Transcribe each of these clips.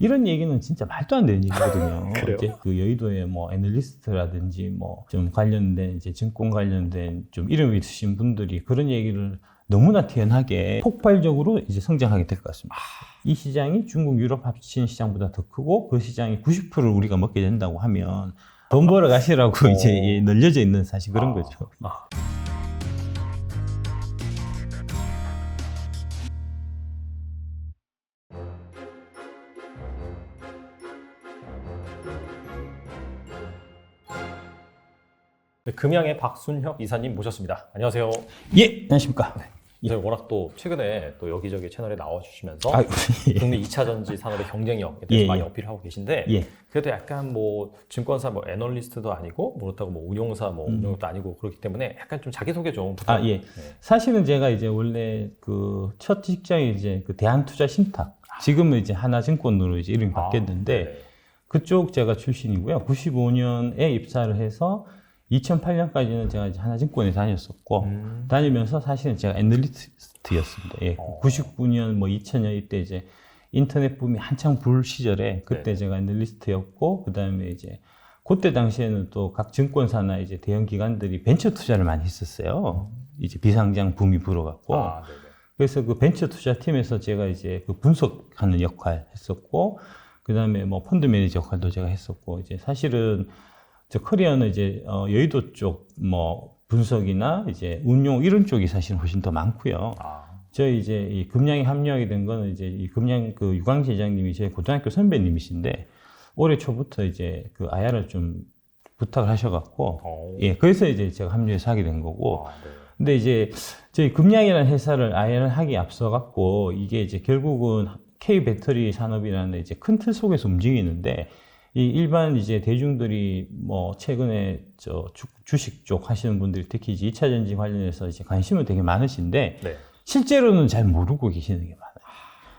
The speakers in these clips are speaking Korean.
이런 얘기는 진짜 말도 안 되는 얘기거든요. 그래요? 이제 그 여의도의 뭐 애널리스트라든지 뭐 좀 관련된 이제 증권 관련된 좀 이름 있으신 분들이 그런 얘기를 너무나 태연하게 폭발적으로 이제 성장하게 될 것 같습니다. 이 시장이 중국, 유럽 합친 시장보다 더 크고 그 시장이 90%를 우리가 먹게 된다고 하면 돈 벌어 가시라고 이제 늘려져 있는 사실 그런 거죠. 네, 금양의 박순혁 이사님 모셨습니다. 안녕하세요. 예, 안녕하십니까. 네, 워낙 또 최근에 또 여기저기 채널에 나와주시면서 예. 국내 2차 전지 산업의 경쟁력에 대해서 예, 많이 예. 어필하고 계신데 예. 그래도 약간 뭐 증권사 뭐 애널리스트도 아니고 뭐 그렇다고 뭐 운용사 뭐 운용도 아니고 그렇기 때문에 약간 좀 자기소개 좀 부탁. 예. 네. 사실은 제가 이제 원래 그 첫 직장이 이제 그 대한투자신탁, 지금은 이제 하나증권으로 이제 이름이 바뀌었는데 네네. 그쪽 제가 출신이고요. 95년에 입사를 해서 2008년까지는 제가 이제 하나증권에 다녔었고 다니면서 사실은 제가 애널리스트였습니다. 예. 99년 뭐 2000년 이때 이제 인터넷 붐이 한창 불 시절에 그때 네. 제가 애널리스트였고 그다음에 이제 그때 당시에는 또 각 증권사나 이제 대형 기관들이 벤처 투자를 많이 했었어요. 이제 비상장 붐이 불어갖고. 네네. 그래서 그 벤처 투자 팀에서 제가 이제 그 분석하는 역할 했었고, 그 다음에 뭐 펀드 매니저 역할도 제가 했었고, 이제 사실은 저 커리어는 이제 여의도 쪽 뭐 분석이나 이제 운용 이런 쪽이 사실은 훨씬 더 많고요. 저희 이제 이 금양에 합류하게 된 거는 이제 이 금양 그 유광재 회장님이 제 고등학교 선배님이신데 올해 초부터 이제 그 IR을 좀 부탁을 하셔갖고, 예, 그래서 이제 제가 합류해서 하게 된 거고. 네. 근데 이제 저희 금양이라는 회사를 IR을 하기 앞서 갖고 이게 이제 결국은 K 배터리 산업이라는 이제 큰 틀 속에서 움직이는데 이 일반 이제 대중들이 뭐 최근에 저 주식 쪽 하시는 분들이 특히 이제 2차 전지 관련해서 이제 관심은 되게 많으신데 네. 실제로는 잘 모르고 계시는 게 많아요.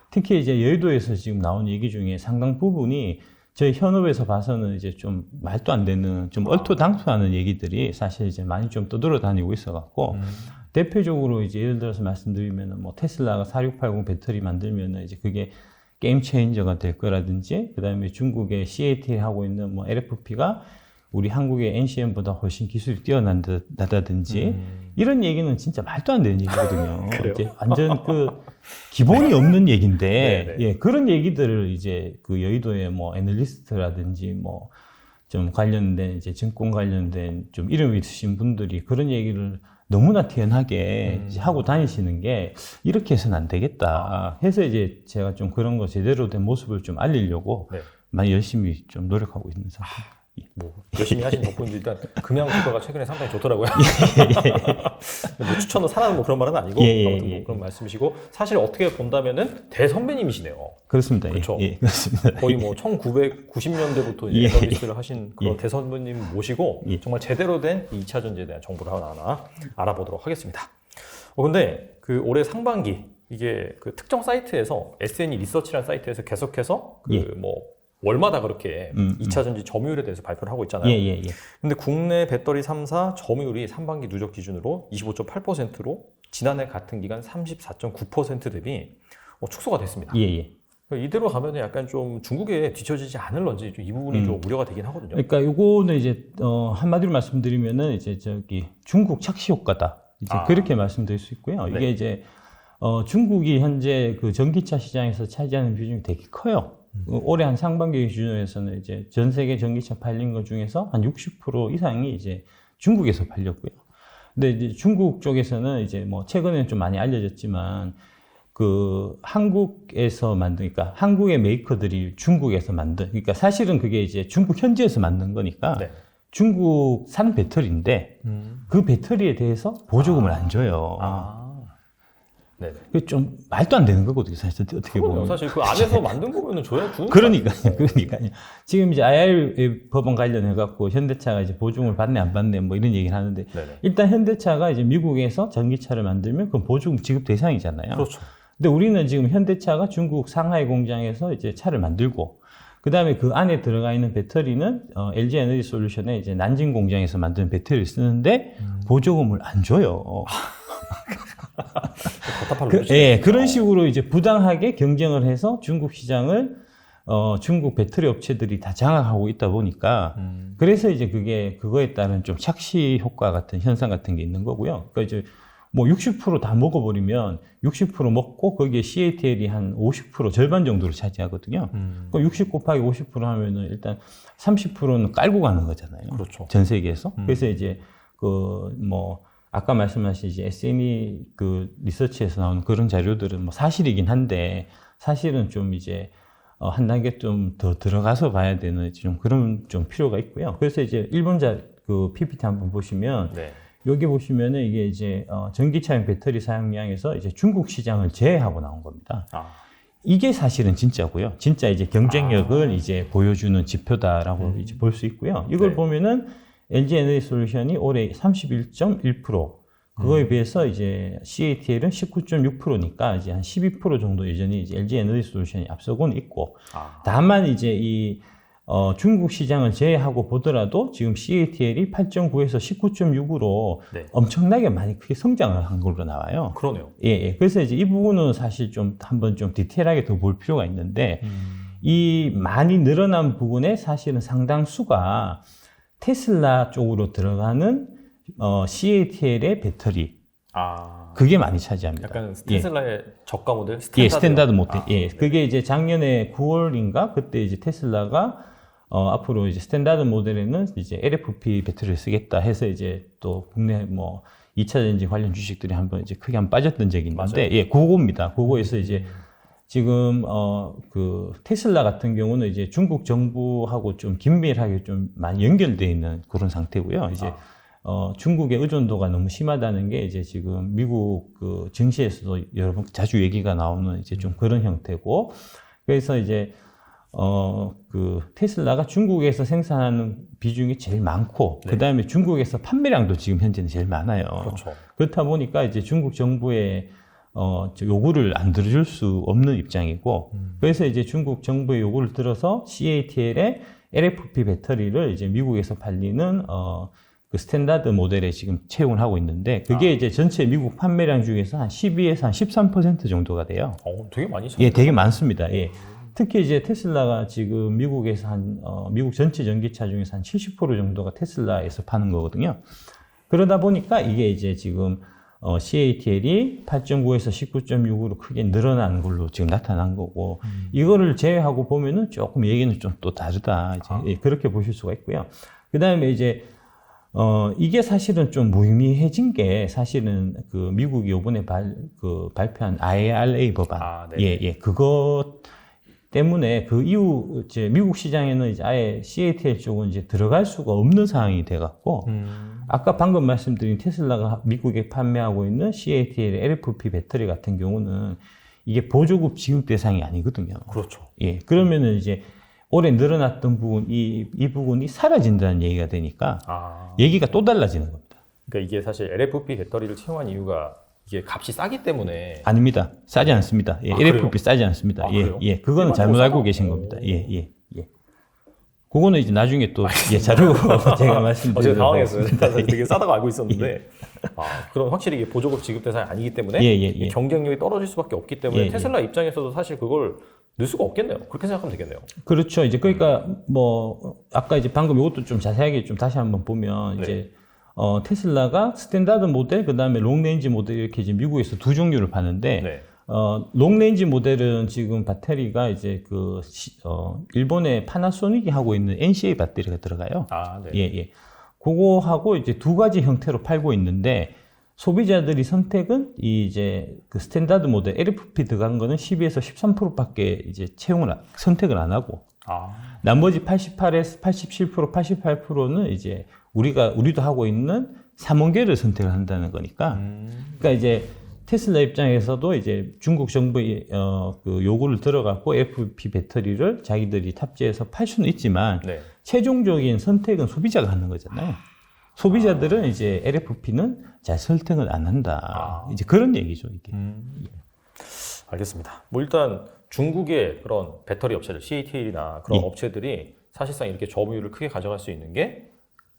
특히 이제 여의도에서 지금 나온 얘기 중에 상당 부분이 저희 현업에서 봐서는 이제 좀 말도 안 되는 좀 얼토당토하는 얘기들이 사실 이제 많이 좀 떠돌아다니고 있어갖고 대표적으로 이제 예를 들어서 말씀드리면은 뭐 테슬라가 4680 배터리 만들면은 이제 그게 게임 체인저가 될 거라든지 그다음에 중국의 CAT 하고 있는 뭐 LFP가 우리 한국의 NCM보다 훨씬 기술이 뛰어난다든지 이런 얘기는 진짜 말도 안 되는 얘기거든요. 그래요? 이제 완전 그 기본이 없는 얘기인데 네네. 예, 그런 얘기들을 이제 그 여의도의 뭐 애널리스트라든지 뭐 좀 관련된 이제 증권 관련된 좀 이름 있으신 분들이 그런 얘기를 너무나 태연하게 이제 하고 다니시는 게 이렇게 해서는 안 되겠다 해서 이제 제가 좀 그런 거 제대로 된 모습을 좀 알리려고 네. 많이 열심히 좀 노력하고 있는 상태. 뭐 열심히 하신 덕분에 일단 금양 주가가 최근에 상당히 좋더라고요. 뭐 추천을 사라는 뭐 그런 말은 아니고 아무튼 뭐 그런 말씀이시고 사실 어떻게 본다면은 대선배님이시네요. 그렇습니다. 그렇죠. 예, 그렇습니다. 거의 뭐 1990년대부터 예. 애널리스트를 하신 그런 예. 대선배님 모시고 예. 정말 제대로 된 2차 전지에 대한 정보를 하나하나 알아보도록 하겠습니다. 근데 그 올해 상반기 이게 그 특정 사이트에서 SNE 리서치라는 사이트에서 계속해서 그 예. 뭐 월마다 그렇게 2차 전지 점유율에 대해서 발표를 하고 있잖아요. 예. 근데 국내 배터리 3사 점유율이 상반기 누적 기준으로 25.8%로 지난해 같은 기간 34.9% 대비 축소가 됐습니다. 예. 이대로 가면 약간 좀 중국에 뒤처지지 않을런지 이 부분이 좀 우려가 되긴 하거든요. 그러니까 요거는 이제 한마디로 말씀드리면은 이제 저기 중국 착시 효과다. 이제 그렇게 말씀드릴 수 있고요. 네. 이게 이제 중국이 현재 그 전기차 시장에서 차지하는 비중이 되게 커요. 올해 한 상반기 기준에서는 이제 전 세계 전기차 팔린 것 중에서 한 60% 이상이 이제 중국에서 팔렸고요. 근데 이제 중국 쪽에서는 이제 뭐 최근에는 좀 많이 알려졌지만 그 한국에서 만든, 그러니까 한국의 메이커들이 중국에서 만든, 그러니까 사실은 그게 이제 중국 현지에서 만든 거니까 네. 중국산 배터리인데 그 배터리에 대해서 보조금을 안 줘요. 네네. 그게 좀 말도 안 되는 거거든요, 사실 어떻게 보면. 사실 그 안에서 만든 거면은 줘야 주는 그러니까요. 지금 이제 IR 법원 관련해갖고 현대차가 이제 보증을 받네, 안 받네, 뭐 이런 얘기를 하는데, 네네. 일단 현대차가 이제 미국에서 전기차를 만들면 그건 보증 지급 대상이잖아요. 그렇죠. 근데 우리는 지금 현대차가 중국 상하이 공장에서 이제 차를 만들고, 그 다음에 그 안에 들어가 있는 배터리는 LG 에너지 솔루션의 이제 난징 공장에서 만든 배터리를 쓰는데 보조금을 안 줘요. 답답할 그런 식으로 이제 부당하게 경쟁을 해서 중국 시장을 중국 배터리 업체들이 다 장악하고 있다 보니까 그래서 이제 그거에 따른 좀 착시 효과 같은 현상 같은 게 있는 거고요. 그러니까 이제 뭐 60% 다 먹어버리면 60% 먹고 거기에 CATL이 한 50% 절반 정도를 차지하거든요. 그럼 60 곱하기 50% 하면은 일단 30%는 깔고 가는 거잖아요. 그렇죠. 전 세계에서. 그래서 이제 뭐 아까 말씀하신 이제 SNE 그 리서치에서 나오는 그런 자료들은 뭐 사실이긴 한데 사실은 좀 이제 한 단계 좀 더 들어가서 봐야 되는 좀 그런 좀 필요가 있고요. 그래서 이제 일본자 그 PPT 한번 보시면 네. 여기 보시면은 이게 이제 전기차용 배터리 사용량에서 이제 중국 시장을 제외하고 나온 겁니다. 이게 사실은 진짜고요. 진짜 이제 경쟁력을 이제 보여주는 지표다라고 이제 볼 수 있고요. 이걸 네. 보면은 LG 에너지 솔루션이 올해 31.1%, 그거에 비해서 이제 CATL은 19.6%니까 이제 한 12% 정도 여전히 이제 LG 에너지 솔루션이 앞서고는 있고, 다만 이제 이 중국 시장을 제외하고 보더라도 지금 CATL이 8.9에서 19.6으로 네. 엄청나게 많이 크게 성장을 한 걸로 나와요. 그러네요. 예. 그래서 이제 이 부분은 사실 좀 한번 좀 디테일하게 더 볼 필요가 있는데, 이 많이 늘어난 부분에 사실은 상당수가 테슬라 쪽으로 들어가는 CATL의 배터리, 그게 많이 차지합니다. 약간 테슬라의 저가 모델, 스탠다드 모델. 그게 이제 작년에 9월인가 그때 이제 테슬라가 앞으로 이제 스탠다드 모델에는 이제 LFP 배터리를 쓰겠다 해서 이제 또 국내 뭐 2차 전지 관련 주식들이 한번 이제 크게 한번 빠졌던 적이 있는데, 맞아요. 그거입니다. 그거에서 이제 지금 그 테슬라 같은 경우는 이제 중국 정부하고 좀 긴밀하게 좀 많이 연결되어 있는 그런 상태고요. 이제 중국의 의존도가 너무 심하다는 게 이제 지금 미국 그 증시에서도 여러 번 자주 얘기가 나오는 이제 좀 그런 형태고, 그래서 이제 그 테슬라가 중국에서 생산하는 비중이 제일 많고, 네. 그 다음에 중국에서 판매량도 지금 현재는 제일 많아요. 그렇죠. 그렇다 보니까 이제 중국 정부의 요구를 안 들어줄 수 없는 입장이고, 그래서 이제 중국 정부의 요구를 들어서 CATL의 LFP 배터리를 이제 미국에서 팔리는 그 스탠다드 모델에 지금 채용을 하고 있는데, 그게 이제 전체 미국 판매량 중에서 한 12에서 한 13% 정도가 돼요. 되게 많이 예, 되게 많습니다. 예. 특히 이제 테슬라가 지금 미국에서 미국 전체 전기차 중에서 한 70% 정도가 테슬라에서 파는 거거든요. 그러다 보니까 이게 이제 지금 CATL이 8.9에서 19.6으로 크게 늘어나는 걸로 지금 나타난 거고, 이거를 제외하고 보면은 조금 얘기는 좀 또 다르다. 이제 예, 그렇게 보실 수가 있고요. 그 다음에 이제 이게 사실은 좀 무의미해진 게, 사실은 그 미국이 요번에 발표한 IRA 법안. 그것 때문에 그 이후 이제 미국 시장에는 이제 아예 CATL 쪽은 이제 들어갈 수가 없는 상황이 돼갖고, 아까 방금 말씀드린 테슬라가 미국에 판매하고 있는 CATL LFP 배터리 같은 경우는 이게 보조급 지급 대상이 아니거든요. 그렇죠. 예. 그러면은 이제 올해 늘어났던 부분, 이 부분이 사라진다는 얘기가 되니까 얘기가 또 달라지는 겁니다. 그러니까 이게 사실 LFP 배터리를 채용한 이유가 이게 값이 싸기 때문에. 아닙니다. 싸지 않습니다. 예, LFP 그래요? 싸지 않습니다. 그래요? 예. 그거는 잘못 알고 계신 겁니다. 예. 그거는 이제 나중에 또 자료 제가 말씀드리도록 제가 당황했어요. 하겠습니다. 되게 싸다고 알고 있었는데, 그럼 확실히 이게 보조급 지급 대상이 아니기 때문에 예. 경쟁력이 떨어질 수밖에 없기 때문에 테슬라 입장에서도 사실 그걸 넣을 수가 없겠네요. 그렇게 생각하면 되겠네요. 그렇죠. 이제 그러니까 뭐 아까 이제 방금 이것도 좀 자세하게 좀 다시 한번 보면 이제 테슬라가 스탠다드 모델, 그 다음에 롱레인지 모델 이렇게 이제 미국에서 두 종류를 파는데, 롱레인지 모델은 지금 배터리가 이제 일본의 파나소닉이 하고 있는 NCA 배터리가 들어가요. 그거하고 이제 두 가지 형태로 팔고 있는데, 소비자들이 선택은 이제 그 스탠다드 모델 LFP 들어간 거는 12에서 13%밖에 이제 선택을 안 하고, 나머지 88에서 87%, 88%는 이제 우리도 하고 있는 3원계를 선택을 한다는 거니까, 그러니까 이제 테슬라 입장에서도 이제 중국 정부의 그 요구를 들어갖고 LFP 배터리를 자기들이 탑재해서 팔 수는 있지만, 최종적인 선택은 소비자가 하는 거잖아요. 소비자들은 이제 LFP는 잘 선택을 안 한다. 이제 그런 얘기죠, 이게. 알겠습니다. 뭐 일단 중국의 그런 배터리 업체들, CATL이나 그런 업체들이 사실상 이렇게 점유율을 크게 가져갈 수 있는 게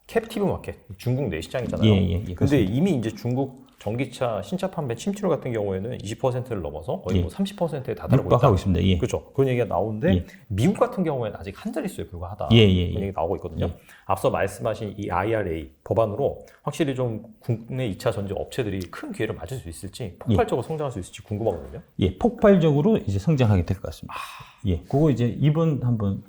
캡티브 마켓, 중국 내 시장이잖아요. 근데 그렇습니다. 이미 이제 중국 전기차 신차 판매 침투율 같은 경우에는 20%를 넘어서 거의 예. 뭐 30%에 다다르고 육박하고 있다. 있습니다. 예. 그렇죠. 그런 얘기가 나오는데 예. 미국 같은 경우에는 아직 한 자릿수에 불과하다. 예, 예, 그런 예. 얘기 나오고 있거든요. 예. 앞서 말씀하신 이 IRA 법안으로 확실히 좀 국내 2차 전지 업체들이 큰 기회를 맞을 수 있을지 폭발적으로 성장할 수 있을지 궁금하거든요. 예, 폭발적으로 이제 성장하게 될 것 같습니다. 예, 그거 이제 2번 한번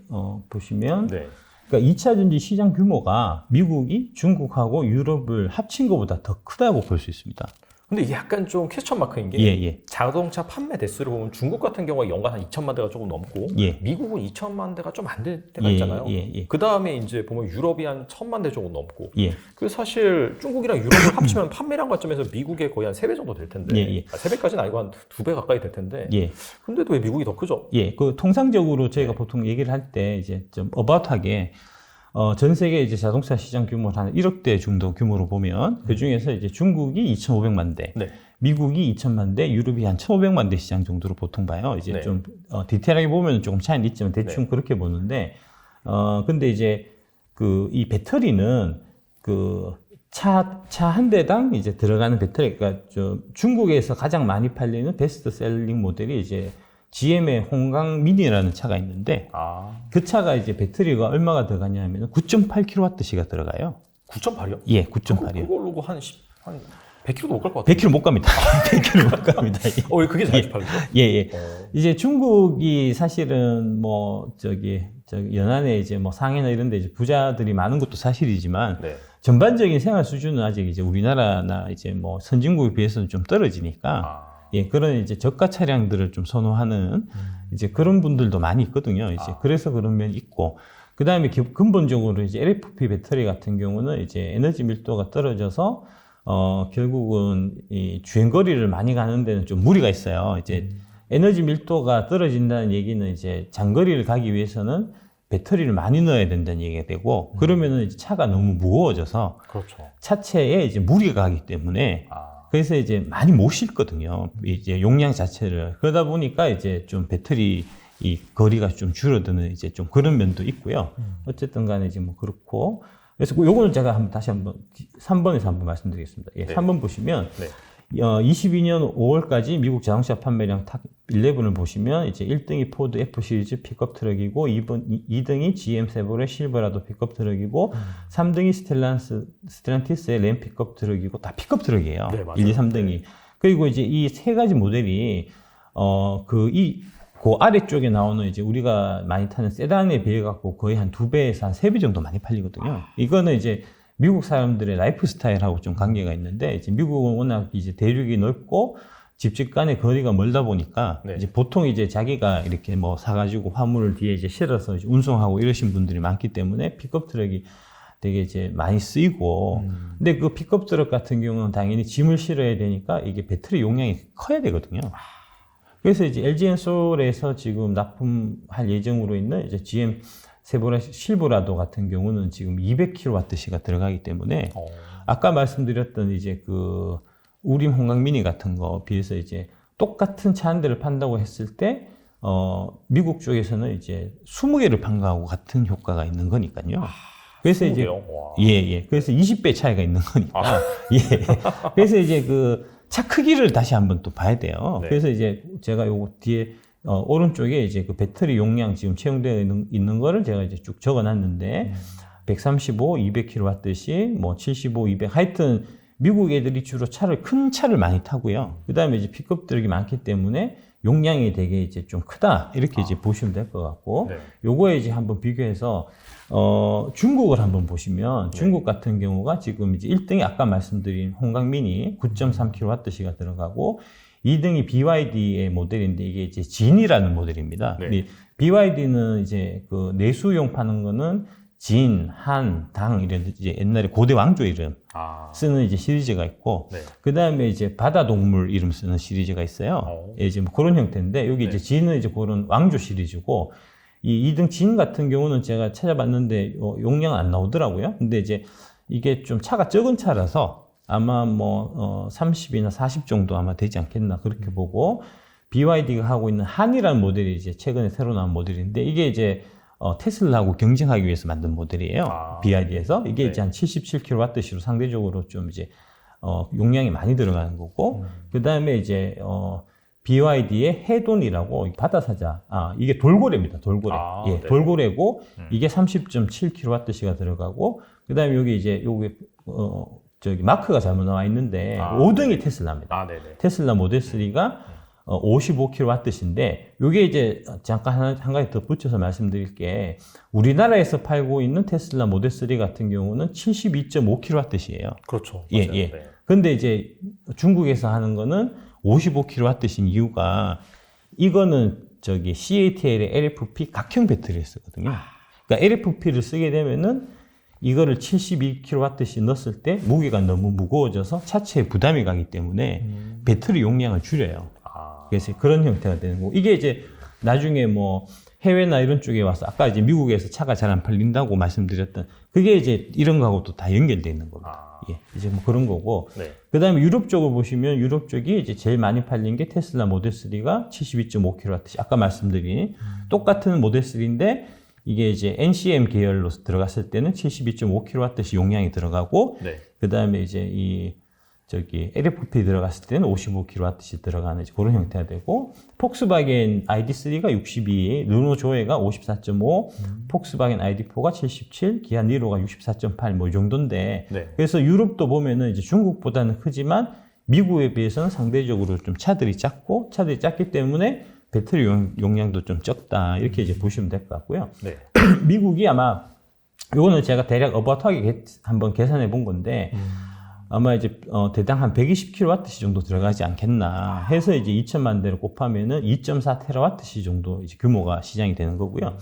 보시면, 네. 그러니까 2차 전지 시장 규모가 미국이 중국하고 유럽을 합친 것보다 더 크다고 볼 수 있습니다. 근데 이게 약간 좀 퀘스천 마크인 게 예, 예. 자동차 판매 대수를 보면 중국 같은 경우가 연간 한 2천만 대가 조금 넘고 예. 미국은 2천만 대가 좀 안 될 때가 예, 있잖아요. 예, 예. 그 다음에 이제 보면 유럽이 한 1,000만 대 조금 넘고. 예. 그래서 사실 중국이랑 유럽을 합치면 판매량 관점에서 미국의 거의 한 3배 정도 될 텐데. 예, 예. 3배까지는 아니고 한 2배 가까이 될 텐데. 예. 근데도 왜 미국이 더 크죠? 예, 그 통상적으로 저희가 네. 보통 얘기를 할 때 이제 좀 어바웃하게 전 세계 이제 자동차 시장 규모를 한 1억 대 정도 규모로 보면 그 중에서 이제 중국이 2,500만 대, 네. 미국이 2,000만 대, 유럽이 한 1,500만 대 시장 정도로 보통 봐요. 이제 네. 좀 디테일하게 보면 조금 차이는 있지만 대충 네. 그렇게 보는데 근데 이제 그 이 배터리는 그 차 한 대당 이제 들어가는 배터리, 그러니까 중국에서 가장 많이 팔리는 베스트 셀링 모델이 이제 GM의 홍강 미니라는 차가 있는데 그 차가 이제 배터리가 얼마가 들어가냐면 9.8kWh가 들어가요. 9.8이요? 예, 9.8이요. 그걸로 한 100km도 못 갈 것 같아요. 100km 못 갑니다. 100km 못 갑니다. 예. 왜 그게 잘 팔리죠? 예, 예. 이제 중국이 사실은 뭐 저기 연안에 이제 뭐 상해나 이런 데 이제 부자들이 많은 것도 사실이지만 네. 전반적인 생활 수준은 아직 이제 우리나라나 이제 뭐 선진국에 비해서는 좀 떨어지니까 예, 그런 이제 저가 차량들을 좀 선호하는 이제 그런 분들도 많이 있거든요. 이제 그래서 그런 면이 있고, 그 다음에 근본적으로 이제 LFP 배터리 같은 경우는 이제 에너지 밀도가 떨어져서 결국은 이 주행거리를 많이 가는 데는 좀 무리가 있어요. 이제 에너지 밀도가 떨어진다는 얘기는 이제 장거리를 가기 위해서는 배터리를 많이 넣어야 된다는 얘기가 되고, 그러면은 이제 차가 너무 무거워져서 그렇죠. 차체에 이제 무리가 가기 때문에 그래서 이제 많이 못 싣거든요. 이제 용량 자체를. 그러다 보니까 이제 좀 배터리 이 거리가 좀 줄어드는 이제 좀 그런 면도 있고요. 어쨌든 간에 이제 뭐 그렇고. 그래서 요거는 제가 다시 한번 3번에서 한번 말씀드리겠습니다. 예, 네. 3번 보시면 네. 22년 5월까지 미국 자동차 판매량 탑 11을 보시면 이제 1등이 포드 F 시리즈 픽업 트럭이고 2등이 GM 세보레 실버라도 픽업 트럭이고 3등이 스텔란티스의 램 픽업 트럭이고 다 픽업 트럭이에요. 네, 맞아요. 1, 2, 3등이. 그리고 이제 이 세 가지 모델이 그 아래쪽에 나오는 이제 우리가 많이 타는 세단에 비해 갖고 거의 한 2배에서 한 3배 정도 많이 팔리거든요. 이거는 이제 미국 사람들의 라이프 스타일하고 좀 관계가 있는데, 이제 미국은 워낙 이제 대륙이 넓고 집집 간의 거리가 멀다 보니까 네. 이제 보통 이제 자기가 이렇게 뭐 사가지고 화물을 뒤에 이제 실어서 이제 운송하고 이러신 분들이 많기 때문에 픽업 트럭이 되게 이제 많이 쓰이고, 근데 그 픽업 트럭 같은 경우는 당연히 짐을 실어야 되니까 이게 배터리 용량이 커야 되거든요. 그래서 이제 LG엔솔에서 지금 납품할 예정으로 있는 이제 GM 세보라 실버라도 같은 경우는 지금 200kWh가 들어가기 때문에 아까 말씀드렸던 이제 그 우림 홍강 미니 같은 거 비해서 이제 똑같은 차 한 대를 판다고 했을 때 미국 쪽에서는 이제 20개를 판 거하고 같은 효과가 있는 거니까요. 그래서 이제 예. 그래서 20배 차이가 있는 거니까. 예. 그래서 이제 그 차 크기를 다시 한번 또 봐야 돼요. 네. 그래서 이제 제가 요거 뒤에 오른쪽에 이제 그 배터리 용량 지금 채용되어 있는 거를 제가 이제 쭉 적어 놨는데 135, 200kWh, 뭐 75, 200 하여튼 미국 애들이 주로 큰 차를 많이 타고요. 그다음에 이제 픽업 트럭이 많기 때문에 용량이 되게 이제 좀 크다. 이렇게 이제 보시면 될 것 같고. 네. 요거에 이제 한번 비교해서 중국을 한번 보시면 중국 같은 경우가 지금 이제 1등이 아까 말씀드린 홍강 미니 9.3kWh가 들어가고 2등이 BYD의 모델인데 이게 이제 진이라는 모델입니다. 네. BYD는 이제 그 내수용 파는 거는 진, 한, 당 이런 이제 옛날에 고대 왕조 이름 쓰는 이제 시리즈가 있고, 네. 그 다음에 이제 바다 동물 이름 쓰는 시리즈가 있어요. 예, 이제 뭐 그런 형태인데 여기 이제 진은 이제 그런 왕조 시리즈고, 이 2등 진 같은 경우는 제가 찾아봤는데 용량 안 나오더라고요. 근데 이제 이게 좀 차가 적은 차라서 아마 뭐 30이나 40 정도 아마 되지 않겠나 그렇게 보고, BYD가 하고 있는 한이라는 모델이 이제 최근에 새로 나온 모델인데 이게 이제 테슬라하고 경쟁하기 위해서 만든 모델이에요. BYD에서. 이게 이제 한 77kWh로 상대적으로 좀 이제 용량이 많이 들어가는 거고, 그 다음에 이제, BYD의 해돈이라고 바다사자, 이게 돌고래입니다. 돌고래. 예, 네. 돌고래고, 이게 30.7kWh가 들어가고, 그 다음에 여기 이제, 요게, 저기 마크가 잘못 나와 있는데, 5등이 테슬라입니다. 네네. 테슬라 모델 3가 55kWh인데, 요게 이제 잠깐 한 가지 더 붙여서 말씀드릴 게, 우리나라에서 팔고 있는 테슬라 모델 3 같은 경우는 72.5kWh예요. 그렇죠. 예, 맞아요. 예. 네. 근데 이제 중국에서 하는 거는 55kWh인 이유가, 이거는 저기 CATL의 LFP 각형 배터리를 쓰거든요. 그러니까 LFP를 쓰게 되면은 이거를 72kWh 넣었을 때 무게가 너무 무거워져서 차체에 부담이 가기 때문에 배터리 용량을 줄여요. 그래서 그런 형태가 되는 거고, 이게 이제 나중에 뭐 해외나 이런 쪽에 와서 아까 이제 미국에서 차가 잘 안 팔린다고 말씀드렸던 그게 이제 이런 거하고도 다 연결되어 있는 겁니다. 예, 이제 뭐 그런 거고. 네. 그 다음에 유럽 쪽을 보시면 유럽 쪽이 이제 제일 많이 팔린 게 테슬라 모델 3가 72.5kWh. 아까 말씀드린 똑같은 모델 3인데 이게 이제 NCM 계열로 들어갔을 때는 72.5kWh 용량이 들어가고, 네. 그 다음에 이제 이 저기 LFP 들어갔을 때는 55kWh 들어가는 이제 그런 형태가 되고, 폭스바겐 ID3가 62, 르노 조에가 54.5, 폭스바겐 ID4가 77, 기아 니로가 64.8 뭐 이 정도인데, 네. 그래서 유럽도 보면은 이제 중국보다는 크지만 미국에 비해서는 상대적으로 좀 차들이 작기 때문에 배터리 용량도 좀 적다, 이렇게 이제 보시면 될 것 같고요. 네. 미국이 아마 요거는 제가 대략 어바웃하게 한번 계산해 본 건데, 아마 이제 대당 한 120kWh 정도 들어가지 않겠나 해서 이제 2천만 대를 곱하면은 2.4TWh 정도 이제 규모가 시장이 되는 거고요.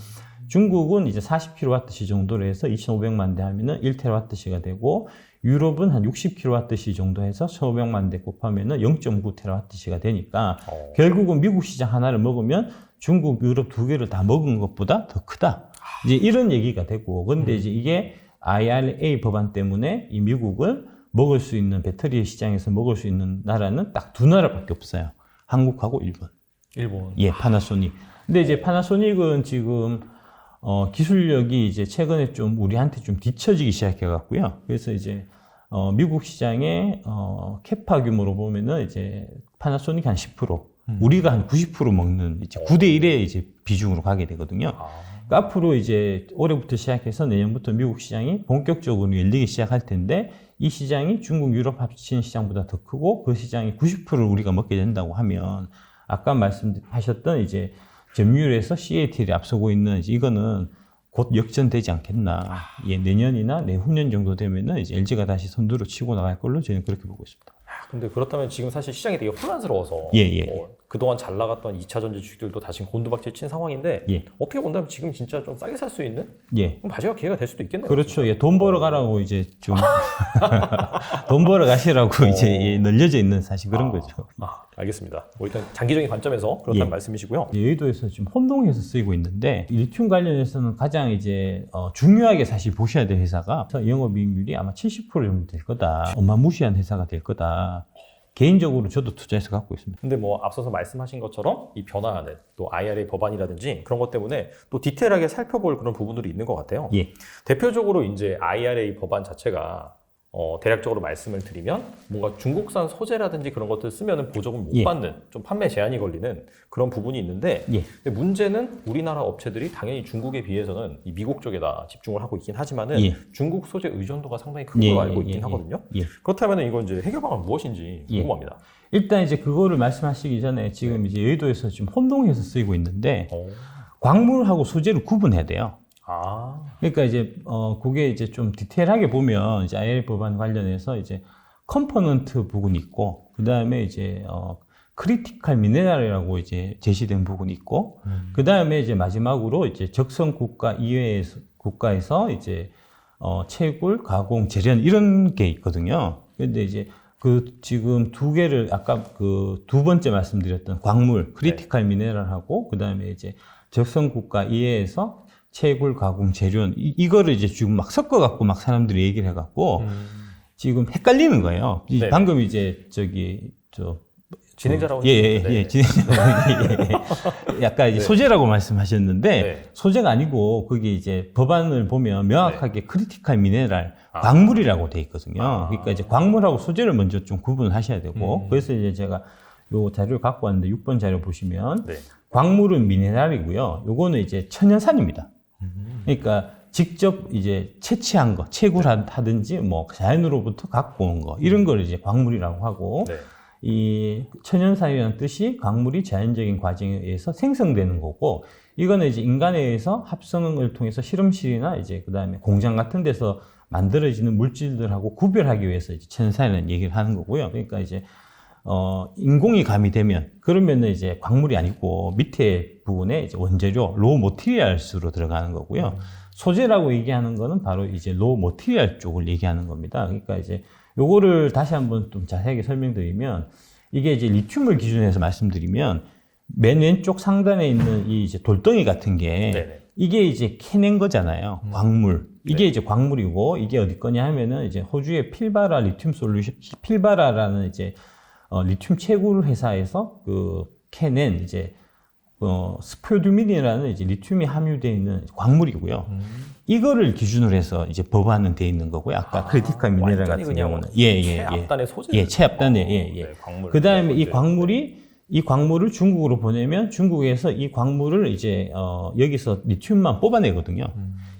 중국은 이제 40kWh 정도로 해서 2,500만 대 하면은 1TWh가 되고, 유럽은 한 60kWh 정도 해서 1,500만 대 곱하면은 0.9TWh가 되니까 결국은 미국 시장 하나를 먹으면 중국, 유럽 두 개를 다 먹은 것보다 더 크다. 이제 이런 얘기가 되고, 근데 이제 이게 IRA 법안 때문에 이 미국을 먹을 수 있는, 배터리 시장에서 먹을 수 있는 나라는 딱 두 나라밖에 없어요. 한국하고 일본. 일본. 예, 파나소닉. 근데 이제 파나소닉은 지금 기술력이 이제 최근에 좀 우리한테 좀 뒤처지기 시작해갖고요. 그래서 이제 미국 시장의 캐파 규모로 보면은 이제 파나소닉 한 10%, 우리가 한 90% 먹는 이제 9대 1의 이제 비중으로 가게 되거든요. 그러니까 앞으로 이제 올해부터 시작해서 내년부터 미국 시장이 본격적으로 열리기 시작할 텐데, 이 시장이 중국, 유럽 합친 시장보다 더 크고 그 시장이 90%를 우리가 먹게 된다고 하면, 아까 말씀하셨던 이제 점유율에서 CATL이 앞서고 있는 이거는 곧 역전되지 않겠나. 예, 내년이나 내후년 정도 되면은 이제 LG가 다시 선두로 치고 나갈 걸로 저는 그렇게 보고 있습니다. 근데 그렇다면 지금 사실 시장이 되게 혼란스러워서 예. 그동안 잘 나갔던 2차 전지 주식들도 다시 곤두박질 친 상황인데, 예. 어떻게 본다면 지금 진짜 좀 싸게 살 수 있는 예. 마지막 기회가 될 수도 있겠네요. 그렇죠. 예, 돈 벌어 가라고 이제 좀 돈 벌어 가시라고 이제 늘려져 있는 사실 그런 거죠. 알겠습니다. 뭐 일단 장기적인 관점에서 그렇다는 예. 말씀이시고요. 여의도에서 지금 혼동해서 쓰이고 있는데, 리튬 관련해서는 가장 이제 중요하게 사실 보셔야 될 회사가 영업이익률이 아마 70% 정도 될 거다. 어마무시한 회사가 될 거다. 개인적으로 저도 투자해서 갖고 있습니다. 근데 뭐 앞서서 말씀하신 것처럼 이 변화하는 또 IRA 법안이라든지 그런 것 때문에 또 디테일하게 살펴볼 그런 부분들이 있는 것 같아요. 예. 대표적으로 이제 IRA 법안 자체가 대략적으로 말씀을 드리면 뭔가 중국산 소재라든지 그런 것들 쓰면은 보조금 못 예. 받는, 좀 판매 제한이 걸리는 그런 부분이 있는데, 예. 근데 문제는 우리나라 업체들이 당연히 중국에 비해서는 이 미국 쪽에다 집중을 하고 있긴 하지만은 예. 중국 소재 의존도가 상당히 큰 걸로 알고 있긴 하거든요. 예. 그렇다면 이건 이제 해결 방안은 무엇인지 궁금합니다. 일단 이제 그거를 말씀하시기 전에 지금 이제 여의도에서 지금 혼동해서 쓰이고 있는데, 광물하고 소재를 구분해야 돼요. 그러니까 이제 그게 이제 좀 디테일하게 보면 이제 IRA 법안 관련해서 이제 컴포넌트 부분이 있고, 그 다음에 이제 크리티컬 미네랄이라고 이제 제시된 부분이 있고, 그 다음에 이제 마지막으로 이제 적성 국가 이외의 국가에서 이제 채굴, 가공, 재련 이런 게 있거든요. 근데 이제 그 지금 두 개를 아까 그 두 번째 말씀드렸던 광물, 크리티컬 미네랄하고 그 다음에 이제 적성 국가 이외에서 채굴, 가공, 재련 이거를 이제 지금 막 섞어갖고 막 사람들이 얘기를 해갖고 지금 헷갈리는 거예요. 네. 방금 이제 진행자라고 진행자. 약간 이제 네. 소재라고 말씀하셨는데 네. 소재가 아니고 그게 이제 법안을 보면 명확하게 크리티컬 미네랄 광물이라고 돼 있거든요. 그러니까 이제 광물하고 소재를 먼저 좀 구분하셔야 되고 그래서 이제 제가 요 자료를 갖고 왔는데 6번 자료 보시면 네. 광물은 미네랄이고요. 요거는 이제 천연산입니다. 그러니까 직접 이제 채취한 거, 채굴하든지 뭐 자연으로부터 갖고 온 거 이런 걸 이제 광물이라고 하고 네. 이 천연산이라는 뜻이 광물이 자연적인 과정에 의해서 생성되는 거고 이거는 이제 인간에 의해서 합성을 통해서 실험실이나 이제 그다음에 공장 같은 데서 만들어지는 물질들하고 구별하기 위해서 이제 천연산이라는 얘기를 하는 거고요. 그러니까 이제 인공이 가미되면 그러면은 이제 광물이 아니고 밑에 부분에 이제 원재료 로우 모티리얼스로 들어가는 거고요. 소재라고 얘기하는 거는 바로 이제 로우 모티리얼 쪽을 얘기하는 겁니다. 그러니까 이제 요거를 다시 한번 좀 자세하게 설명드리면 이게 이제 리튬을 기준해서 말씀드리면 맨 왼쪽 상단에 있는 이 이제 돌덩이 같은 게 네네. 이게 이제 캐낸 거잖아요. 광물. 이게 네. 이제 광물이고 이게 어디 거냐 하면은 이제 호주의 필바라 리튬 솔루션, 필바라라는 이제 리튬 채굴 회사에서 그 캐낸 이제 스포듀민이라는 이제 리튬이 함유되어 있는 광물이고요. 이거를 기준으로 해서 이제 법안은 돼 있는 거고요. 아까 크리티컬 미네랄 같은 경우는 최압단의 소재. 최압단의 네, 광물. 그다음에 네, 이 광물을 중국으로 보내면 중국에서 이 광물을 이제 여기서 리튬만 뽑아내거든요.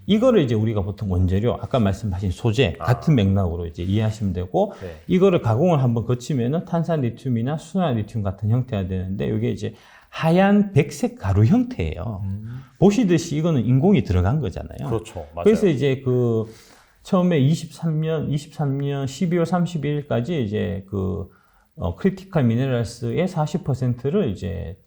이거를 이제 우리가 보통 원재료, 아까 말씀하신 소재 같은 맥락으로 이제 이해하시면 되고 네. 이거를 가공을 한번 거치면은 탄산 리튬이나 순환 리튬 같은 형태가 되는데 이게 이제 하얀 백색 가루 형태예요. 보시듯이 이거는 인공이 들어간 거잖아요. 그렇죠. 맞아요. 그래서 이제 그 처음에 23년 12월 31일까지 이제 그 크리티컬 미네랄스의 40%를 이제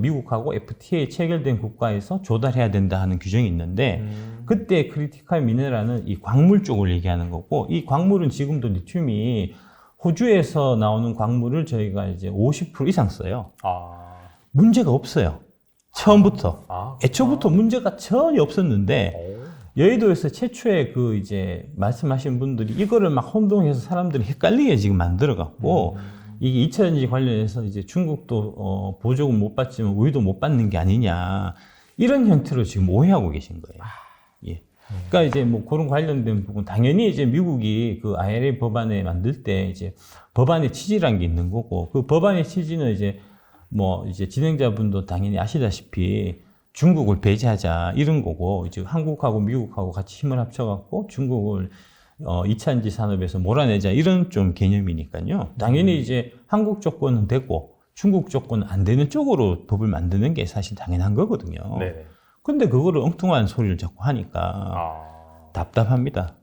미국하고 FTA 체결된 국가에서 조달해야 된다 하는 규정이 있는데 그때 크리티컬 미네랄은 이 광물 쪽을 얘기하는 거고 이 광물은 지금도 리튬이 호주에서 나오는 광물을 저희가 이제 50% 이상 써요. 문제가 없어요. 처음부터. 애초부터 문제가 전혀 없었는데 여의도에서 최초에 그 이제 말씀하신 분들이 이거를 막 혼동해서 사람들이 헷갈리게 지금 만들어 갖고 이게 2차전지 관련해서 이제 중국도 보조금 못 받지만 우리도 못 받는 게 아니냐 이런 형태로 지금 오해하고 계신 거예요. 예. 그러니까 이제 뭐 그런 관련된 부분 당연히 이제 미국이 그 IRA 법안에 만들 때 이제 법안의 취지란 게 있는 거고 그 법안의 취지는 이제 뭐 이제 진행자분도 당연히 아시다시피 중국을 배제하자 이런 거고 이제 한국하고 미국하고 같이 힘을 합쳐갖고 중국을 2차전지 산업에서 몰아내자 이런 좀 개념이니까요. 당연히 이제 한국 조건은 되고 중국 조건은 안 되는 쪽으로 법을 만드는 게 사실 당연한 거거든요. 네. 근데 그거를 엉뚱한 소리를 자꾸 하니까 답답합니다.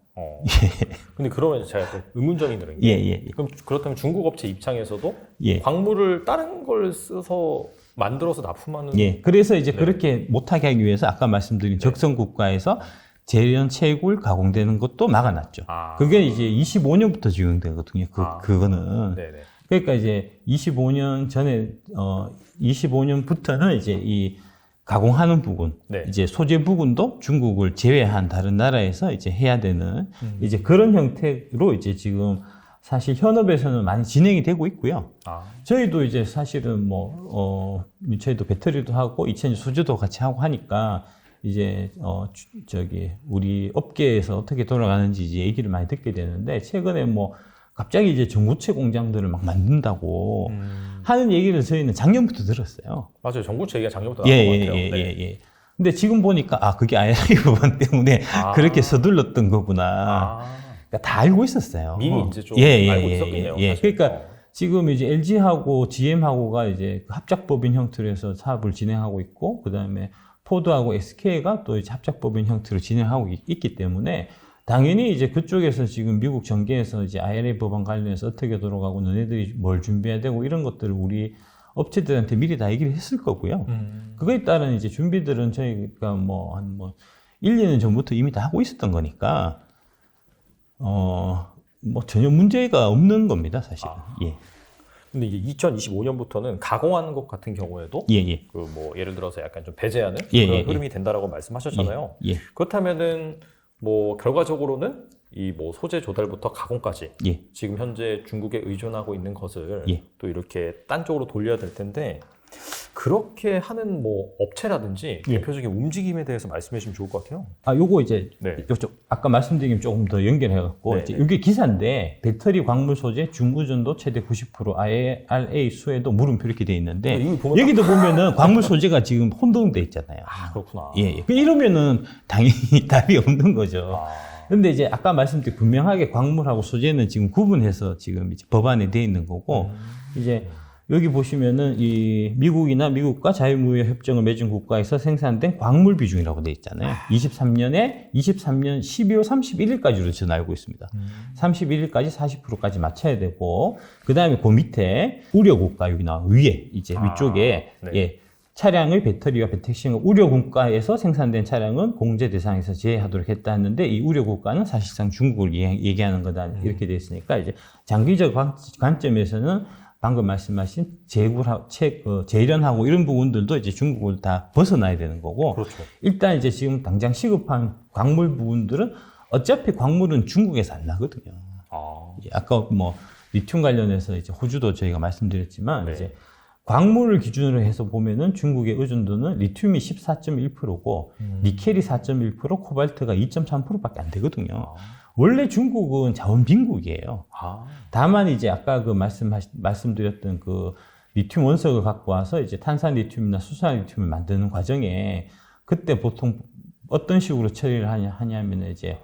근데 그러면 제가 또 의문점이 드는 게 그럼 그렇다면 중국 업체 입장에서도 광물을 다른 걸 써서 만들어서 납품하는 그래서 이제 그렇게 못하게 하기 위해서 아까 말씀드린 적성 국가에서 재련, 채굴, 가공되는 것도 막아놨죠. 그게 이제 25년부터 적용되거든요. 그거는. 그러니까 이제 25년 전에 25년부터는 이제 이 가공하는 부분, 이제 소재 부분도 중국을 제외한 다른 나라에서 이제 해야 되는 이제 그런 형태로 이제 지금 사실 현업에서는 많이 진행이 되고 있고요. 저희도 이제 사실은 저희도 배터리도 하고 2차전지 소재도 같이 하고 하니까 이제 우리 업계에서 어떻게 돌아가는지 이제 얘기를 많이 듣게 되는데 최근에 갑자기 이제 전구체 공장들을 막 만든다고 하는 얘기를 저희는 작년부터 들었어요. 맞아요. 전구체 얘기가 작년부터 나온 것 같아요. 근데 지금 보니까 그게 IRA 부분 때문에 그렇게 서둘렀던 거구나. 그러니까 다 알고 있었어요. 이미 이제 좀 알고 있었겠네요. 그러니까 지금 이제 LG하고 GM하고가 이제 합작법인 형태로 해서 사업을 진행하고 있고, 그 다음에 포드하고 SK가 또 이제 합작법인 형태로 진행하고 있기 때문에 당연히 이제 그쪽에서 지금 미국 정계에서 이제 IRA 법안 관련해서 어떻게 돌아가고 너네들이 뭘 준비해야 되고 이런 것들을 우리 업체들한테 미리 다 얘기를 했을 거고요. 그거에 따른 이제 준비들은 저희가 한 1, 2년 전부터 이미 다 하고 있었던 거니까 전혀 문제가 없는 겁니다, 사실은. 근데 이게 2025년부터는 가공하는 것 같은 경우에도 예를 들어서 약간 좀 배제하는 그런 흐름이 된다라고 말씀하셨잖아요. 그렇다면은 결과적으로는 이 뭐 소재 조달부터 가공까지 예. 지금 현재 중국에 의존하고 있는 것을 예. 또 이렇게 딴 쪽으로 돌려야 될 텐데 그렇게 하는 뭐 업체라든지 예. 대표적인 움직임에 대해서 말씀해 주시면 좋을 것 같아요. 요거 이제 네. 요쪽 아까 말씀드린 게 조금 더 연결해갖고 네, 이제 네. 이게 기사인데 배터리 광물 소재 중의존도 최대 90% IRA 수에도 물음표 이렇게 돼 있는데 이거 보면 여기도 보면은 광물 소재가 지금 혼동돼 있잖아요. 그렇구나. 예. 이러면은 당연히 답이 없는 거죠. 근데 이제 아까 말씀드린 분명하게 광물하고 소재는 지금 구분해서 지금 이제 법안에 돼 있는 거고 이제 여기 보시면은 이 미국이나 미국과 자유무역 협정을 맺은 국가에서 생산된 광물 비중이라고 돼 있잖아요. 23년 12월 31일까지로 저는 알고 있습니다. 31일까지 40%까지 맞춰야 되고 그다음에 그 밑에 우려 국가 여기 나와 위에 이제 위쪽에 네. 예. 차량의 배터리와 배터리芯을 우려 국가에서 생산된 차량은 공제 대상에서 제외하도록 했다 했는데 이 우려 국가는 사실상 중국을 얘기하는 거다 이렇게 돼 있으니까 이제 장기적 관점에서는 방금 말씀하신 재련하고 이런 부분들도 이제 중국을 다 벗어나야 되는 거고 그렇죠. 일단 이제 지금 당장 시급한 광물 부분들은 어차피 광물은 중국에서 안 나거든요. 아까 뭐 리튬 관련해서 이제 호주도 저희가 말씀드렸지만 네. 이제 광물을 기준으로 해서 보면은 중국의 의존도는 리튬이 14.1%고 니켈이 4.1%, 코발트가 2.3%밖에 안 되거든요. 원래 중국은 자원 빈국이에요. 다만 이제 아까 그 말씀드렸던 그 리튬 원석을 갖고 와서 이제 탄산 리튬이나 수산 리튬을 만드는 과정에 그때 보통 어떤 식으로 처리를 하냐면 이제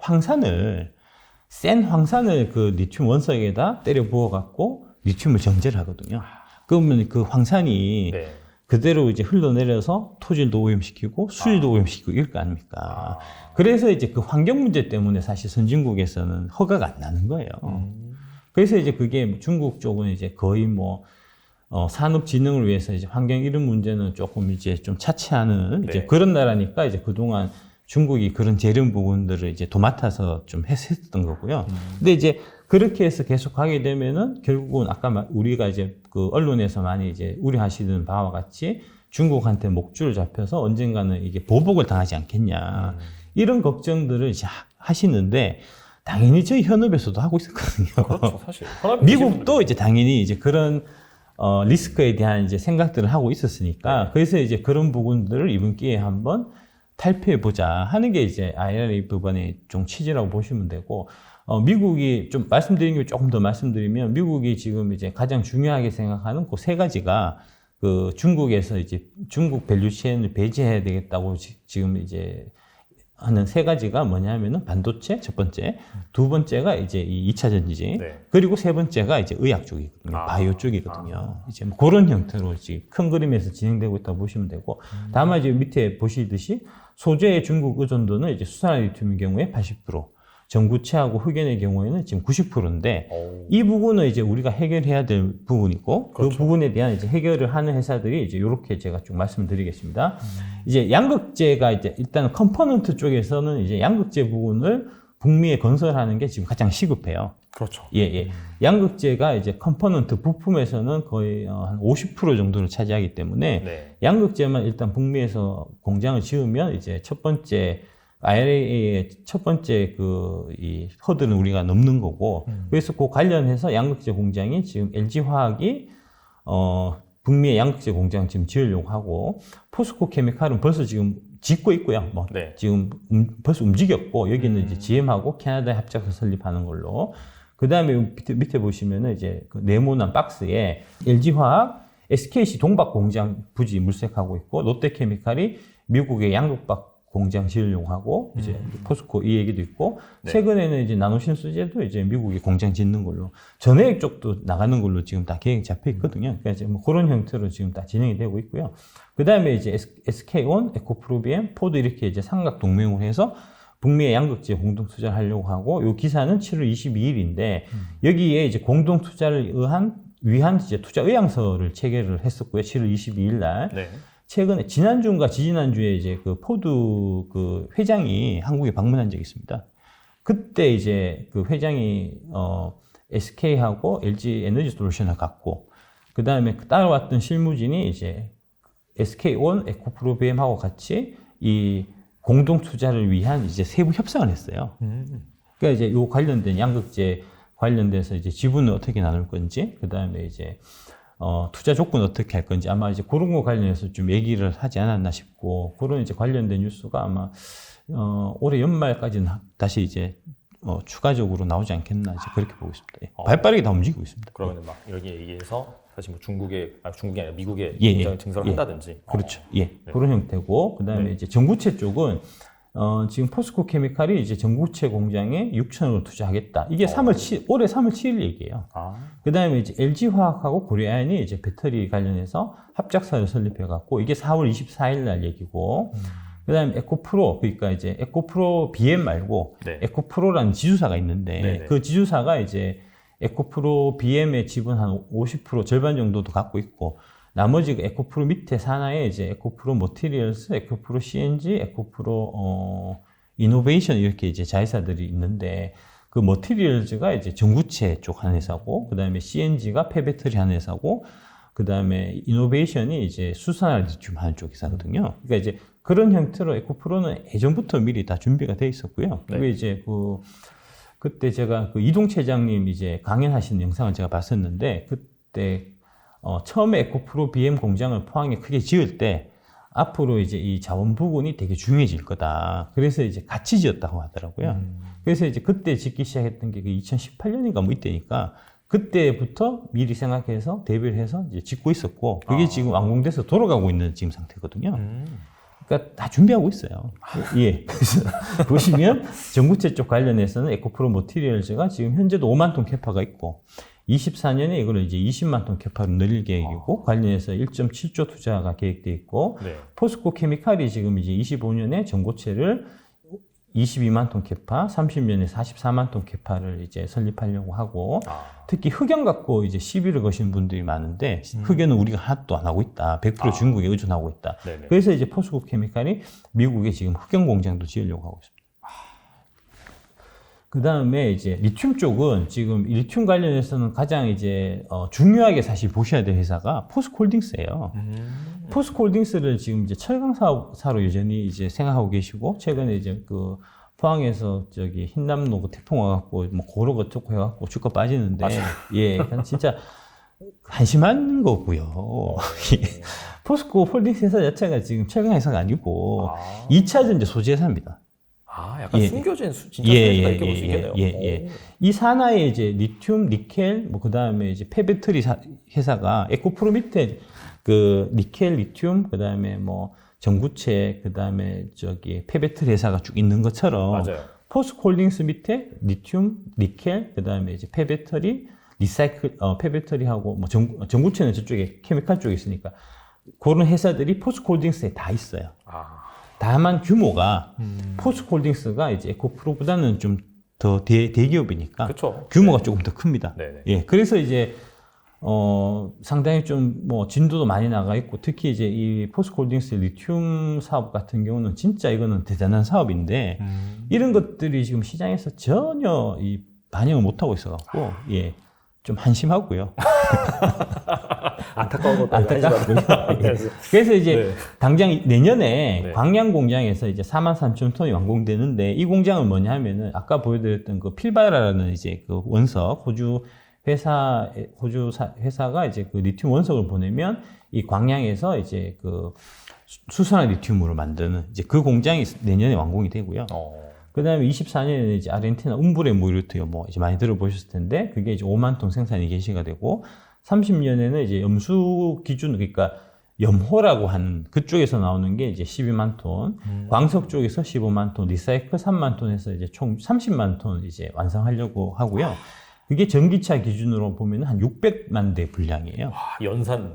센 황산을 그 리튬 원석에다 때려 부어 갖고 리튬을 정제를 하거든요. 그러면 그 황산이 네. 그대로 이제 흘러내려서 토질도 오염시키고 수질도 오염시키고 이럴 거 아닙니까? 그래서 이제 그 환경 문제 때문에 사실 선진국에서는 허가가 안 나는 거예요. 그래서 이제 그게 중국 쪽은 이제 거의 뭐 산업 진흥을 위해서 이제 환경 이런 문제는 조금 이제 좀 차치하는 이제 네. 그런 나라니까 이제 그동안 중국이 그런 재련 부분들을 이제 도맡아서 좀 했었던 거고요. 근데 이제 그렇게 해서 계속 가게 되면은 결국은 아까 우리가 이제 그 언론에서 많이 이제 우려하시는 바와 같이 중국한테 목줄 잡혀서 언젠가는 이게 보복을 당하지 않겠냐. 이런 걱정들을 이제 하시는데 당연히 저희 현업에서도 하고 있었거든요. 그렇죠, 사실. 미국도 이제 당연히 이제 그런 리스크에 대한 이제 생각들을 하고 있었으니까 네. 그래서 이제 그런 부분들을 이번 기회에 한번 탈피해 보자 하는 게 이제 IRA 부분의 좀 취지라고 보시면 되고 미국이 좀 말씀드린 게 조금 더 말씀드리면 미국이 지금 이제 가장 중요하게 생각하는 그 세 가지가 그 중국에서 이제 중국 밸류체인을 배제해야 되겠다고 지금 이제 하는 세 가지가 뭐냐면은 반도체 첫 번째, 두 번째가 이제 이 2차 전지, 네. 그리고 세 번째가 이제 의학 쪽이거든요. 바이오 쪽이거든요. 이제 뭐 그런 형태로 지금 큰 그림에서 진행되고 있다고 보시면 되고, 다만 이제 밑에 보시듯이 소재의 중국 의존도는 이제 수산화 리튬의 경우에 80%, 전구체하고 흑연의 경우에는 지금 90%인데 이 부분은 이제 우리가 해결해야 될 부분이고 그렇죠. 그 부분에 대한 이제 해결을 하는 회사들이 이제 이렇게 제가 쭉 말씀드리겠습니다. 이제 양극재가 이제 일단 컴포넌트 쪽에서는 이제 양극재 부분을 북미에 건설하는 게 지금 가장 시급해요. 그렇죠. 예. 양극재가 이제 컴포넌트 부품에서는 거의 한 50% 정도를 차지하기 때문에 네. 양극재만 일단 북미에서 공장을 지으면 이제 첫 번째 IRA의 첫 번째 이 허들은 우리가 넘는 거고 그래서 그 관련해서 양극재 공장이 지금 LG화학이 북미의 양극재 공장 지금 지으려고 하고 포스코 케미칼은 벌써 지금 짓고 있고요. 뭐 네. 지금 벌써 움직였고 여기는 이제 GM하고 캐나다에 합작해서 설립하는 걸로. 그다음에 밑에 보시면은 이제 그 네모난 박스에 LG화학, SKC 동박 공장 부지 물색하고 있고 롯데케미칼이 미국의 양극박 공장 지으려고 하고 이제 포스코 이 얘기도 있고 네. 최근에는 이제 나노신소재도 이제 미국이 공장 짓는 걸로 전해액 쪽도 나가는 걸로 지금 다 계획 잡혀 있거든요. 그러니까 이제 뭐 그런 형태로 지금 다 진행이 되고 있고요. 그 다음에 이제 SK온, 에코프로비엠, 포드 이렇게 이제 삼각 동맹으로 해서 북미의 양극재 공동 투자를 하려고 하고 요 기사는 7월 22일인데 여기에 이제 공동 투자를 위한 이제 투자 의향서를 체결을 했었고요. 7월 22일 날. 네. 최근에 지난주인가 지지난주에 이제 그 포드 그 회장이 한국에 방문한 적이 있습니다. 그때 이제 그 회장이 SK하고 LG 에너지 솔루션을 갖고 그 다음에 따라왔던 실무진이 이제 SK온, 에코프로비엠하고 같이 이 공동 투자를 위한 이제 세부 협상을 했어요. 그러니까 이제 요 관련된 양극재 관련돼서 이제 지분을 어떻게 나눌 건지, 그 다음에 이제 투자 조건 어떻게 할 건지 아마 이제 그런 거 관련해서 좀 얘기를 하지 않았나 싶고, 그런 이제 관련된 뉴스가 아마 올해 연말까지는 다시 이제 추가적으로 나오지 않겠나 이제 그렇게 보고 있습니다. 예. 발빠르게 다 움직이고 있습니다. 그러면 막 이렇게 얘기해서 사실 뭐 중국이 아니라 미국에 예, 공장 증설을 예. 한다든지. 그렇죠. 예. 네. 그런 형태고, 그 다음에 네. 이제 전구체 쪽은 지금 포스코 케미칼이 이제 전구체 공장에 6천억을 투자하겠다. 이게 올해 3월 7일 얘기예요. 그 다음에 이제 LG화학하고 고려아연이 이제 배터리 관련해서 합작사를 설립해갖고, 이게 4월 24일 날 얘기고, 그 다음에 에코프로, 그러니까 이제 에코프로 BM 말고, 네. 에코프로라는 지주사가 있는데, 네네. 그 지주사가 이제 에코프로 BM의 지분 한 50% 절반 정도도 갖고 있고, 나머지 그 에코프로 밑에 산하에 이제 에코프로 머티리얼스, 에코프로 CNG, 에코프로 이노베이션 이렇게 이제 자회사들이 있는데, 그 머티리얼즈가 이제 전구체 쪽 한 회사고, 그 다음에 CNG가 폐배터리 한 회사고, 그 다음에 이노베이션이 이제 수산화 리튬 하는 쪽 회사거든요. 그러니까 이제 그런 형태로 에코프로는 예전부터 미리 다 준비가 돼 있었고요. 네. 그게 이제 그때 제가 그 이동채장님 이제 강연하시는 영상을 제가 봤었는데, 그때 처음에 에코프로 BM 공장을 포항에 크게 지을 때 앞으로 이제 이 자원 부분이 되게 중요해질 거다. 그래서 이제 같이 지었다고 하더라고요. 그래서 이제 그때 짓기 시작했던 게 2018년인가 뭐 이때니까 그때부터 미리 생각해서 대비를 해서 이제 짓고 있었고, 그게 지금 완공돼서 돌아가고 있는 지금 상태거든요. 그러니까 다 준비하고 있어요. 예. 그래서 보시면 전구체 쪽 관련해서는 에코프로 머티리얼즈가 지금 현재도 5만 톤 캐파가 있고, 24년에 이걸 이제 20만 톤 캐파로 늘릴 계획이고, 관련해서 1.7조 투자가 계획돼 있고, 네. 포스코 케미칼이 지금 이제 25년에 전고체를 22만 톤 캐파, 30년에 44만 톤 캐파를 이제 설립하려고 하고, 특히 흑연 갖고 이제 시비를 거시는 분들이 많은데, 흑연은 우리가 하나도 안 하고 있다. 100% 중국에 의존하고 있다. 네네. 그래서 이제 포스코 케미칼이 미국에 지금 흑연 공장도 지으려고 하고 있습니다. 그 다음에 이제 리튬 쪽은 지금 리튬 관련해서는 가장 이제 중요하게 사실 보셔야 될 회사가 포스코홀딩스예요. 포스코홀딩스를 지금 이제 철강사로 여전히 이제 생각하고 계시고, 최근에 이제 그 포항에서 저기 흰남노 그 태풍 와갖고 뭐 고로 어쩌고 해갖고 주가 빠지는데, 예, 그냥 진짜 한심한 거고요. 포스코홀딩스 회사 자체가 지금 철강 회사가 아니고 2차 전지 소재 회사입니다. 약간 예. 숨겨진 진짜 소재가 이렇게 볼 수 있겠네요. 이 산하에 이제 리튬, 니켈, 뭐 그 다음에 이제 폐배터리 회사가 에코프로 밑에 그 니켈, 리튬, 그 다음에 뭐 전구체, 그 다음에 저기 폐배터리 회사가 쭉 있는 것처럼, 맞아요. 포스코홀딩스 밑에 리튬, 니켈, 그 다음에 이제 폐배터리, 리사이클, 폐배터리하고 뭐 전구체는 저쪽에 케미칼 쪽에 있으니까 그런 회사들이 포스코홀딩스에 다 있어요. 다만 규모가 포스코홀딩스가 이제 에코프로보다는 좀 더 대기업이니까 그쵸. 규모가 조금 더 큽니다. 네네. 예, 그래서 이제 상당히 좀 뭐 진도도 많이 나가 있고, 특히 이제 이 포스코홀딩스 리튬 사업 같은 경우는 진짜 이거는 대단한 사업인데, 이런 것들이 지금 시장에서 전혀 이 반영을 못 하고 있어갖고, 예, 좀 한심하고요. 안타까운 것도 안타깝고요. 그래서 이제 네. 당장 내년에 네. 광양 공장에서 이제 43,000톤이 완공되는데, 이 공장은 뭐냐 하면은 아까 보여드렸던 그 필바라라는 이제 그 원석, 호주 회사가 이제 그 리튬 원석을 보내면 이 광양에서 이제 그 수산화 리튬으로 만드는 이제 그 공장이 내년에 완공이 되고요. 그 다음에 24년에는 이제 아르헨티나 움브레 무르트요, 뭐 이제 많이 들어보셨을 텐데, 그게 이제 5만 톤 생산이 개시가 되고, 30년에는 이제 염수 기준, 그러니까 염호라고 하는 그쪽에서 나오는 게 이제 12만 톤, 광석 쪽에서 15만 톤, 리사이클 3만 톤에서 이제 총 30만 톤 이제 완성하려고 하고요. 그게 전기차 기준으로 보면 한 600만 대 분량이에요.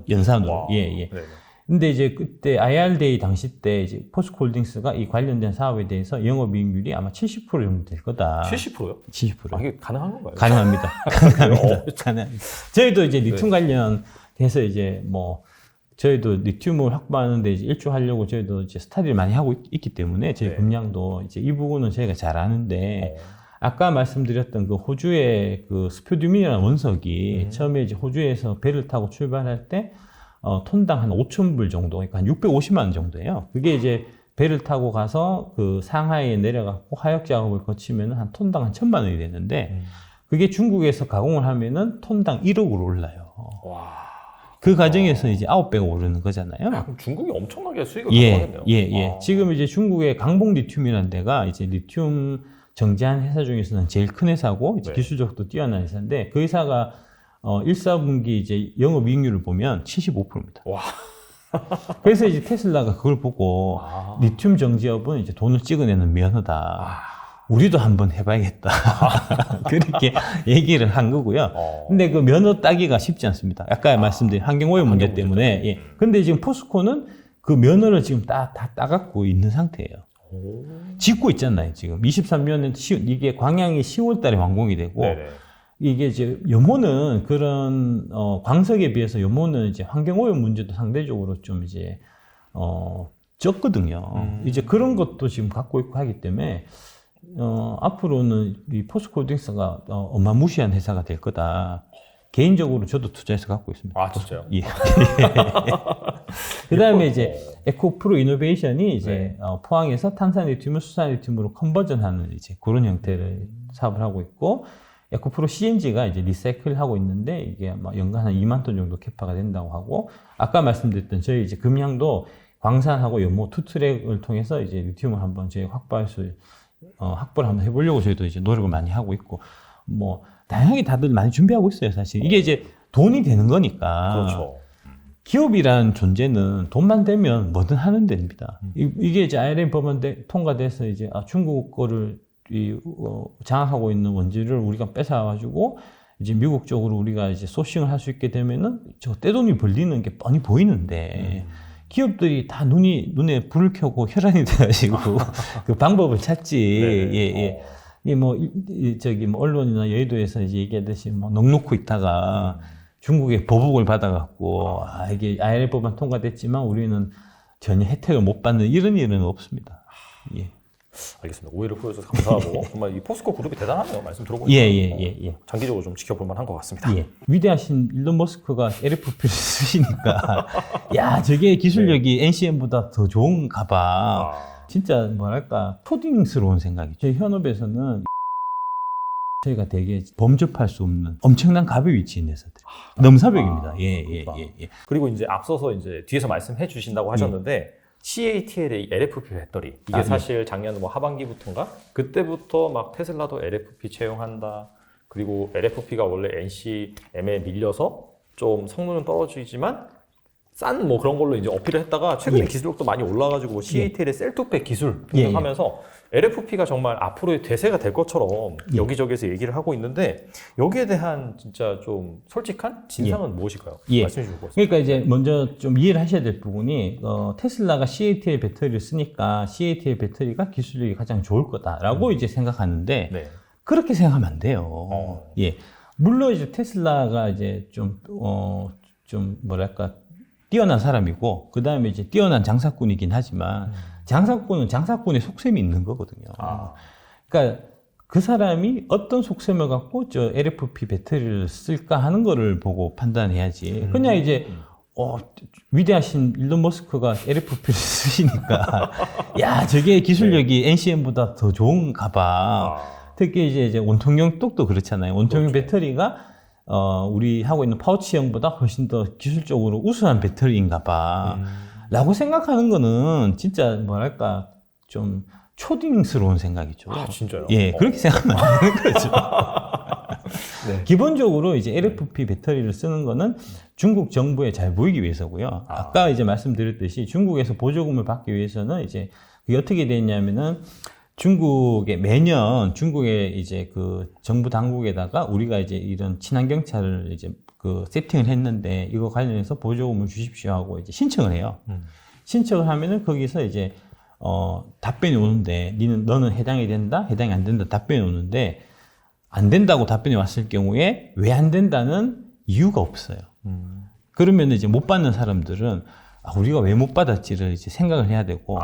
연산으로. 예, 예. 네네. 근데 이제 그때 IR데이 당시 때 이제 포스코홀딩스가 이 관련된 사업에 대해서 영업이익률이 아마 70% 정도 될 거다. 70%요? 70%. 이게 가능한 건가요? 가능합니다. 가능합니다. 가능합니다. 저희도 이제 리튬 관련해서 이제 뭐 저희도 리튬을 확보하는데 이제 일조하려고 저희도 이제 스타디를 많이 하고 있기 때문에 저희 금량도 이제 이 부분은 저희가 잘 아는데, 아까 말씀드렸던 그 호주의 그 스포듐이라는 원석이 처음에 이제 호주에서 배를 타고 출발할 때 톤당 한 5,000불 정도, 그러니까 한 650만 원 정도예요. 그게 이제 배를 타고 가서 그 상하이에 내려가고 하역 작업을 거치면 한 톤당 한 1,000만 원이 되는데 그게 중국에서 가공을 하면은 톤당 1억으로 올라요. 와. 그 과정에서 이제 9배가 오르는 거잖아요. 그럼 중국이 엄청나게 수익을 예, 가져가겠네요. 예. 지금 이제 중국의 강봉 리튬이라는 데가 이제 리튬 정제한 회사 중에서는 제일 큰 회사고 이제 네. 기술적도 뛰어난 회사인데 그 회사가 1사분기 이제 영업이익률을 보면 75%입니다. 와. 그래서 이제 테슬라가 그걸 보고 아. 리튬 정제업은 이제 돈을 찍어내는 면허다. 우리도 한번 해봐야겠다. 그렇게 얘기를 한 거고요. 근데 그 면허 따기가 쉽지 않습니다. 아까 말씀드린 환경오염 문제 때문에. 예. 근데 지금 포스코는 그 면허를 지금 다 따갖고 있는 상태예요. 오. 짓고 있잖아요, 지금. 23년에 이게 광양이 10월 달에 완공이 되고, 네네. 이게 이제 염호는 그런, 광석에 비해서 염호는 이제 환경오염 문제도 상대적으로 좀 이제, 적거든요. 이제 그런 것도 지금 갖고 있고 하기 때문에, 앞으로는 이 포스코홀딩스가 어마무시한 회사가 될 거다. 개인적으로 저도 투자해서 갖고 있습니다. 아, 진짜요? 예. 그 다음에 이제 에코프로 이노베이션이 이제 포항에서 탄산리튬을 수산리튬으로 컨버전하는 이제 그런 형태를 사업을 하고 있고, 에코프로 CNG가 이제 리사이클 하고 있는데 이게 막 연간 한 2만 톤 정도 캐파가 된다고 하고, 아까 말씀드렸던 저희 이제 금양도 광산하고 연모 투 트랙을 통해서 이제 리튬을 한번 저희 확보를 한번 해보려고 저희도 이제 노력을 많이 하고 있고, 뭐 다양하게 다들 많이 준비하고 있어요, 사실. 이게 이제 돈이 되는 거니까. 그렇죠. 기업이란 존재는 돈만 되면 뭐든 하는 데입니다. 이게 이제 IRA 법안 통과돼서 이제 중국 거를 장악하고 있는 원재료를 우리가 뺏어가지고 이제 미국 쪽으로 우리가 이제 소싱을 할 수 있게 되면은 저 떼돈이 벌리는 게 뻔히 보이는데 기업들이 다 눈에 불을 켜고 혈안이 돼가지고 그 방법을 찾지. 예. 이 뭐 언론이나 여의도에서 이제 얘기하듯이 뭐 넋놓고 있다가 중국의 보복을 받아갖고 이게 IRA 법안 통과됐지만 우리는 전혀 혜택을 못 받는 이런 일은 없습니다. 예. 알겠습니다. 오해를 풀어주셔서 감사하고 정말 이 포스코 그룹이 대단하네요. 말씀 들어보니까 예. 장기적으로 좀 지켜볼 만한 것 같습니다. 예. 위대하신 일론 머스크가 LFP를 쓰시니까 야 저게 기술력이 NCM보다 더 좋은가 봐. 진짜 뭐랄까 초딩스러운 생각이죠. 저희 현업에서는 저희가 되게 범접할 수 없는 엄청난 갑의 위치에 있는 회사들. 넘사벽입니다. 예. 그리고 이제 앞서서 이제 뒤에서 말씀해 주신다고 하셨는데 CATL의 LFP 배터리 이게 사실 작년 뭐 하반기부터인가 그때부터 막 테슬라도 LFP 채용한다. 그리고 LFP가 원래 NCM에 밀려서 좀 성능은 떨어지지만 싼 뭐 그런 걸로 이제 어필을 했다가 최근에 기술력도 많이 올라가지고 CATL의 셀투팩 기술 등등하면서 LFP가 정말 앞으로의 대세가 될 것처럼 여기저기서 얘기를 하고 있는데 여기에 대한 진짜 좀 솔직한 진상은 무엇일까요? 말씀해 주실 것 같습니다. 그러니까 이제 먼저 좀 이해를 하셔야 될 부분이 테슬라가 CATL 배터리를 쓰니까 CATL 배터리가 기술력이 가장 좋을 거다라고 이제 생각하는데 네. 그렇게 생각하면 안 돼요. 예. 물론 이제 테슬라가 이제 좀 뭐랄까 뛰어난 사람이고 그 다음에 이제 뛰어난 장사꾼이긴 하지만 장사꾼은 장사꾼의 속셈이 있는 거거든요. 그러니까 그 사람이 어떤 속셈을 갖고 저 LFP 배터리를 쓸까 하는 거를 보고 판단해야지. 그냥 이제 위대하신 일론 머스크가 LFP를 쓰시니까 야 저게 기술력이 NCM보다 더 좋은가 봐. 특히 이제 원통형 똑도 그렇잖아요. 원통형 배터리가 우리 하고 있는 파우치형보다 훨씬 더 기술적으로 우수한 배터리인가 봐. 라고 생각하는 거는 진짜 뭐랄까 좀 초딩스러운 생각이죠. 진짜요? 예, 그렇게 생각하면 안 되는 거죠. 네. 기본적으로 이제 LFP 배터리를 쓰는 거는 중국 정부에 잘 보이기 위해서고요. 아까 이제 말씀드렸듯이 중국에서 보조금을 받기 위해서는 이제 그게 어떻게 되냐면은 매년 중국의 이제 그 정부 당국에다가 우리가 이제 이런 친환경차를 이제 그 세팅을 했는데 이거 관련해서 보조금을 주십시오 하고 이제 신청을 해요. 신청을 하면은 거기서 이제 답변이 오는데 너는 해당이 된다, 해당이 안 된다 답변이 오는데 안 된다고 답변이 왔을 경우에 왜 안 된다는 이유가 없어요. 그러면 이제 못 받는 사람들은 우리가 왜 못 받았지를 이제 생각을 해야 되고.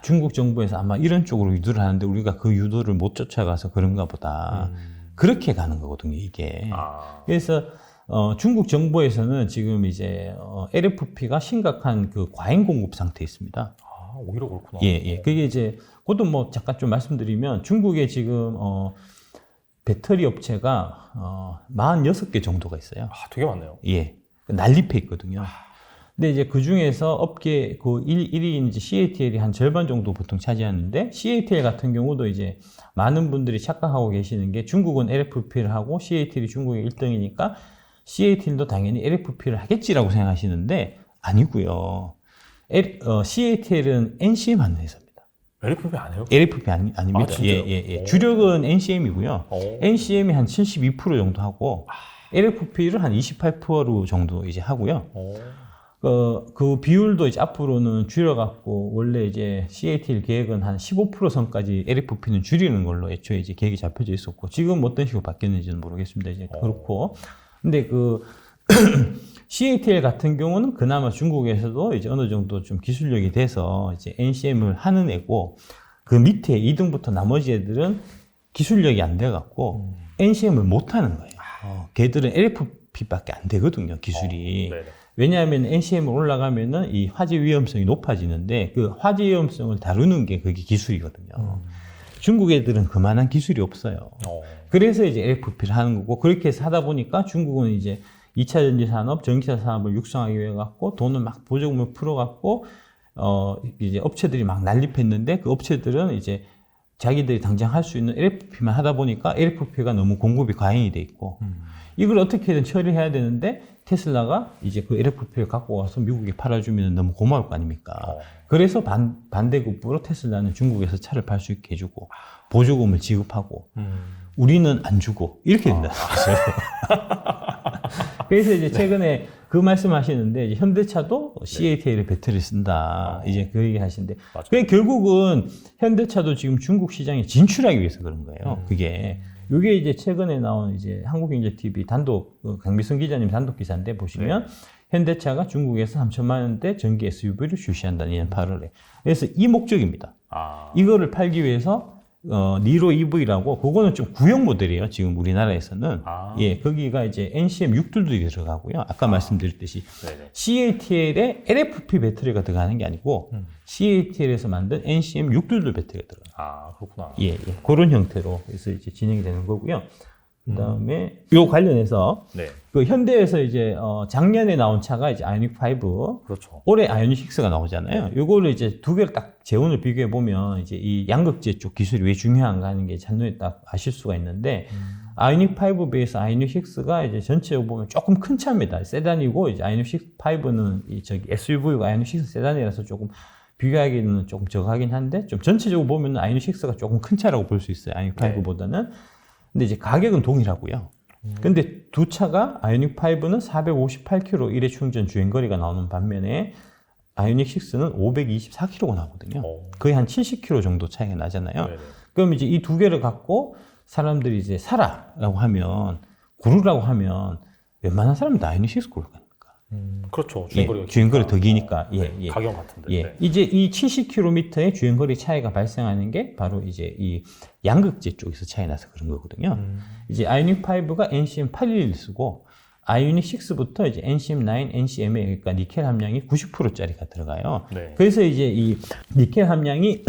중국 정부에서 아마 이런 쪽으로 유도를 하는데 우리가 그 유도를 못 쫓아가서 그런가 보다. 그렇게 가는 거거든요, 이게. 그래서, 중국 정부에서는 지금 이제, LFP가 심각한 그 과잉 공급 상태에 있습니다. 오히려 그렇구나. 예. 그게 이제 그것도 뭐 잠깐 좀 말씀드리면 중국에 지금 배터리 업체가 46개 정도가 있어요. 되게 많네요. 예. 난립해 있거든요. 근데 이제 그 중에서 업계 그 1위인 이제 CATL이 한 절반 정도 보통 차지하는데 CATL 같은 경우도 이제 많은 분들이 착각하고 계시는 게 중국은 LFP를 하고 CATL이 중국의 1등이니까 CATL도 당연히 LFP를 하겠지라고 생각하시는데 아니고요. CATL은 NCM 하는 회사입니다. LFP 안 해요? LFP 아닙니다. 진짜요? 예. 주력은 NCM이고요. NCM이 한 72% 정도 하고 LFP를 한 28% 정도 이제 하고요. 그 비율도 이제 앞으로는 줄여갖고 원래 이제 CATL 계획은 한 15% 선까지 LFP는 줄이는 걸로 애초에 이제 계획이 잡혀져 있었고 지금 어떤 식으로 바뀌었는지는 모르겠습니다. 이제 그렇고 근데 그 CATL 같은 경우는 그나마 중국에서도 이제 어느 정도 좀 기술력이 돼서 이제 NCM을 하는 애고 그 밑에 2등부터 나머지 애들은 기술력이 안 돼갖고 NCM을 못 하는 거예요. 걔들은 LFP밖에 안 되거든요, 기술이. 네네. 왜냐하면 NCM을 올라가면은 이 화재 위험성이 높아지는데 그 화재 위험성을 다루는 게 그게 기술이거든요. 중국 애들은 그만한 기술이 없어요. 그래서 이제 LFP를 하는 거고 그렇게 해서 하다 보니까 중국은 이제 2차 전지 산업, 전기차 산업을 육성하기 위해 갖고 돈을 막 보조금을 풀어 갖고 이제 업체들이 막 난립했는데 그 업체들은 이제 자기들이 당장 할 수 있는 LFP만 하다 보니까 LFP가 너무 공급이 과잉이 돼 있고 이걸 어떻게든 처리해야 되는데 테슬라가 이제 그 LFP를 갖고 와서 미국에 팔아주면 너무 고마울 거 아닙니까? 그래서 반대급부로 테슬라는 중국에서 차를 팔 수 있게 해주고 보조금을 지급하고 우리는 안 주고 이렇게 된다. 그래서 이제 최근에 그 말씀하시는데 이제 현대차도 CATL 배터리 쓴다. 이제 그 얘기 하시는데 그게 결국은 현대차도 지금 중국 시장에 진출하기 위해서 그런 거예요. 그게 이게 이제 최근에 나온 이제 한국경제TV 단독 강미성 기자님 단독 기사인데 보시면 현대차가 중국에서 3천만 원대 전기 SUV를 출시한다 내년 8월에. 그래서 이 목적입니다. 이거를 팔기 위해서 니로 EV라고 그거는 좀 구형 모델이에요. 지금 우리나라에서는 예 거기가 이제 NCM 6들도 들어가고요. 아까 말씀드렸듯이 CATL에 LFP 배터리가 들어가는 게 아니고 CATL에서 만든 NCM 6들도 배터리가 들어가요. 그렇구나. 예, 그런 형태로 그래서 이제 진행이 되는 거고요. 그다음에 요 관련해서 그 현대에서 이제 작년에 나온 차가 이제 아이오닉 5, 그렇죠. 올해 아이오닉 6가 나오잖아요. 요거를 이제 두 개를 딱 재원을 비교해 보면 이제 이 양극재 쪽 기술이 왜 중요한가 하는 게 잔눈에 딱 아실 수가 있는데 아이오닉 5 베이스 아이오닉 6가 이제 전체적으로 보면 조금 큰 차입니다. 세단이고 이제 아이오닉 5는 이 저기 SUV가 아이오닉 6 세단이라서 조금 비교하기는 조금 적하긴 한데 좀 전체적으로 보면 아이오닉 6가 조금 큰 차라고 볼 수 있어요. 아이오닉 5보다는. 근데 이제 가격은 동일하고요. 근데 두 차가 아이오닉 5는 458km 일회 충전 주행거리가 나오는 반면에 아이오닉 6는 524km가 나오거든요. 거의 한 70km 정도 차이가 나잖아요. 그럼 이제 이 두 개를 갖고 사람들이 이제 사라라고 하면 고르라고 하면 웬만한 사람은 다 아이오닉 6 고를 겁니까? 그렇죠. 주행거리 더 기니까. 가격 같은데. 이제 이 70km의 주행거리 차이가 발생하는 게 바로 이제 이 양극재 쪽에서 차이 나서 그런 거거든요. 이제 아이오닉 5가 NCM 811을 쓰고 아이오닉 6부터 이제 NCM 9, NCM에 그러니까 니켈 함량이 90%짜리가 들어가요. 그래서 이제 이 니켈 함량이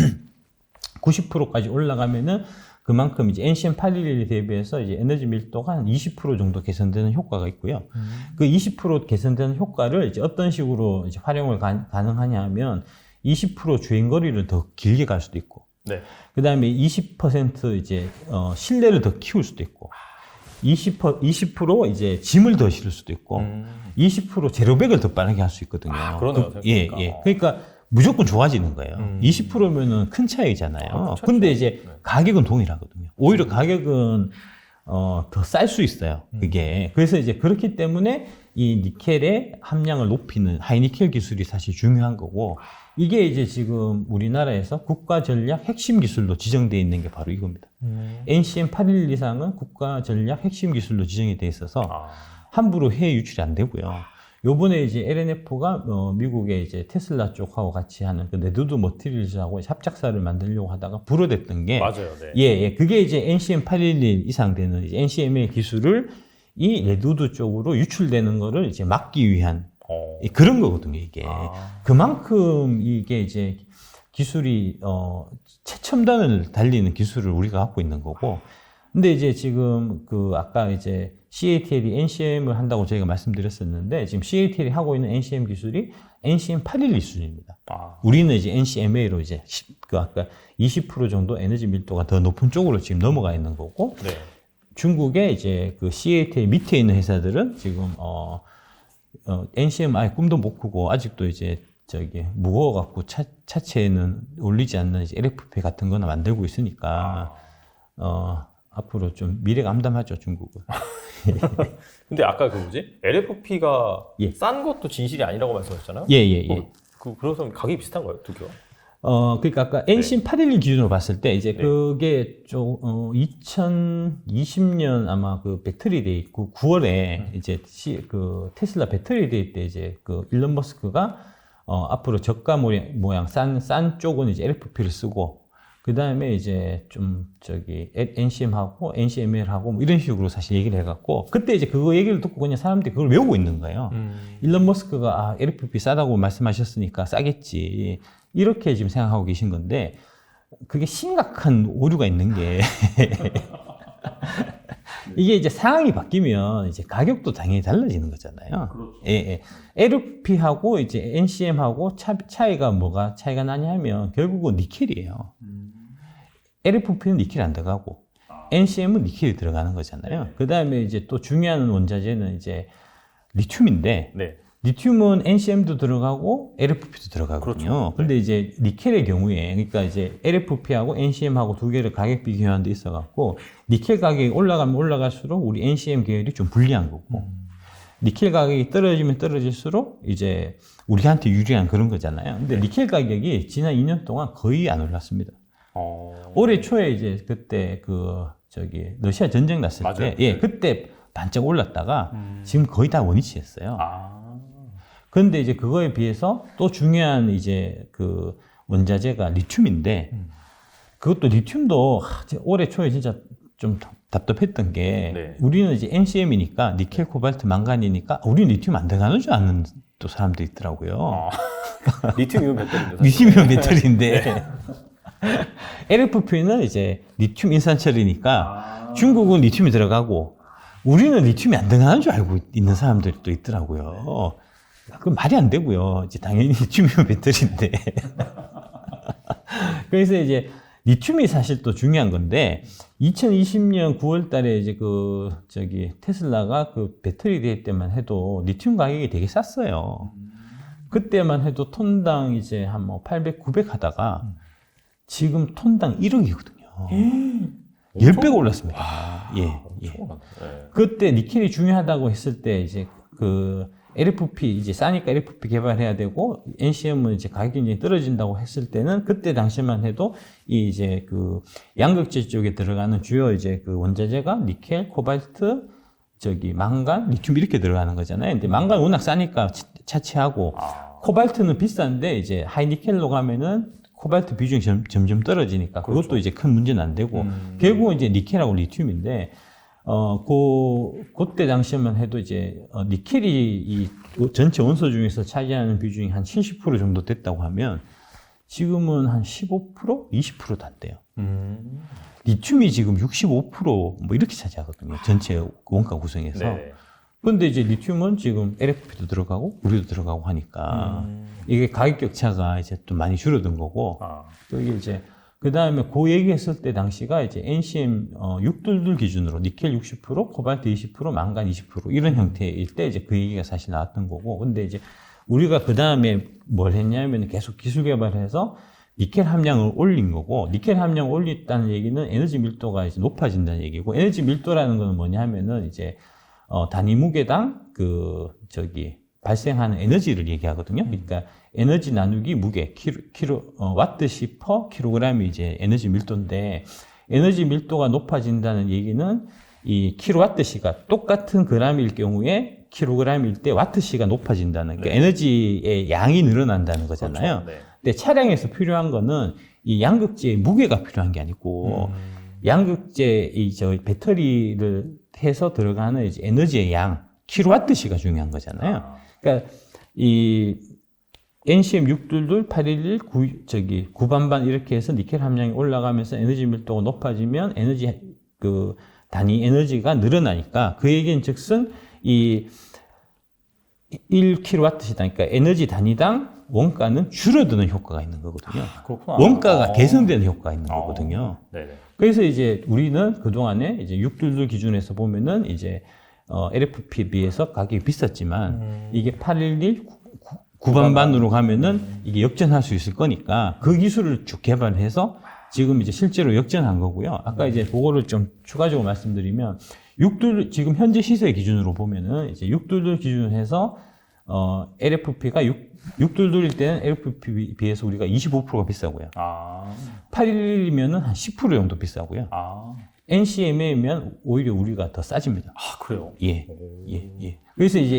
90%까지 올라가면은 그만큼 이제 NCM 811에 대비해서 이제 에너지 밀도가 한 20% 정도 개선되는 효과가 있고요. 그 20% 개선되는 효과를 이제 어떤 식으로 이제 활용을 가능하냐 하면 20% 주행거리를 더 길게 갈 수도 있고, 그 다음에 20% 이제 실내를 더 키울 수도 있고, 20% 이제 짐을 더 실을 수도 있고, 20% 제로백을 더 빠르게 할 수 있거든요. 그러네요. 그러니까 무조건 좋아지는 거예요. 20%면은 큰 차이잖아요. 근데 이제 가격은 동일하거든요. 오히려 가격은 더 쌀 수 있어요. 그게. 그래서 이제 그렇기 때문에 이 니켈의 함량을 높이는 하이니켈 기술이 사실 중요한 거고, 이게 이제 지금 우리나라에서 국가 전략 핵심 기술로 지정되어 있는 게 바로 이겁니다. NCM 811 이상은 국가 전략 핵심 기술로 지정이 돼 있어서 함부로 해외 유출이 안 되고요. 요번에 이제 LNF가 미국의 이제 테슬라 쪽하고 같이 하는 그 레드우드 머티리얼즈하고 합작사를 만들려고 하다가 불허됐던 게 맞아요. 그게 이제 NCM 811 이상 되는 이제 NCM의 기술을 이 레드우드 쪽으로 유출되는 거를 이제 막기 위한 그런 거거든요, 이게. 그만큼 이게 이제 기술이 최첨단을 달리는 기술을 우리가 갖고 있는 거고. 근데 이제 지금 아까 이제 CATL이 NCM을 한다고 저희가 말씀드렸었는데 지금 CATL이 하고 있는 NCM 기술이 NCM 812 수준입니다. 우리는 이제 NCMA로 이제 아까 20% 정도 에너지 밀도가 더 높은 쪽으로 지금 넘어가 있는 거고. 네. 중국의 이제 CATL 밑에 있는 회사들은 지금 NCM 아예 꿈도 못 꾸고 아직도 이제 무거워갖고 차체에는 올리지 않는 이제 LFP 같은 거나 만들고 있으니까 앞으로 좀 미래가 암담하죠, 중국은. 근데 아까 LFP가 예. 싼 것도 진실이 아니라고 말씀하셨잖아요. 예. 그래서 가격이 비슷한가요, 두 개가? 그러니까 아까 NCM 811 기준으로 봤을 때 이제 네. 그게 2020년 아마 그 배터리 데이 9월에 이제 테슬라 배터리 데이 때 이제 일론 머스크가 앞으로 저가 모양 싼 쪽은 이제 LFP를 쓰고 그 다음에 이제 NCM하고 NCML하고 뭐 이런 식으로 사실 얘기를 해갖고 그때 이제 그거 얘기를 듣고 그냥 사람들이 그걸 외우고 있는 거예요. 일론 머스크가 LFP 싸다고 말씀하셨으니까 싸겠지. 이렇게 지금 생각하고 계신 건데 그게 심각한 오류가 있는 게 이게 이제 상황이 바뀌면 이제 가격도 당연히 달라지는 거잖아요. 그렇죠. 예. LFP하고 이제 NCM하고 차이가 나냐 하면 결국은 니켈이에요. LFP는 니켈 안 들어가고 NCM은 니켈이 들어가는 거잖아요. 그 다음에 이제 또 중요한 원자재는 이제 리튬인데 네. 리튬은 NCM도 들어가고 LFP도 들어가거든요. 그렇죠. 근데 이제 니켈의 경우에 그러니까 이제 LFP하고 NCM하고 두 개를 가격 비교하는 데 있어 갖고 니켈 가격이 올라가면 올라갈수록 우리 NCM 계열이 좀 불리한 거고 니켈 가격이 떨어지면 떨어질수록 이제 우리한테 유리한 그런 거잖아요. 근데 니켈 가격이 지난 2년 동안 거의 안 올랐습니다. 올해 초에 이제 그때 러시아 전쟁 났을 맞아요. 때, 예, 그때 반짝 올랐다가 지금 거의 다 원위치했어요. 그런데 이제 그거에 비해서 또 중요한 이제 원자재가 리튬인데 그것도 리튬도 올해 초에 진짜 좀 답답했던 게 네. 우리는 이제 NCM이니까 니켈, 코발트, 망간이니까 우리는 리튬 안 들어가는 줄 아는 또 사람도 있더라고요. 리튬이온 배터리인데. 리튬이온 배터리인데 LFP는 이제 리튬 인산철이니까 중국은 리튬이 들어가고 우리는 리튬이 안 들어가는 줄 알고 있는 사람들이 또 있더라고요. 그건 말이 안 되고요. 이제 당연히 리튬이온 배터리인데. 그래서 이제 리튬이 사실 또 중요한 건데 2020년 9월 달에 이제 테슬라가 배터리 대회 때만 해도 리튬 가격이 되게 쌌어요. 그때만 해도 톤당 이제 한 800, 900 하다가 지금 톤당 1억이거든요. 10배가 올랐습니다. 예. 그때 니켈이 중요하다고 했을 때 이제 LFP 이제 싸니까 LFP 개발해야 되고 NCM은 이제 가격이 이제 떨어진다고 했을 때는 그때 당시만 해도 이제 양극재 쪽에 들어가는 주요 이제 원자재가 니켈, 코발트, 망간, 리튬 이렇게 들어가는 거잖아요. 근데 망간 워낙 싸니까 차치하고 코발트는 비싼데 이제 하이니켈로 가면은 코발트 비중이 점점 떨어지니까 그것도 그렇죠. 이제 큰 문제는 안 되고 결국은 이제 니켈하고 리튬인데 그때 당시만 해도 이제 니켈이 이 전체 원소 중에서 차지하는 비중이 한 70% 정도 됐다고 하면 지금은 한 15%, 20%도 안 돼요. 리튬이 지금 65% 뭐 이렇게 차지하거든요. 전체 원가 구성에서. 네. 근데 이제 리튬은 지금 LFP도 들어가고 우리도 들어가고 하니까 이게 가격 격차가 이제 좀 많이 줄어든 거고 여기 이제 그 다음에 그 얘기했을 때 당시가 이제 NCM 622 기준으로 니켈 60%, 코발트 20%, 망간 20% 이런 형태일 때 이제 그 얘기가 사실 나왔던 거고 근데 이제 우리가 그 다음에 뭘 했냐면 계속 기술 개발해서 니켈 함량을 올린 거고 니켈 함량을 올렸다는 얘기는 에너지 밀도가 이제 높아진다는 얘기고 에너지 밀도라는 거는 뭐냐 하면은 이제 단위 무게당 발생하는 에너지를 얘기하거든요. 그러니까 에너지 나누기 무게, 와트시 퍼 킬로그램이 이제 에너지 밀도인데 에너지 밀도가 높아진다는 얘기는 이 킬로와트시가 똑같은 그램일 경우에 킬로그램일 때 와트시가 높아진다는 그러니까 에너지의 양이 늘어난다는 거잖아요. 그렇죠. 네. 근데 차량에서 필요한 거는 이 양극재의 무게가 필요한 게 아니고 양극재 배터리를 해서 들어가는 이제 에너지의 양, 킬로와트시가 중요한 거잖아요. 그러니까 NCM 622, 811, 9반반 이렇게 해서 니켈 함량이 올라가면서 에너지 밀도가 높아지면 에너지 그 단위 에너지가 늘어나니까 그 얘기는 즉슨 이 1kW시다. 그러니까 에너지 단위당 원가는 줄어드는 효과가 있는 거거든요. 그렇구나. 원가가 개선되는 효과가 있는 거거든요. 네네. 그래서 이제 우리는 그동안에 이제 622 기준에서 보면은 이제 LFP에 비해서 가격이 비쌌지만 이게 811, 9반반으로 가면은 이게 역전할 수 있을 거니까 그 기술을 쭉 개발해서 지금 이제 실제로 역전한 거고요. 아까 이제 그거를 좀 추가적으로 말씀드리면 622 지금 현재 시세 기준으로 보면은 이제 622 기준에서 LFP가 622일 때는 LFP에 비해서 우리가 25%가 비싸고요. 811이면은 한 10% 정도 비싸고요. NCMA면 오히려 우리가 더 싸집니다. 그래요? 예. 그래서 이제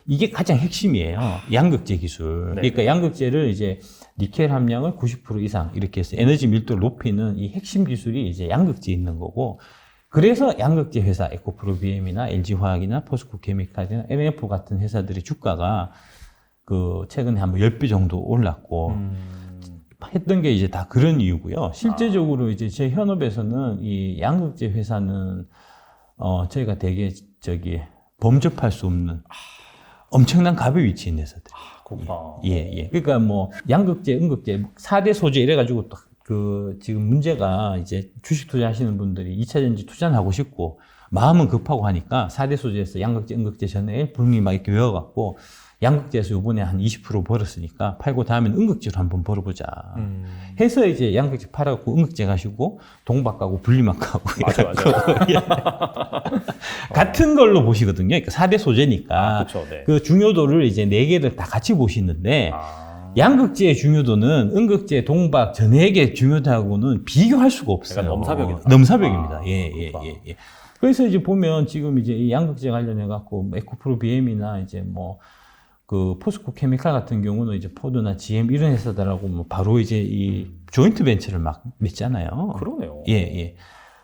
이게 가장 핵심이에요. 양극재 기술. 네. 그러니까 양극재를 이제 니켈 함량을 90% 이상 이렇게 해서 에너지 밀도를 높이는 이 핵심 기술이 이제 양극재에 있는 거고, 그래서 양극재 회사 에코프로비엠이나 LG화학이나 포스코케미칼이나 NF 같은 회사들의 주가가 그 최근에 한 10배 정도 올랐고 했던 게 이제 다 그런 이유고요. 실제적으로 이제 제 현업에서는 이 양극재 회사는 저희가 되게 범접할 수 없는 엄청난 값의 위치에 있는 회사들. 그렇구나. 예. 그러니까 뭐 양극재, 음극재 4대 소재 이래가지고 또 그 지금 문제가 이제 주식 투자하시는 분들이 2차 전지 투자는 하고 싶고 마음은 급하고 하니까 4대 소재에서 양극재, 음극재 전에 붐이 막 이렇게 외워갖고 양극재에서 요번에 한 20% 벌었으니까 팔고 다음엔 음극재로 한번 벌어보자 해서 이제 양극재 팔아갖고 음극재 가시고 동박 가고 분리막 가고 맞아요. 같은 걸로 보시거든요. 그러니까 4대 소재니까 그렇죠. 네. 그 중요도를 이제 4개를 다 같이 보시는데 양극재의 중요도는 음극재, 동박, 전해의 중요도하고는 비교할 수가 없어요. 그러니까 넘사벽이다. 넘사벽입니다. 예. 그래서 이제 보면 지금 이제 이 양극재 관련해 갖고 에코프로 BM이나 이제 뭐 그 포스코 케미칼 같은 경우는 이제 포드나 GM 이런 회사들하고 뭐 바로 이제 이 조인트 벤처를 막 맺잖아요. 그러네요. 예.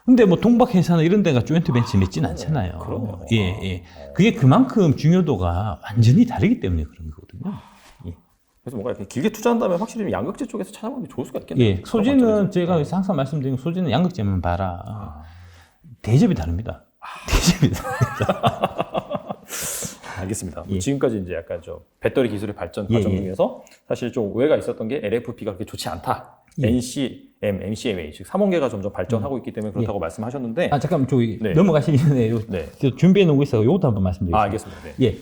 근데 뭐 동박 회사나 이런 데가 조인트 벤처 맺진 않잖아요. 그러네요. 예. 그게 그만큼 중요도가 완전히 다르기 때문에 그런 거거든요. 그래서 뭔가 이렇게 길게 투자한다면 확실히 양극재 쪽에서 찾아보는 게 좋을 수가 있겠네요. 예. 소재는 제가 항상 말씀드린 소재는 양극재만 봐라. 대접이 다릅니다. 대접이 다릅니다. 알겠습니다. 예. 지금까지 이제 약간 좀 배터리 기술의 발전 과정 중에서 사실 좀 오해가 있었던 게 LFP가 그렇게 좋지 않다. NCM, MCMA, 즉 3원계가 점점 발전하고 있기 때문에 그렇다고 말씀하셨는데. 잠깐만 저기 네. 넘어가시기 전에 준비해 놓고 있어서 이것도 한번 말씀드리겠습니다. 알겠습니다. 네. 예.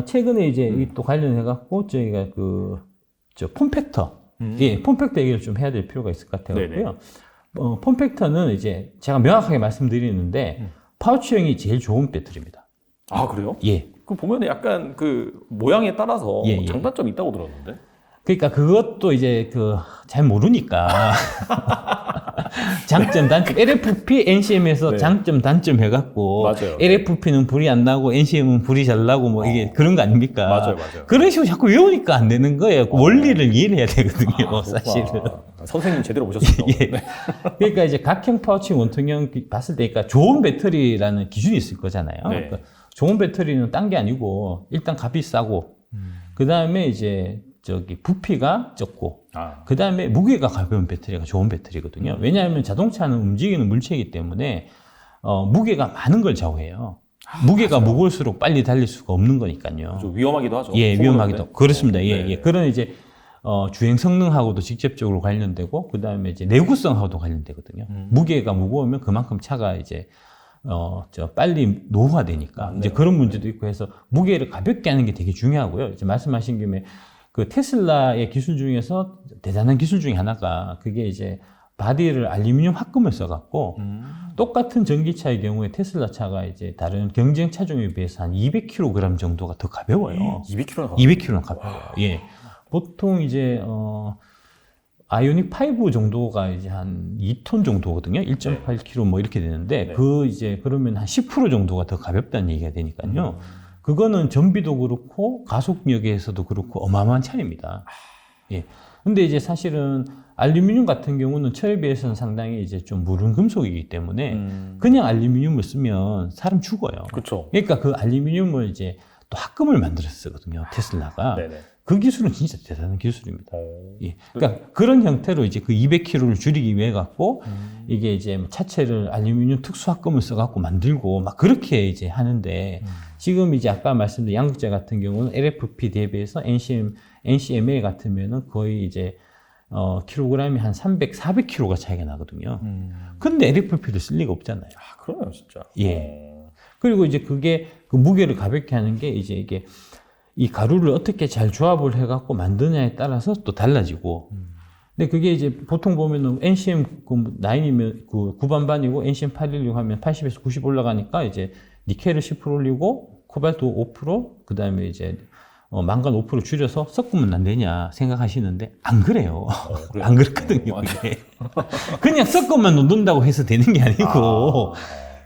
최근에 이제 또 관련해 갖고 저희가 폼팩터, 폼팩터 얘기를 좀 해야 될 필요가 있을 것 같아요. 폼팩터는 이제 제가 명확하게 말씀드리는데 파우치형이 제일 좋은 배터리입니다. 그래요? 예. 그 보면 약간 그 모양에 따라서 예. 장단점이 있다고 들었는데. 그러니까 그것도 이제 잘 모르니까 장점 단점 LFP NCM에서 네. 장점 단점 해갖고 맞아요. LFP는 불이 안 나고 NCM은 불이 잘 나고 뭐 이게 그런 거 아닙니까? 맞아요. 그런 식으로 자꾸 외우니까 안 되는 거예요. 그 원리를 이해를 해야 되거든요, 사실은. 선생님 제대로 모셨습니다. 예. 그러니까 이제 각형 파우치 원통형 봤을 때, 그러니까 좋은 배터리라는 기준이 있을 거잖아요. 네. 그러니까 좋은 배터리는 딴 게 아니고 일단 값이 싸고 그 다음에 이제 부피가 적고 그 다음에 무게가 가벼운 배터리가 좋은 배터리거든요. 왜냐하면 자동차는 움직이는 물체이기 때문에 무게가 많은 걸 좌우해요. 무게가 무거울수록 빨리 달릴 수가 없는 거니까요. 좀 위험하기도 하죠. 예, 위험하기도. 그렇습니다. 네. 예. 그런 이제 주행 성능하고도 직접적으로 관련되고 그 다음에 이제 내구성하고도 관련되거든요. 무게가 무거우면 그만큼 차가 이제 빨리 노후화되니까 이제 그런 문제도 있고 해서 무게를 가볍게 하는 게 되게 중요하고요. 이제 말씀하신 김에 그 테슬라의 기술 중에서 대단한 기술 중에 하나가 그게 이제 바디를 알루미늄 합금을 써갖고 똑같은 전기차의 경우에 테슬라 차가 이제 다른 경쟁 차종에 비해서 한 200kg 정도가 더 가벼워요. 200kg나 가벼워요. 예. 보통 이제 아이오닉 5 정도가 이제 한 2톤 정도거든요. 1.8kg 뭐 이렇게 되는데 그러면 한 10% 정도가 더 가볍다는 얘기가 되니까요. 그거는 전비도 그렇고 가속력에서도 그렇고 어마어마한 차이입니다. 예. 근데 이제 사실은 알루미늄 같은 경우는 철에 비해서는 상당히 이제 좀 무른 금속이기 때문에 그냥 알루미늄을 쓰면 사람 죽어요. 그렇죠. 그러니까 그 알루미늄을 이제 또 합금을 만들어서 쓰거든요. 테슬라가. 네네. 그 기술은 진짜 대단한 기술입니다. 예. 그러니까 그런 형태로 이제 그 200kg를 줄이기 위해 갖고 이게 이제 차체를 알루미늄 특수합금을 써갖고 만들고 막 그렇게 이제 하는데 지금 이제 아까 말씀드린 양극재 같은 경우는 LFP 대비해서 NCMA 같으면은 거의 이제 킬로그램이 한 300, 400kg가 차이가 나거든요. 근데 LFP를 쓸 리가 없잖아요. 아, 그러네요, 진짜. 예. 그리고 이제 그게 그 무게를 가볍게 하는 게 이제 이게 이 가루를 어떻게 잘 조합을 해갖고 만드냐에 따라서 또 달라지고. 근데 그게 이제 보통 보면은 NCM 9이면 그 9반반이고 NCM 816 하면 80에서 90 올라가니까 이제 니켈을 10% 올리고 코발트 5%, 그 다음에 이제 망간 5% 줄여서 섞으면 안 되냐 생각하시는데 안 그래요. 안 그렇거든요. 이게. 그냥 섞으면 넣는다고 해서 되는 게 아니고.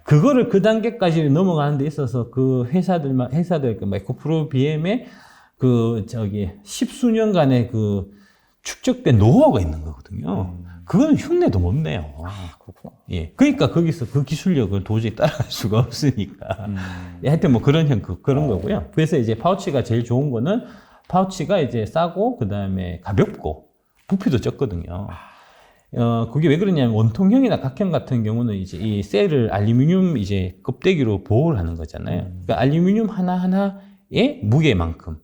그거를 그 단계까지 넘어가는 데 있어서 그 회사들, 그 에코프로 BM의 그 십수년간의 그 축적된 노하우가 있는 거거든요. 그거는 흉내도 못 내요. 아, 그렇구나. 예. 그러니까 거기서 그 기술력을 도저히 따라갈 수가 없으니까. 예, 하여튼 뭐 그런 거고요. 그래서 이제 파우치가 제일 좋은 거는 파우치가 이제 싸고, 그 다음에 가볍고, 부피도 적거든요. 그게 왜 그러냐면 원통형이나 각형 같은 경우는 이제 이 셀을 알루미늄 이제 껍데기로 보호를 하는 거잖아요. 그러니까 알루미늄 하나하나의 무게만큼,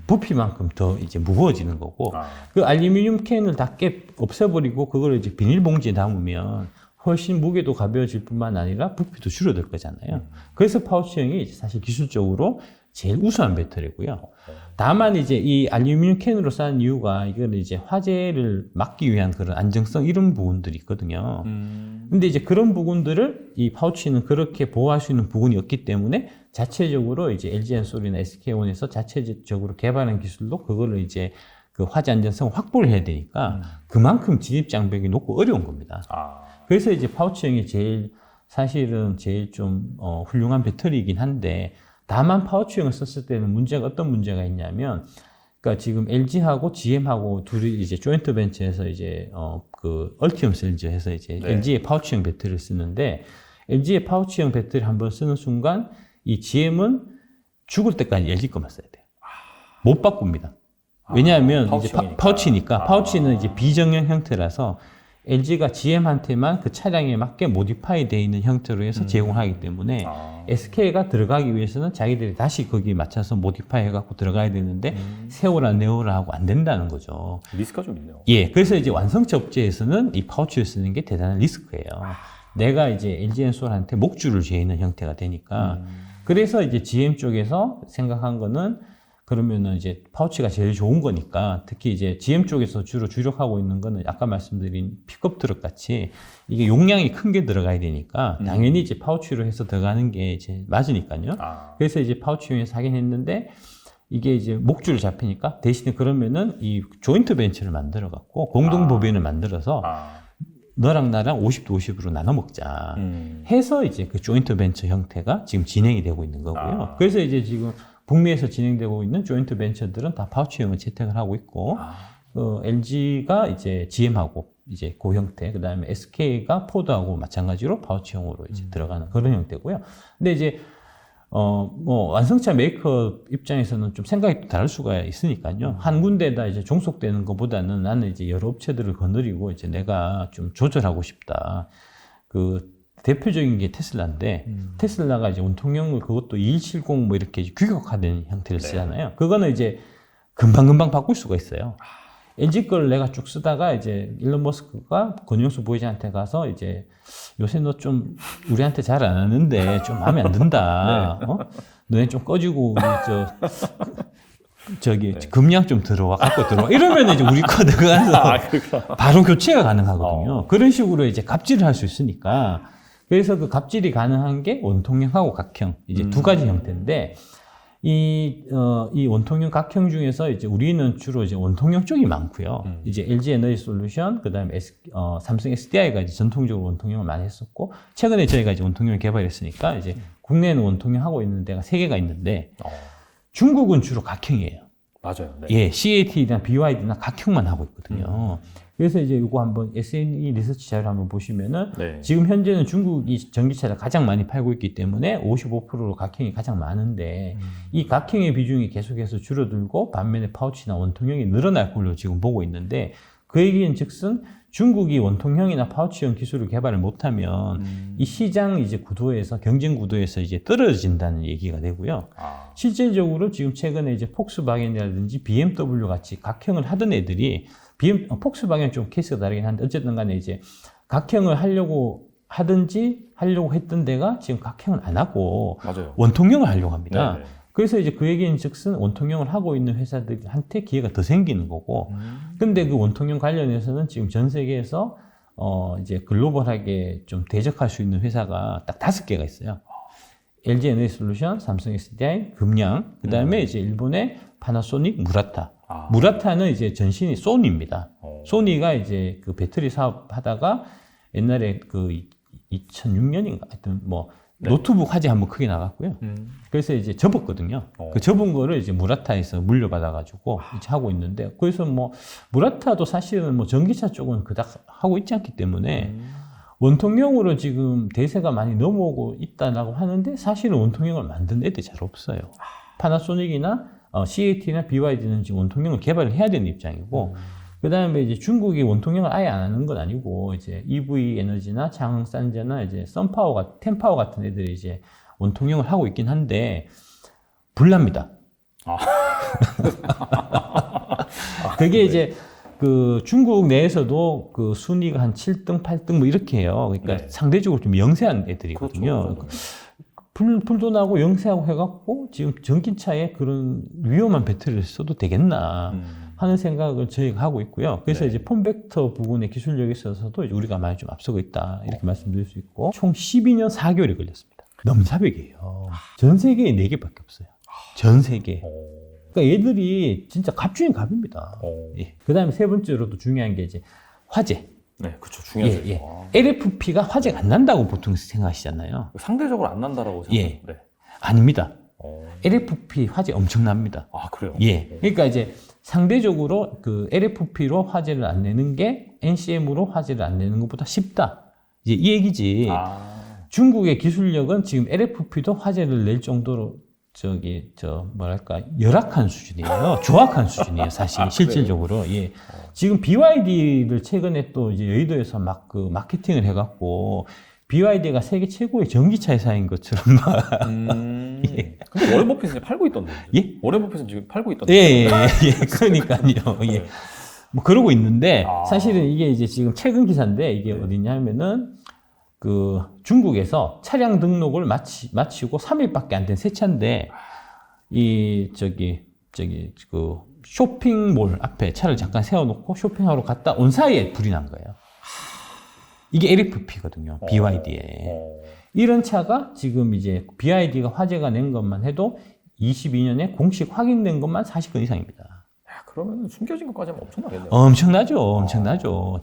부피만큼 더 이제 무거워지는 거고, 그 알루미늄 캔을 다 없애버리고 그걸 이제 비닐봉지에 담으면 훨씬 무게도 가벼워질 뿐만 아니라 부피도 줄어들 거잖아요. 그래서 파우치형이 사실 기술적으로 제일 우수한 배터리고요. 다만 이제 이 알루미늄 캔으로 쌓은 이유가 이거는 이제 화재를 막기 위한 그런 안정성 이런 부분들이 있거든요. 근데 이제 그런 부분들을 이 파우치는 그렇게 보호할 수 있는 부분이 없기 때문에 자체적으로 이제 LG엔솔이나 SK온에서 자체적으로 개발한 기술로 그거를 이제 그 화재 안전성을 확보를 해야 되니까 그만큼 진입 장벽이 높고 어려운 겁니다. 그래서 이제 파우치형이 사실은 제일 좀 훌륭한 배터리이긴 한데, 다만 파우치형을 썼을 때는 어떤 문제가 있냐면, 그러니까 지금 LG하고 GM하고 둘이 이제 조인트 벤처에서 이제 그 얼티엄 셀즈 해서 이제 LG의 파우치형 배터리를 쓰는데, LG의 파우치형 배터리 한번 쓰는 순간 이 GM은 죽을 때까지 LG 거만 써야 돼요. 못 바꿉니다. 왜냐하면 이제 파우치니까 파우치는 이제 비정형 형태라서 LG가 GM한테만 그 차량에 맞게 모디파이 되어 있는 형태로 해서 제공하기 때문에 SK가 들어가기 위해서는 자기들이 다시 거기에 맞춰서 모디파이 해갖고 들어가야 되는데 세워라 내워라 하고 안 된다는 거죠. 리스크가 좀 있네요. 예, 그래서 이제 완성차 업체에서는 이 파우치를 쓰는 게 대단한 리스크예요. 내가 이제 LG엔솔한테 목줄을 죄는 형태가 되니까. 그래서 이제 GM 쪽에서 생각한 거는 그러면은 이제 파우치가 제일 좋은 거니까, 특히 이제 GM 쪽에서 주로 주력하고 있는 거는 아까 말씀드린 픽업 트럭 같이 이게 용량이 큰 게 들어가야 되니까 당연히 이제 파우치로 해서 들어가는 게 이제 맞으니까요. 그래서 이제 파우치용에서 하긴 했는데, 이게 이제 목줄을 잡히니까 대신에 그러면은 이 조인트 벤처를 만들어 갖고 공동 법인을 만들어서 너랑 나랑 50대 50으로 나눠 먹자 해서 이제 그 조인트 벤처 형태가 지금 진행이 되고 있는 거고요. 그래서 이제 지금 북미에서 진행되고 있는 조인트 벤처들은 다 파우치형을 채택을 하고 있고, LG가 이제 GM하고 이제 그 형태, 그 다음에 SK가 포드하고 마찬가지로 파우치형으로 이제 들어가는 그런 형태고요. 근데 이제 뭐 완성차 메이커 입장에서는 좀 생각이 또 다를 수가 있으니까요. 한 군데에다 이제 종속되는 것보다는 나는 이제 여러 업체들을 거느리고 이제 내가 좀 조절하고 싶다. 그 대표적인 게 테슬라인데, 테슬라가 이제 원통형을 그것도 2170 뭐 이렇게 규격화된 형태를 쓰잖아요. 그거는 이제 금방금방 바꿀 수가 있어요. LG 걸 내가 쭉 쓰다가 이제 일론 머스크가 권영수 부회장한테 가서 이제 요새 너 좀 우리한테 잘 안 하는데 좀 마음에 안 든다. 너네 좀 꺼지고 우리 금량 좀 들어와, 갖고 들어와. 이러면 이제 우리 거 들어가서 바로 교체가 가능하거든요. 그런 식으로 이제 갑질을 할 수 있으니까. 그래서 그 갑질이 가능한 게 원통형하고 각형, 이제 두 가지 형태인데, 이 원통형 각형 중에서 이제 우리는 주로 이제 원통형 쪽이 많고요. 이제 LG 에너지 솔루션, 그 다음에 삼성 SDI가 이제 전통적으로 원통형을 많이 했었고, 최근에 저희가 이제 원통형을 개발했으니까 이제 국내에는 원통형 하고 있는 데가 3개가 있는데, 중국은 주로 각형이에요. 맞아요. 네. 예, CAT나 BYD나 각형만 하고 있거든요. 그래서 이제 이거 한번 SNE 리서치 자료를 한번 보시면은 네. 지금 현재는 중국이 전기차를 가장 많이 팔고 있기 때문에 55%로 각형이 가장 많은데 이 각형의 비중이 계속해서 줄어들고 반면에 파우치나 원통형이 늘어날 걸로 지금 보고 있는데 그 얘기는 즉슨 중국이 원통형이나 파우치형 기술을 개발을 못하면 이 시장 이제 구도에서 경쟁 구도에서 이제 떨어진다는 얘기가 되고요. 실질적으로 지금 최근에 이제 폭스바겐이라든지 BMW 같이 각형을 하던 애들이 폭스바겐은 좀 케이스가 다르긴 한데 어쨌든 간에 이제 각형을 하려고 했던 데가 지금 각형을 안 하고 맞아요. 원통형을 하려고 합니다. 네네. 그래서 이제 그 얘기는 즉슨 원통형을 하고 있는 회사들한테 기회가 더 생기는 거고, 근데 그 원통형 관련해서는 지금 전 세계에서 이제 글로벌하게 좀 대적할 수 있는 회사가 딱 5개가 있어요. LG 에너지솔루션, 삼성 SDI, 금양, 그 다음에 이제 일본의 파나소닉, 무라타. 무라타는 이제 전신이 소니입니다. 소니가 이제 그 배터리 사업 하다가 옛날에 그 2006년인가 하여튼 뭐 노트북 화재 한번 크게 나갔고요. 그래서 이제 접었거든요. 그 접은 거를 이제 무라타에서 물려받아가지고 이제 하고 있는데, 그래서 뭐 무라타도 사실은 뭐 전기차 쪽은 그닥 하고 있지 않기 때문에 원통형으로 지금 대세가 많이 넘어오고 있다라고 하는데 사실은 원통형을 만든 애들이 잘 없어요. 파나소닉이나 CAT나 BYD는 지금 원통형을 개발을 해야 되는 입장이고, 그 다음에 이제 중국이 원통형을 아예 안 하는 건 아니고, 이제 EV 에너지나 장산제나 이제 썬파워, 텐파워 같은 애들이 이제 원통형을 하고 있긴 한데, 불납니다. 그게 이제 그 중국 내에서도 그 순위가 한 7등, 8등 뭐 이렇게 해요. 그러니까 네. 상대적으로 좀 영세한 애들이거든요. 그렇죠. 불도 나고 영세하고 해갖고 지금 전기차에 그런 위험한 배터리를 써도 되겠나 하는 생각을 저희가 하고 있고요. 그래서 네. 이제 폼벡터 부분의 기술력에 있어서도 이제 우리가 많이 좀 앞서고 있다 이렇게 말씀드릴 수 있고, 총 12년 4개월이 걸렸습니다. 넘사벽이에요. 전 세계에 4개밖에 없어요. 전 세계. 그러니까 얘들이 진짜 갑 중에 갑입니다. 예. 그 다음에 세 번째로도 중요한 게 이제 화재. 네, 그렇죠. 중요하죠. 예. LFP가 화재가 안 난다고 보통 생각하시잖아요. 상대적으로 안 난다라고 생각해요. 예. 아닙니다. 어. LFP 화재 엄청납니다. 아, 그래요? 예. 그러니까 이제 상대적으로 그 LFP로 화재를 안 내는 게 NCM으로 화재를 안 내는 것보다 쉽다. 이제 이 얘기지. 중국의 기술력은 지금 LFP도 화재를 낼 정도로 열악한 수준이에요. 조악한 수준이에요, 사실. 실질적으로. 예. 지금 BYD를 최근에 또 이제 여의도에서 막 그 마케팅을 해갖고, BYD가 세계 최고의 전기차 회사인 것처럼 막. 예. 근데 워렌 버핏은 팔고 있던데. 예? 워렌 버핏은 지금 팔고 있던데. 예. 그러니까요. 예. 네. 뭐 그러고 있는데, 사실은 이게 이제 지금 최근 기사인데, 이게 어디냐면은, 그 중국에서 차량 등록을 마치고 3일밖에 안 된 새 차인데, 그 쇼핑몰 앞에 차를 잠깐 세워놓고 쇼핑하러 갔다 온 사이에 불이 난 거예요. 이게 LFP거든요. BYD에. 이런 차가 지금 이제 BYD가 화재가 낸 것만 해도 22년에 공식 확인된 것만 40건 이상입니다. 야, 그러면 숨겨진 것까지 하면 엄청나겠네요. 엄청나죠.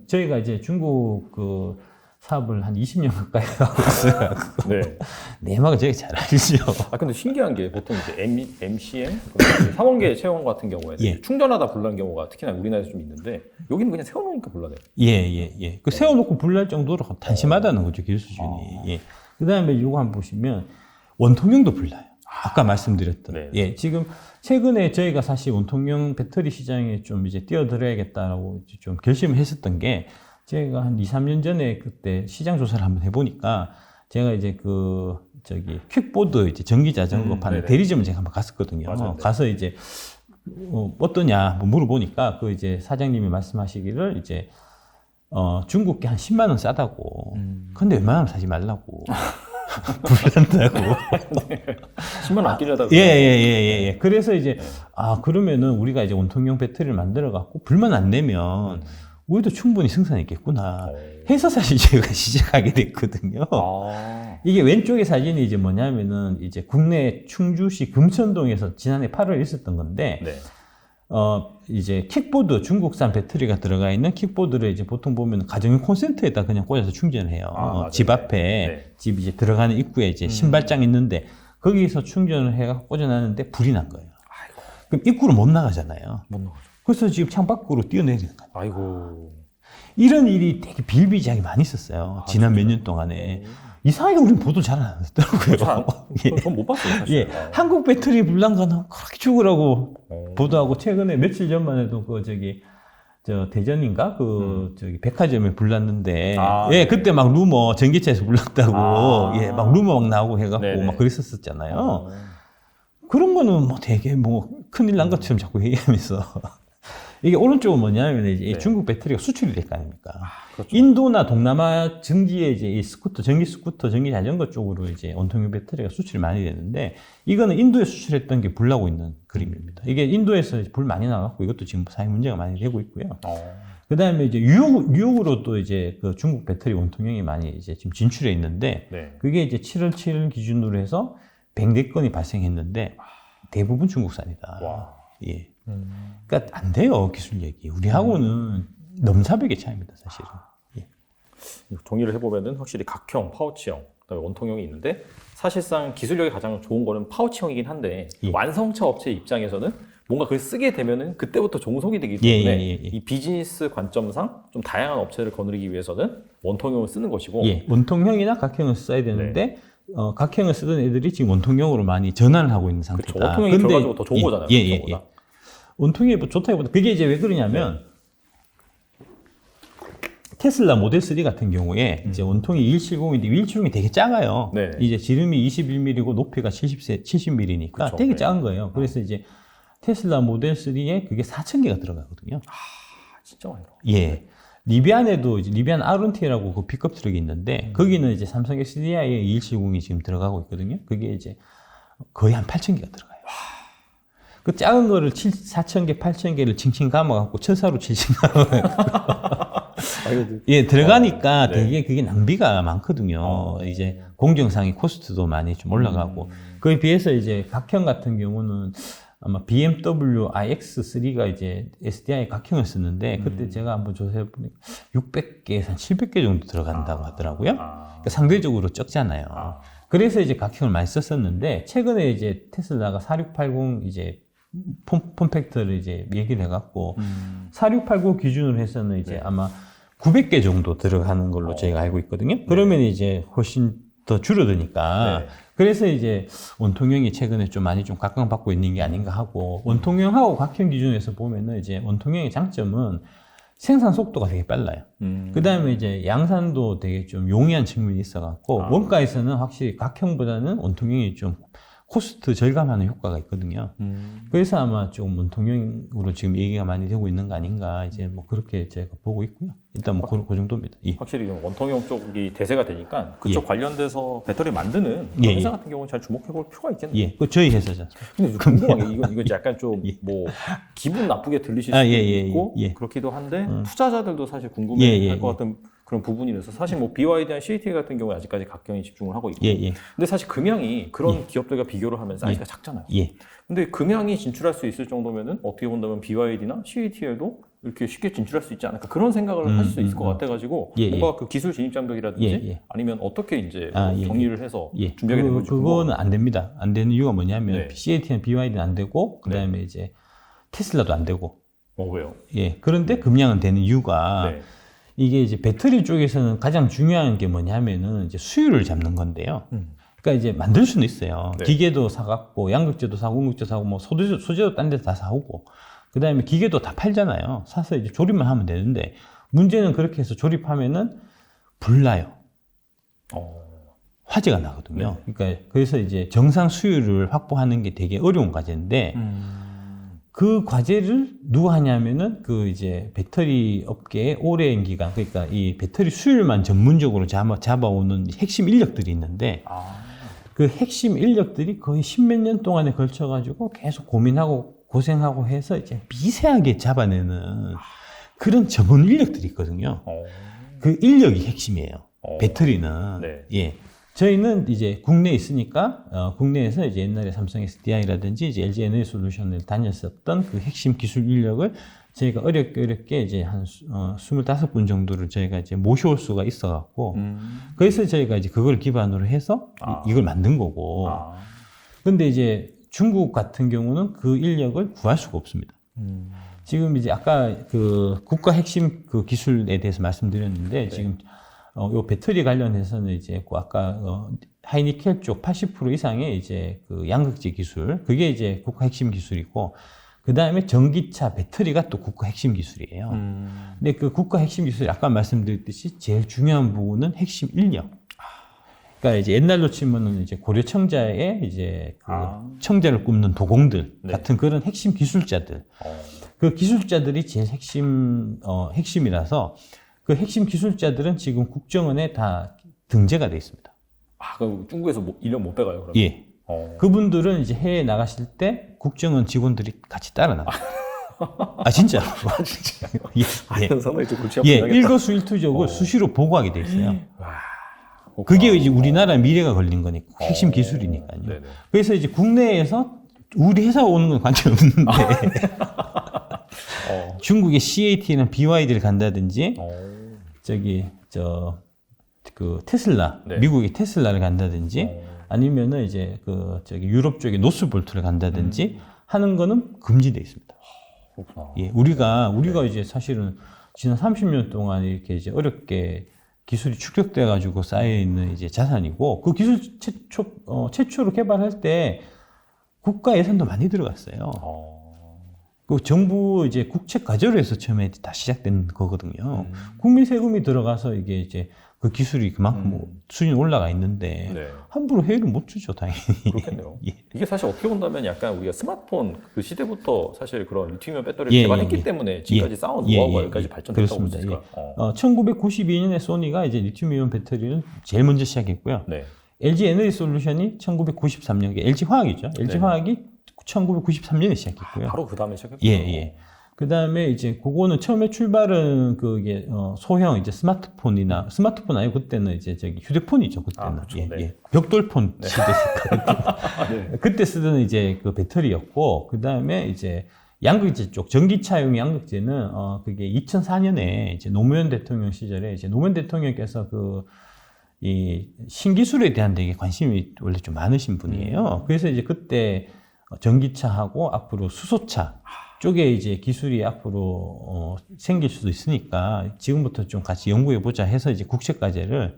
저희가 이제 중국 그 사업을 한 20년 가까이 하고 있어요. 네. 내막을 되게 잘 알죠. 근데 신기한 게 보통 이제 MCM, 상온계 체험 같은 경우에는 예. 충전하다 불난 경우가 특히나 우리나라에서 좀 있는데 여기는 그냥 세워놓으니까 불나네요. 예. 그 세워놓고 불날 정도로 단심하다는 거죠, 기술 수준이. 예. 그 다음에 이거 한번 보시면 원통형도 불나요. 아까 말씀드렸던. 네. 예. 지금 최근에 저희가 사실 원통형 배터리 시장에 좀 이제 뛰어들어야겠다라고 좀 결심을 했었던 게, 제가 한 2, 3년 전에 그때 시장 조사를 한번 해보니까, 제가 이제 퀵보드 이제 전기 자전거 파는 대리점을 제가 한번 갔었거든요. 맞아요. 가서 이제, 어떠냐, 뭐 물어보니까, 그 이제 사장님이 말씀하시기를 이제, 중국계 한 10만 원 싸다고. 근데 웬만하면 사지 말라고. 불난다고. 10만 원 아끼려다가. 예. 그래서 이제, 그러면은 우리가 이제 원통형 배터리를 만들어갖고 불만 안 내면, 우리도 충분히 생산이 있겠구나 해서 사실 제가 시작하게 됐거든요. 이게 왼쪽의 사진이 이제 뭐냐면은 이제 국내 충주시 금천동에서 지난해 8월에 있었던 건데, 네. 이제 킥보드, 중국산 배터리가 들어가 있는 킥보드를 이제 보통 보면 가정용 콘센트에다 그냥 꽂아서 충전을 해요. 집 앞에, 네. 집 이제 들어가는 입구에 이제 신발장 있는데, 거기서 충전을 해가 꽂아놨는데 불이 난 거예요. 그럼 입구로 못 나가잖아요. 못 나가죠. 그래서 지금 창밖으로 뛰어내리는 거예요. 아이고. 이런 일이 되게 비일비재하게 많이 있었어요. 지난 몇 년 동안에. 이상하게 우리는 보도 잘 안 하더라고요. 전 못 봤어요, 사실. 예. 한국 배터리 불난가는 그렇게 죽으라고 어. 보도하고, 최근에 며칠 전만 해도 저 대전인가? 백화점에 불났는데, 아, 예, 네. 그때 막 루머, 전기차에서 불났다고, 아. 예, 막 루머 막 나오고 해갖고 네네. 막 그랬었잖아요. 어. 그런 거는 뭐 되게 뭐 큰일 난 것처럼 자꾸 얘기하면서. 이게 오른쪽은 뭐냐면 이제 이 네. 중국 배터리가 수출이 될 거 아닙니까? 그렇죠. 인도나 동남아 증지에 이제 이 스쿠터, 전기 스쿠터, 전기 자전거 쪽으로 이제 원통형 배터리가 수출이 많이 되는데, 이거는 인도에 수출했던 게 불나고 있는 그림입니다. 이게 인도에서 불 많이 나갖고 이것도 지금 사회 문제가 많이 되고 있고요. 그 다음에 이제 뉴욕으로 또 이제 그 중국 배터리 원통형이 많이 이제 지금 진출해 있는데, 네. 그게 이제 7월 7일 기준으로 해서 104건이 발생했는데, 대부분 중국산이다. 와. 예. 그러니까 안 돼요, 기술 얘기. 우리하고는 넘사벽의 차이입니다, 사실은. 예. 정리를 해보면은 확실히 각형, 파우치형, 그다음에 원통형이 있는데, 사실상 기술력이 가장 좋은 거는 파우치형이긴 한데, 예. 완성차 업체 입장에서는 뭔가 그걸 쓰게 되면은 그때부터 종속이 되기 예, 때문에 예. 이 비즈니스 관점상 좀 다양한 업체를 거느리기 위해서는 원통형을 쓰는 것이고, 예, 원통형이나 각형을 써야 되는데, 각형을 쓰던 애들이 지금 원통형으로 많이 전환을 하고 있는 상태다. 그렇죠. 원통형이 결과적으로 더 좋은 거잖아요. 예. 각형보다. 원통형이 뭐 좋다기보다, 그게 이제 왜 그러냐면, 테슬라 모델 3 같은 경우에 이제 원통이 170인데 170이 되게 작아요. 네. 이제 지름이 21mm고 높이가 70mm니까 그쵸, 되게 네. 작은 거예요. 그래서 이제 테슬라 모델 3에 그게 4,000개가 들어가거든요. 진짜 많이 들어. 예. 리비안에도 이제 리비안 R&T라고 그 픽업 트럭이 있는데, 거기는 이제 삼성 SDI에 2170이 지금 들어가고 있거든요. 그게 이제 거의 한 8,000개가 들어가요. 그 작은 거를 4,000개, 8,000개를 칭칭 감아갖고 천사로 칭칭 감아. 예, 들어가니까 네. 되게 그게 낭비가 많거든요. 이제 공정상의 코스트도 많이 좀 올라가고. 그에 비해서 이제 각형 같은 경우는 아마 BMW iX3가 이제 SDI 각형을 쓰는데, 그때 제가 한번 조사해보니까 600개에서 한 700개 정도 들어간다고 하더라고요. 그러니까 상대적으로 적잖아요. 그래서 이제 각형을 많이 썼었는데, 최근에 이제 테슬라가 4680 이제 폼팩트를 이제 얘기를 해갖고, 4680 기준으로 해서는 이제 네. 아마 900개 정도 들어가는 걸로 저희가 알고 있거든요. 그러면 이제 훨씬 더 줄어드니까. 네. 그래서 이제 원통형이 최근에 좀 많이 좀 각광받고 있는 게 아닌가 하고, 원통형하고 각형 기준에서 보면은 이제 원통형의 장점은 생산 속도가 되게 빨라요. 그 다음에 이제 양산도 되게 좀 용이한 측면이 있어갖고, 원가에서는 확실히 각형보다는 원통형이 좀 코스트 절감하는 효과가 있거든요. 그래서 아마 좀 원통형으로 지금 얘기가 많이 되고 있는 거 아닌가, 이제 뭐 그렇게 제가 보고 있고요. 일단 뭐 그 정도입니다. 예. 확실히 원통형 쪽이 대세가 되니까 그쪽 관련돼서 배터리 만드는 예, 회사 예. 같은 경우는 잘 주목해 볼 필요가 있겠네요. 예, 그 저희 회사죠. 근데 궁금한 게 이거 약간 좀 예. 뭐 기분 나쁘게 들리실 아, 수도 예, 예, 있고 예. 그렇기도 한데 투자자들도 사실 궁금해 예, 예, 할 것 예. 같은 그런 부분이라서 사실 뭐 BYD나 CAT 같은 경우에 아직까지 각경에 집중을 하고 있고 예, 예, 근데 사실 금양이 그런 기업들과 비교를 하면 사이즈가 작잖아요. 예. 근데 금양이 진출할 수 있을 정도면은 어떻게 본다면 BYD나 CATL도 이렇게 쉽게 진출할 수 있지 않을까 그런 생각을 하실 수 있을 것 같아가지고 예, 뭔가 그 기술 진입 장벽이라든지 예, 예. 아니면 어떻게 이제 아, 뭐 예, 정리를 해서 예. 준비하게 된 건지 그거는 안 됩니다. 안 되는 이유가 뭐냐면, 네. CAT는 BYD는 안 되고, 그 다음에 이제 테슬라도 안 되고, 왜요? 예. 그런데 금량은 되는 이유가, 네. 이게 이제 배터리 쪽에서는 가장 중요한 게 뭐냐면은 이제 수율을 잡는 건데요. 그러니까 이제 만들 수는 있어요. 네. 기계도 사갖고, 양극재도 사고, 응극재 사고, 뭐 소재도 딴 데서 다 사오고, 그 다음에 기계도 다 팔잖아요. 사서 이제 조립만 하면 되는데, 문제는 그렇게 해서 조립하면은 불나요. 화재가 나거든요. 그러니까 그래서 이제 정상 수율을 확보하는 게 되게 어려운 과제인데, 그 과제를 누가 하냐면은 그 이제 배터리 업계의 오랜 기간, 그러니까 이 배터리 수율만 전문적으로 잡아오는 핵심 인력들이 있는데, 그 핵심 인력들이 거의 10몇 년 동안에 걸쳐가지고 계속 고민하고 고생하고 해서 이제 미세하게 잡아내는 그런 전문 인력들이 있거든요. 그 인력이 핵심이에요. 배터리는. 네. 예. 저희는 이제 국내에 있으니까, 국내에서 이제 옛날에 삼성 SDI라든지 이제 LG 에너지 솔루션을 다녔었던 그 핵심 기술 인력을 저희가 어렵게 이제 한 25분 정도를 저희가 이제 모셔올 수가 있어갖고, 그래서 저희가 이제 그걸 기반으로 해서 이걸 만든 거고. 근데 이제 중국 같은 경우는 그 인력을 구할 수가 없습니다. 지금 이제 아까 그 국가 핵심 그 기술에 대해서 말씀드렸는데 지금 요 배터리 관련해서는 이제 그 아까 하이니켈 쪽 80% 이상의 이제 그 양극재 기술 그게 이제 국가 핵심 기술이고 그 다음에 전기차 배터리가 또 국가 핵심 기술이에요. 근데 그 국가 핵심 기술이 아까 말씀드렸듯이 제일 중요한 부분은 핵심 인력. 그러니까 이제 옛날로 치면은 이제 고려 청자의 이제 그 청자를 굽는 도공들 같은 그런 핵심 기술자들. 그 기술자들이 제일 핵심이라서 그 핵심 기술자들은 지금 국정원에 다 등재가 돼 있습니다. 그럼 중국에서 인력 못 빼가요, 그러면? 예. 그분들은 이제 해외에 나가실 때 국정원 직원들이 같이 따라 나가요. 진짜. 진짜. 예. 상당히 좀 골치 예, 아프긴 하겠다. 일거수일투족을 수시로 보고하게 돼 있어요. 그게 이제 우리나라 미래가 걸린 거니까 핵심 기술이니까요. 네네. 그래서 이제 국내에서 우리 회사 오는 건 관계 없는데 중국의 CAT나 BYD를 간다든지 그 테슬라, 네. 미국의 테슬라를 간다든지 아니면은 이제 그 유럽 쪽의 노스볼트를 간다든지 하는 거는 금지돼 있습니다. 그렇구나. 예, 우리가 이제 사실은 지난 30년 동안 이렇게 이제 어렵게 기술이 축적돼 가지고 쌓여 있는 이제 자산이고 그 기술 최초로 개발할 때 국가 예산도 많이 들어갔어요. 그 정부 이제 국책 과제로 해서 처음에 다 시작된 거거든요. 국민 세금이 들어가서 이게 이제 그 기술이 그만큼 수준이 올라가 있는데 네. 함부로 해외를 못 주죠, 당연히. 그렇겠네요. 예. 이게 사실 어떻게 본다면 약간 우리가 스마트폰 그 시대부터 사실 그런 리튬이온 배터리를 예, 개발했기 예, 예. 때문에 지금까지 쌓아온 예, 노하우가 예, 여기까지 예. 발전됐다고 볼 수 그렇습니다. 있을까요? 1992년에 소니가 이제 리튬이온 배터리를 제일 먼저 시작했고요. 네. LG 에너지 솔루션이 1993년, LG 화학이죠. LG 네. 화학이 1993년에 시작했고요. 바로 그 다음에 시작했군요. 예. 그 다음에 이제 그거는 처음에 출발은 그게 소형 이제 스마트폰 아니고 그때는 이제 휴대폰이죠. 그때는. 그렇죠. 예, 네. 예. 벽돌폰 시대니까. 네. 그때 쓰던 이제 그 배터리였고 그 다음에 이제 양극재 쪽 전기차용 양극재는 그게 2004년에 이제 노무현 대통령 시절에 이제 노무현 대통령께서 이 신기술에 대한 되게 관심이 원래 좀 많으신 분이에요. 그래서 이제 그때 전기차하고 앞으로 수소차 쪽에 이제 기술이 앞으로 생길 수도 있으니까 지금부터 좀 같이 연구해 보자 해서 이제 국책 과제를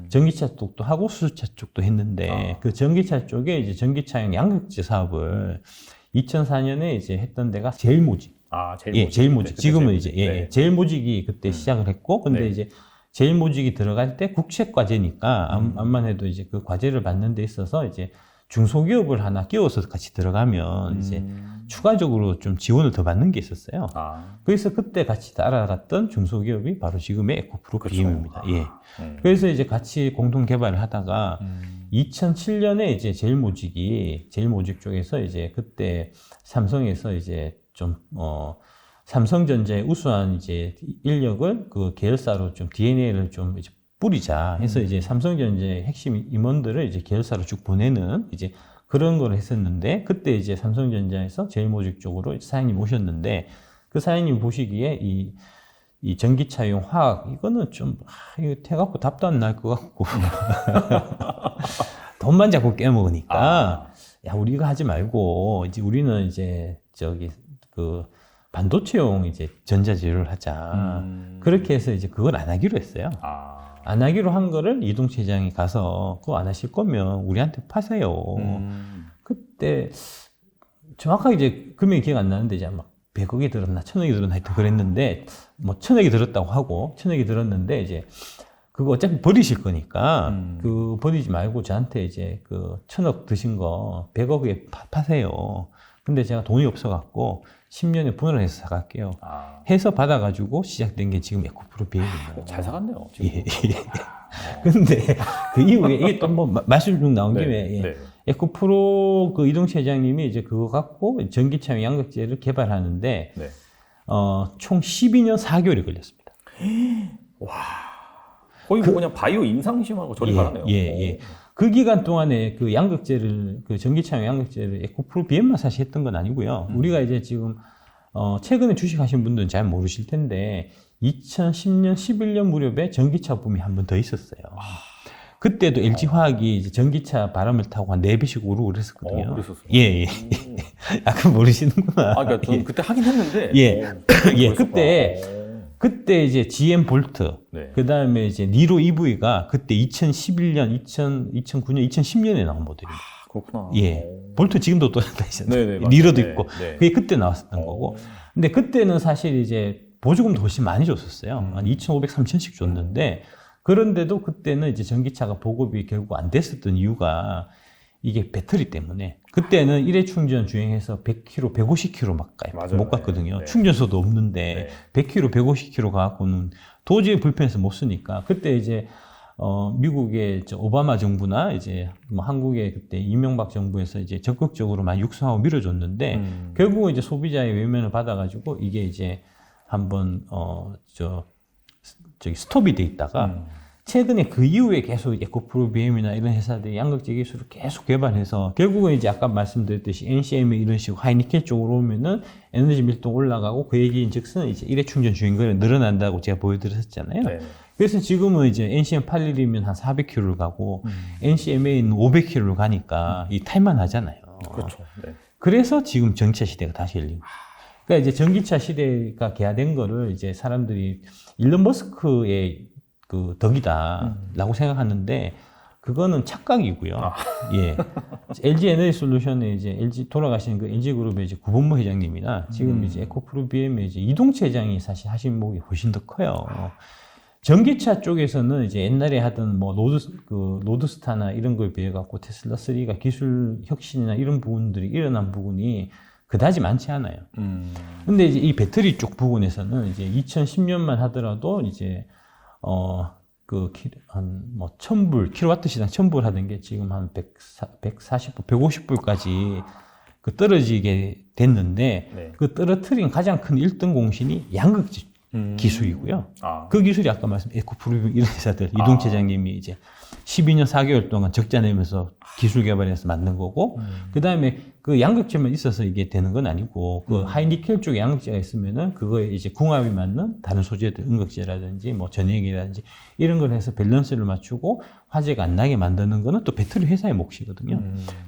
전기차 쪽도 하고 수소차 쪽도 했는데 그 전기차 쪽에 이제 전기차용 양극재 사업을 2004년에 이제 했던 데가 제일모직. 제일모직. 네, 지금은 이제 네. 제일모직이 그때 시작을 했고 근데 네. 이제 제일모직이 들어갈 때 국책 과제니까 암만 해도 이제 그 과제를 받는 데 있어서 이제 중소기업을 하나 끼워서 같이 들어가면 이제 추가적으로 좀 지원을 더 받는 게 있었어요. 그래서 그때 같이 따라갔던 중소기업이 바로 지금의 에코프로 BM입니다. 예. 그래서 이제 같이 공동 개발을 하다가 2007년에 이제 제일모직 쪽에서 이제 그때 삼성에서 이제 좀 삼성전자의 우수한 이제 인력을 그 계열사로 좀 DNA를 좀 이제 뿌리자 해서 이제 삼성전자의 핵심 임원들을 이제 계열사로 쭉 보내는 이제 그런 걸 했었는데 그때 이제 삼성전자에서 제일모직 쪽으로 사장님 오셨는데 그 사장님 보시기에 이 전기차용 화학 이거는 좀 이거 해갖고 답도 안 날 것 같고 돈만 자꾸 깨먹으니까 야 우리가 하지 말고 이제 우리는 이제 그 반도체용 이제 전자재료를 하자 그렇게 해서 이제 그걸 안 하기로 했어요. 안 하기로 한 거를 이동채 장이 가서 그거 안 하실 거면 우리한테 파세요. 그때 정확하게 이제 금액이 기억 안 나는데 이제 아마 100억이 들었나 1000억이 들었나 하여튼 그랬는데 뭐 1000억이 들었다고 하고 1000억이 들었는데 이제 그거 어차피 버리실 거니까 그 버리지 말고 저한테 이제 그 1000억 드신 거 100억에 파세요. 근데 제가 돈이 없어갖고 10년에 분할을 해서 사갈게요. 해서 받아가지고 시작된 게 지금 에코프로 BM입니다. 잘 사갔네요. 지금. 예. 근데 그 이후에 이게 또 한번 말씀 중 나온 김에 네. 에코프로 그 이동채 회장님이 이제 그거 갖고 전기차용 양극재를 개발하는데 네. 총 12년 4개월이 걸렸습니다. 거의 뭐 그냥 바이오 임상시험하고 저리 가네요. 예. 그 기간 동안에 그 양극재를 그 전기차용 양극재를 에코프로 BM만 사실 했던 건 아니고요. 우리가 이제 지금 최근에 주식하신 분들은 잘 모르실 텐데 2010년, 11년 무렵에 전기차 붐이 한 번 더 있었어요. 그때도 LG 화학이 이제 전기차 바람을 타고 한 4배씩 오르고 그랬었거든요. 그랬었어요. 예. 약간 모르시는구나. 아, 그러니까 저는 그때 하긴 했는데. 예. 예, 그랬었구나. 그때 이제 GM 볼트, 네. 그 다음에 이제 니로 EV가 그때 2011년, 2009년, 2010년에 나온 모델입니다. 아, 그렇구나. 예. 볼트 지금도 또 있잖아요. 네네. 맞아요. 니로도 네, 있고. 네. 그게 그때 나왔었던 거고. 근데 그때는 사실 이제 보조금도 훨씬 많이 줬었어요. 한 2,500, 3,000씩 줬는데, 그런데도 그때는 이제 전기차가 보급이 결국 안 됐었던 이유가 이게 배터리 때문에. 그때는 일회 충전 주행해서 100km, 150km 막 맞아요. 못 갔거든요. 네. 충전소도 없는데 네. 100km, 150km 가갖고는 도저히 불편해서 못 쓰니까 그때 이제 미국의 오바마 정부나 이제 뭐 한국의 그때 이명박 정부에서 이제 적극적으로 많이 육성하고 밀어줬는데 결국은 이제 소비자의 외면을 받아가지고 이게 이제 한번 저기 스톱이 돼 있다가 최근에 그 이후에 계속 에코프로 BM이나 이런 회사들이 양극재 기술을 계속 개발해서 결국은 이제 아까 말씀드렸듯이 NCM이 이런 식으로 하이니켈 쪽으로 오면은 에너지 밀도가 올라가고 그 얘기인 즉슨 이제 일회 충전 주행거리 늘어난다고 제가 보여드렸었잖아요. 네. 그래서 지금은 이제 NCM 81이면 한 400km를 가고 NCMA는 500km를 가니까 이 탈만 하잖아요. 그렇죠. 네. 그래서 지금 전기차 시대가 다시 열린 거예요. 그러니까 이제 전기차 시대가 개화된 거를 이제 사람들이 일론 머스크의 그 덕이다라고 생각하는데 그거는 착각이고요. 예. LG 에너지 솔루션의 이제 LG 돌아가신 그 LG 그룹의 이제 구본모 회장님이나 지금 이제 에코프로 BM의 이제 이동채 회장이 사실 하신 목이 훨씬 더 커요. 전기차 쪽에서는 이제 옛날에 하던 뭐 로드스타나 이런 걸 비해 갖고 테슬라 3가 기술 혁신이나 이런 부분들이 일어난 부분이 그다지 많지 않아요. 근데 이제 이 배터리 쪽 부분에서는 이제 2010년만 하더라도 이제 뭐 1000불, 킬로와트 시당 1000불 하던 게 지금 한 140불, 150불까지 그 떨어지게 됐는데 네. 그 떨어뜨린 가장 큰 1등 공신이 양극재 기술이고요. 그 기술이 아까 말씀 에코프루빙 이런 회사들 이동채장님이 이제 12년 4개월 동안 적자 내면서 기술 개발해서 만든 거고 그 다음에 그 양극재만 있어서 이게 되는 건 아니고 그 하이니켈 쪽에 양극재가 있으면은 그거에 이제 궁합이 맞는 다른 소재들 음극재라든지 뭐 전해액이라든지 이런 걸 해서 밸런스를 맞추고 화재가 안 나게 만드는 거는 또 배터리 회사의 몫이거든요.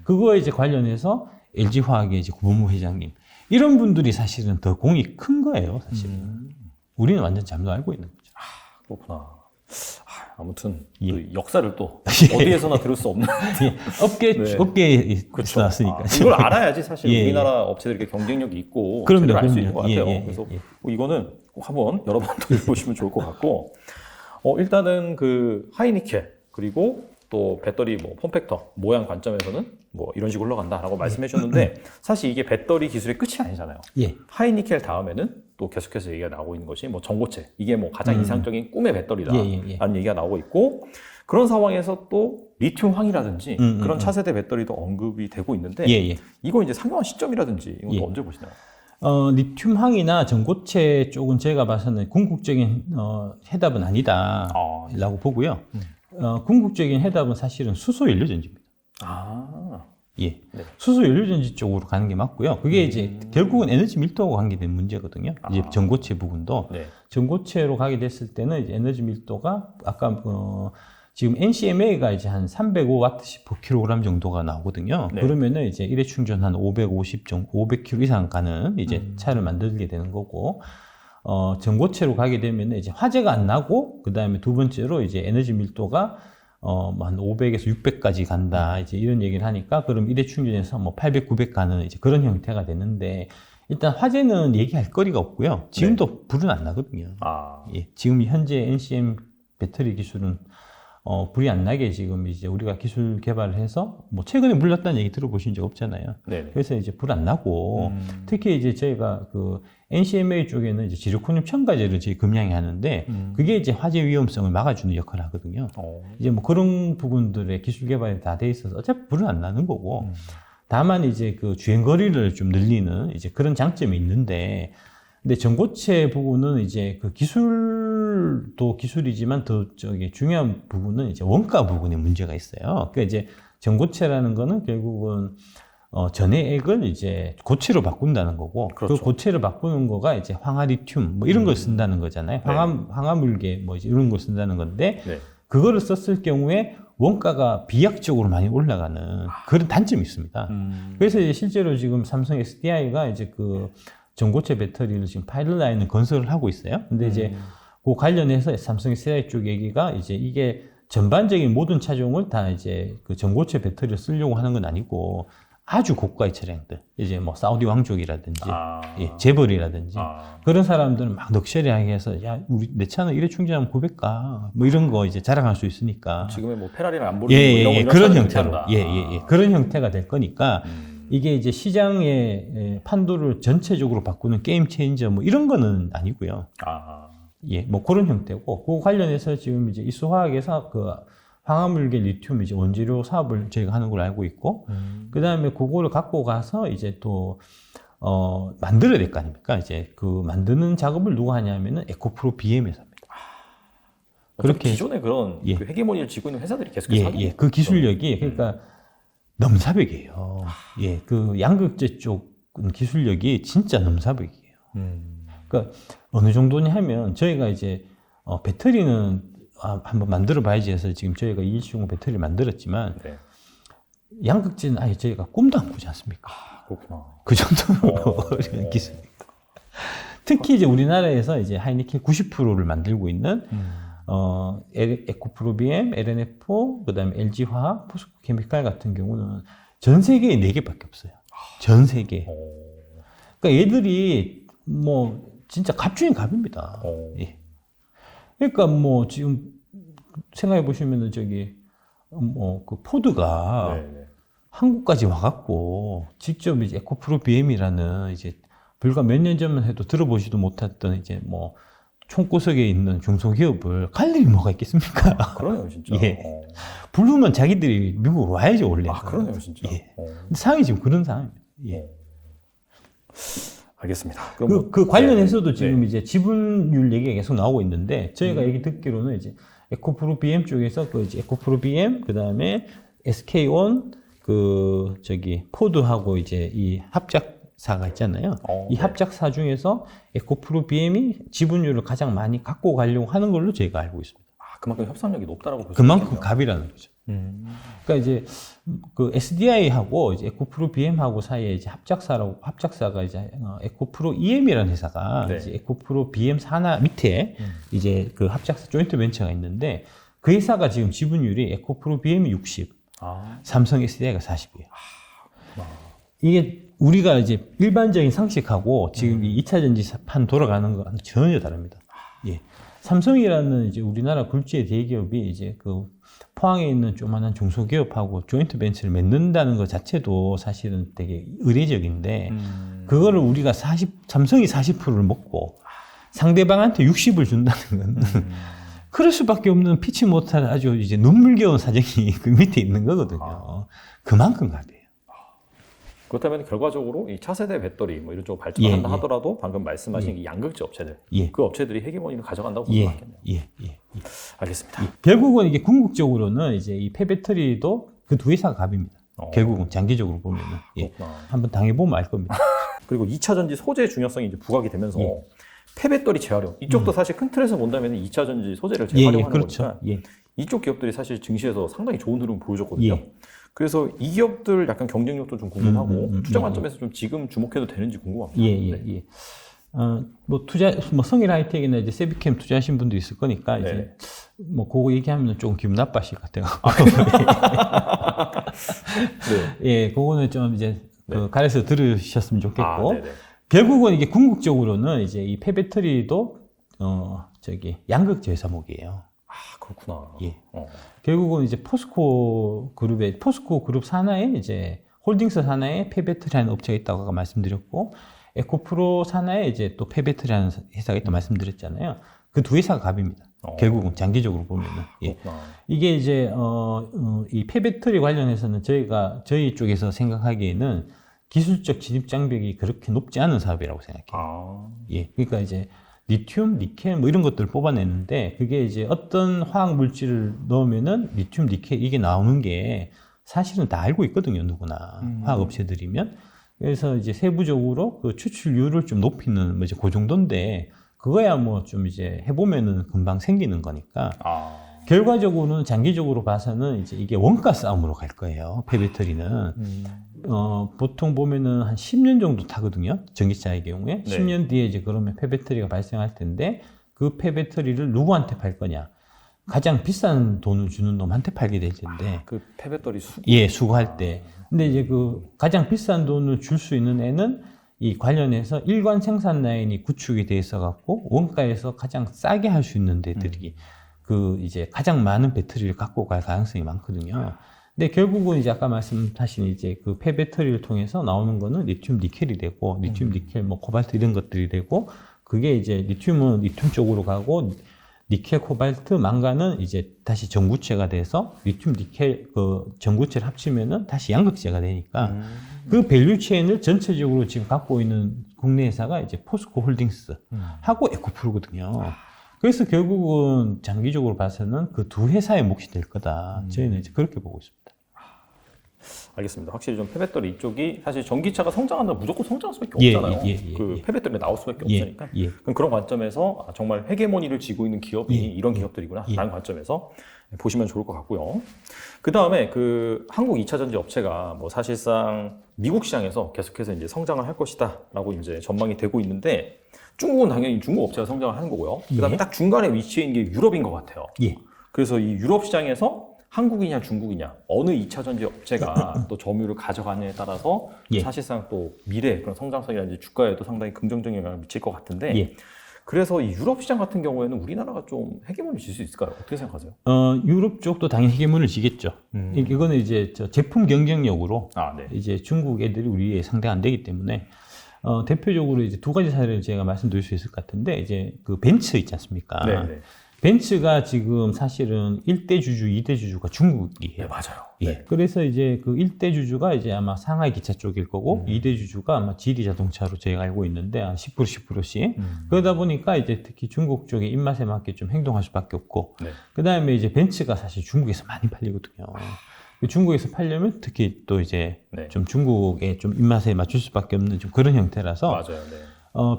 그거에 이제 관련해서 LG화학의 이제 구본모 회장님 이런 분들이 사실은 더 공이 큰 거예요, 사실은. 우리는 완전 잠도 알고 있는 거죠. 그렇구나. 아무튼 예. 그 역사를 또 예. 어디에서나 들을 수 없는 예. 업계에 그렇죠. 나왔으니까. 이걸 알아야지 사실 예, 우리나라 업체들이 경쟁력이 있고 그럼요, 제대로 알 수 그럼요. 있는 것 같아요. 예, 예, 그래서 예. 뭐 이거는 꼭 한번 여러 번 더 읽어보시면 좋을 것 같고 일단은 그 하이니켈 그리고 또 배터리 뭐 폼팩터 모양 관점에서는 뭐 이런 식으로 흘러간다라고 말씀해 주셨는데 사실 이게 배터리 기술의 끝이 아니잖아요. 예. 하이니켈 다음에는 또 계속해서 얘기가 나오고 있는 것이 뭐 전고체 이게 뭐 가장 이상적인 꿈의 배터리다라는 얘기가 나오고 있고 그런 상황에서 또 리튬황이라든지 그런 차세대 배터리도 언급이 되고 있는데 예. 이거 이제 상용화 시점이라든지 이건 예. 언제 보시나요? 리튬황이나 전고체 쪽은 제가 봐서는 궁극적인 해답은 아니다라고 보고요. 궁극적인 해답은 사실은 수소 연료전지입니다. 예. 네. 수소 연료전지 쪽으로 가는 게 맞고요. 그게 이제 결국은 에너지 밀도하고 관계된 문제거든요. 이제 전고체 부분도 네. 전고체로 가게 됐을 때는 이제 에너지 밀도가 아까 지금 NCMA가 이제 한 305와트씩 per 킬로그램 정도가 나오거든요. 네. 그러면은 이제 일회 충전 한 500km 이상 가는 이제 차를 만들게 되는 거고, 전고체로 가게 되면은 이제 화재가 안 나고, 그 다음에 두 번째로 이제 에너지 밀도가 한 500에서 600까지 간다. 이제 이런 얘기를 하니까, 그럼 일회 충전에서 뭐 800, 900 가는 이제 그런 형태가 되는데, 일단 화재는 얘기할 거리가 없고요. 지금도 불은 안 나거든요. 예, 지금 현재 NCM 배터리 기술은 불이 안 나게 지금 이제 우리가 기술 개발을 해서 뭐 최근에 물 났다는 얘기 들어보신 적 없잖아요. 네네. 그래서 이제 불 안 나고 특히 이제 저희가 그 NCMA 쪽에는 이제 지르코늄 첨가제를 저희 금량이 하는데 그게 이제 화재 위험성을 막아주는 역할을 하거든요. 이제 뭐 그런 부분들의 기술 개발이 다 돼 있어서 어차피 불은 안 나는 거고 다만 이제 그 주행 거리를 좀 늘리는 이제 그런 장점이 있는데 근데 전고체 부분은 이제 그 기술도 기술이지만 더 중요한 부분은 이제 원가 부분에 문제가 있어요. 그러니까 이제 전고체라는 거는 결국은 전해액을 이제 고체로 바꾼다는 거고 그렇죠. 그 고체를 바꾸는 거가 이제 황화리튬 뭐 이런 걸 쓴다는 거잖아요. 황화물계 뭐 이제 이런 걸 쓴다는 건데 그거를 썼을 경우에 원가가 비약적으로 많이 올라가는 그런 단점이 있습니다. 그래서 이제 실제로 지금 삼성 SDI가 이제 그 전고체 배터리를 지금 파일럿 라인을 건설을 하고 있어요. 근데 이제 그 관련해서 삼성 SDI 쪽 얘기가 이제 이게 전반적인 모든 차종을 다 이제 그 전고체 배터리를 쓰려고 하는 건 아니고 아주 고가의 차량들, 이제 뭐 사우디 왕족이라든지, 예, 재벌이라든지 그런 사람들은 막 럭셔리하게 해서 야, 내 차는 이래 충전하면 900가 뭐 이런 거 이제 자랑할 수 있으니까. 지금의 뭐 페라리랑 안 예, 보이는 예, 이런 예, 거 그런 형태로, 그런 형태가 될 거니까 이게 이제 시장의 판도를 전체적으로 바꾸는 게임 체인저 뭐 이런 거는 아니고요. 예, 뭐 그런 형태고, 그 관련해서 지금 이제 이수화학에서 그 황화물계 리튬 이제 원재료 사업을 저희가 하는 걸로 알고 있고, 그 다음에 그거를 갖고 가서 이제 또, 만들어야 될 거 아닙니까? 이제 그 만드는 작업을 누가 하냐면은 에코프로 BM에서 합니다. 그렇게 기존의 그런 그 헤게모니를 쥐고 있는 회사들이 계속해서 하는 그 기술력이, 그러니까 넘사벽이에요. 예, 그 양극재 쪽 기술력이 진짜 넘사벽이에요. 그러니까 어느 정도냐 하면 저희가 이제 배터리는 한번 만들어 봐야지 해서 지금 저희가 2170 배터리를 만들었지만 양극재는 아예 저희가 꿈도 안 꾸지 않습니까? 그렇구나. 그 정도로 어려운 기술입니다. 특히 이제 우리나라에서 이제 하이니켈 90%를 만들고 있는 에코프로 BM, LNF, 그다음에 LG화학, 포스코케미칼 같은 경우는 전 세계에 4개밖에 없어요. 전 세계. 그러니까 얘들이 뭐 진짜 갑 중에 갑입니다. 예. 그러니까 뭐 지금 생각해 보시면은 저기 뭐 그 포드가 한국까지 와갖고 직접 이제 에코프로 BM이라는 이제 불과 몇 년 전만 해도 들어보지도 못했던 이제 뭐 총구석에 있는 중소기업을 갈 일이 뭐가 있겠습니까? 그러네요, 진짜. 예. 부르면 자기들이 미국으로 와야죠, 원래. 그러네요, 진짜. 예. 근데 상황이 지금 그런 상황입니다. 예. 알겠습니다. 그 관련해서도 지금 이제 지분율 얘기가 계속 나오고 있는데, 저희가 얘기 듣기로는 이제 에코프로 BM 쪽에서 그 이제 에코프로 BM, 그 다음에 SK온, 그 저기 포드하고 이제 이 합작사가 있잖아요. 이 합작사 중에서 에코프로 BM이 지분율을 가장 많이 갖고 가려고 하는 걸로 저희가 알고 있습니다. 그만큼 협상력이 높다라고 보시면 그만큼 갑이라는 거죠. 그러니까 이제 그 SDI하고 이제 에코프로 BM하고 사이에 이제 합작사가 이제 에코프로 EM이라는 회사가 이제 에코프로 BM 산하 밑에 이제 그 합작사 조인트 벤처가 있는데, 그 회사가 지금 지분율이 에코프로 BM이 60, 삼성 SDI가 40이에요. 이게 우리가 이제 일반적인 상식하고 지금 이 2차 전지판 돌아가는 거랑 전혀 다릅니다. 예. 삼성이라는 이제 우리나라 굴지의 대기업이 이제 그 포항에 있는 조만한 중소기업하고 조인트 벤처를 맺는다는 것 자체도 사실은 되게 의례적인데, 그거를 우리가 삼성이 40%를 먹고 상대방한테 60을 준다는 건 그럴 수밖에 없는 피치 못할 아주 이제 눈물겨운 사정이 그 밑에 있는 거거든요. 그만큼 가대요. 그렇다면 결과적으로 이 차세대 배터리 뭐 이런 쪽 발전을 한다 하더라도 방금 말씀하신 이 양극재 업체들, 그 업체들이 헤게모니를 가져간다고 보면 맞겠네요. 알겠습니다. 결국은 이게 궁극적으로는 이제 이 폐배터리도 그 두 회사가 갑입니다. 결국은 장기적으로 보면은 한번 당해보면 알 겁니다. 그리고 2차 전지 소재의 중요성이 이제 부각이 되면서 폐배터리 재활용, 이쪽도 사실 큰 틀에서 본다면 2차 전지 소재를 재활용하는 그렇죠. 거니까 이쪽 기업들이 사실 증시에서 상당히 좋은 흐름을 보여줬거든요. 그래서 이 기업들 약간 경쟁력도 좀 궁금하고 투자 관점에서 좀 지금 주목해도 되는지 궁금합니다. 뭐 성일 하이텍이나 이제 세비캠 투자하신 분도 있을 거니까 이제 뭐 그거 얘기하면 조금 기분 나빠하실 것 같아요. 예, 그거는 좀 이제 그 가려서 들으셨으면 좋겠고, 결국은 이게 궁극적으로는 이제 이 폐배터리도 저기 양극재 회사목이에요. 그렇구나. 결국은 이제 포스코 그룹 산하에 이제 홀딩스 산하에 폐배터리라는 업체가 있다고 아까 말씀드렸고, 에코프로 산하에 이제 또 폐배터리라는 회사가 있다고 말씀드렸잖아요. 그 두 회사가 갑입니다. 결국은 장기적으로 보면은. 이게 이제 이 폐배터리 관련해서는 저희 쪽에서 생각하기에는 기술적 진입 장벽이 그렇게 높지 않은 사업이라고 생각해요. 그러니까 이제 리튬, 니켈 뭐 이런 것들을 뽑아내는데, 그게 이제 어떤 화학 물질을 넣으면은 리튬, 니켈 이게 나오는 게 사실은 다 알고 있거든요, 누구나. 화학 업체들이면. 그래서 이제 세부적으로 그 추출률을 좀 높이는 뭐 이제 그 정도인데, 그거야 뭐 좀 이제 해보면은 금방 생기는 거니까. 결과적으로는 장기적으로 봐서는 이제 이게 원가 싸움으로 갈 거예요. 폐배터리는. 보통 보면은 한 10년 정도 타거든요. 전기차의 경우에. 네. 10년 뒤에 이제 그러면 폐배터리가 발생할 텐데 그 폐배터리를 누구한테 팔 거냐. 가장 비싼 돈을 주는 놈한테 팔게 될 텐데. 그 폐배터리 수거. 예, 수거할 때. 근데 이제 그 가장 비싼 돈을 줄 수 있는 애는 이 관련해서 일관 생산 라인이 구축이 돼 있어 갖고 원가에서 가장 싸게 할 수 있는 데들이 그 이제 가장 많은 배터리를 갖고 갈 가능성이 많거든요. 근데 결국은 이제 아까 말씀하신 이제 그 폐배터리를 통해서 나오는 거는 리튬 니켈이 되고 리튬 니켈 뭐 코발트 이런 것들이 되고 그게 이제 리튬은 리튬 쪽으로 가고 니켈, 코발트, 망간은 이제 다시 전구체가 돼서 리튬, 니켈 그 전구체를 합치면은 다시 양극재가 되니까 그 밸류 체인을 전체적으로 지금 갖고 있는 국내 회사가 이제 포스코 홀딩스 하고 에코프로거든요. 그래서 결국은 장기적으로 봐서는 그 두 회사의 몫이 될 거다. 저희는 이제 그렇게 보고 있습니다. 알겠습니다. 확실히 좀 폐배터리 이쪽이 사실 전기차가 성장한다면 무조건 성장할 수밖에 예, 없잖아요. 예. 폐배터리가 나올 수밖에 예, 없으니까. 예. 그럼 그런 관점에서 정말 헤게모니를 쥐고 있는 기업이 예, 이런 기업들이구나 라는 관점에서 보시면 좋을 것 같고요. 그 다음에 그 한국 2차 전지 업체가 뭐 사실상 미국 시장에서 계속해서 이제 성장을 할 것이다라고 이제 전망이 되고 있는데 중국은 당연히 중국 업체가 성장을 하는 거고요. 그 다음에 예. 딱 중간에 위치해 있는 게 유럽인 것 같아요. 예. 그래서 이 유럽 시장에서 한국이냐 중국이냐 어느 2차 전지 업체가 또 점유율을 가져가느냐에 따라서 예. 사실상 또 미래 그런 성장성이라든지 주가에도 상당히 긍정적인 영향을 미칠 것 같은데 예. 그래서 이 유럽 시장 같은 경우에는 우리나라가 좀 헤게모니 질 수 있을까요? 어떻게 생각하세요? 유럽 쪽도 당연히 헤게모니를 지겠죠. 이거는 이제 저 제품 경쟁력으로 네. 이제 중국 애들이 우리에 상대가 안 되기 때문에 대표적으로 이제 두 가지 사례를 제가 말씀드릴 수 있을 것 같은데 이제 그 벤츠 있지 않습니까? 네. 벤츠가 지금 사실은 1대 주주, 2대 주주가 중국이에요. 네, 맞아요. 예. 네. 그래서 이제 그 1대 주주가 이제 아마 상하이 기차 쪽일 거고 2대 주주가 아마 지리 자동차로 저희가 알고 있는데 한 10% 10%씩. 그러다 보니까 이제 특히 중국 쪽의 입맛에 맞게 좀 행동할 수밖에 없고. 네. 그다음에 이제 벤츠가 사실 중국에서 많이 팔리거든요. 중국에서 팔려면 특히 또 이제 네. 좀 중국의 좀 입맛에 맞출 수밖에 없는 좀 그런 형태라서 맞아요. 네.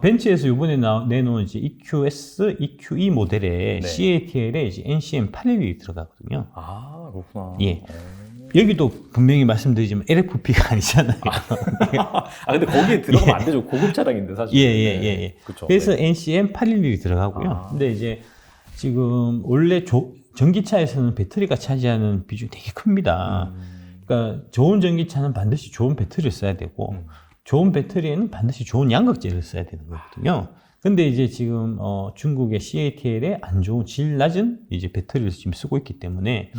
벤츠에서 이번에 내놓은 이제 EQS, EQE 모델에 네. CATL에 이제 NCM 811이 들어가거든요. 아, 그렇구나. 예. 여기도 분명히 말씀드리지만 LFP가 아니잖아요. 근데 거기에 들어가면 안 되죠. 고급 차량인데 사실. 예. 그렇죠. 그래서 네. NCM 811이 들어가고요. 근데 이제 지금 원래 전기차에서는 배터리가 차지하는 비중이 되게 큽니다. 그러니까 좋은 전기차는 반드시 좋은 배터리를 써야 되고 좋은 배터리에는 반드시 좋은 양극재를 써야 되는 거거든요. 근데 이제 지금 중국의 CATL에 안 좋은 질 낮은 이제 배터리를 지금 쓰고 있기 때문에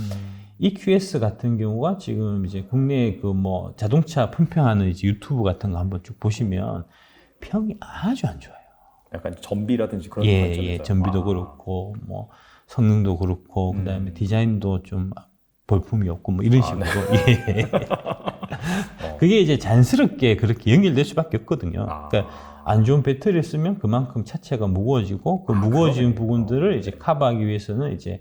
EQS 같은 경우가 지금 이제 국내 그 뭐 자동차 품평하는 이제 유튜브 같은 거 한번 쭉 보시면 평이 아주 안 좋아요. 약간 전비라든지 그런 관점에서. 예, 전비도 그렇고 뭐 성능도 그렇고 그다음에 디자인도 좀 볼품이 없고 뭐 이런 식으로. 네. 예. 그게 이제 자연스럽게 그렇게 연결될 수밖에 없거든요. 그러니까 안 좋은 배터리를 쓰면 그만큼 차체가 무거워지고 그 무거워진 부분들을 이제 커버하기 위해서는 이제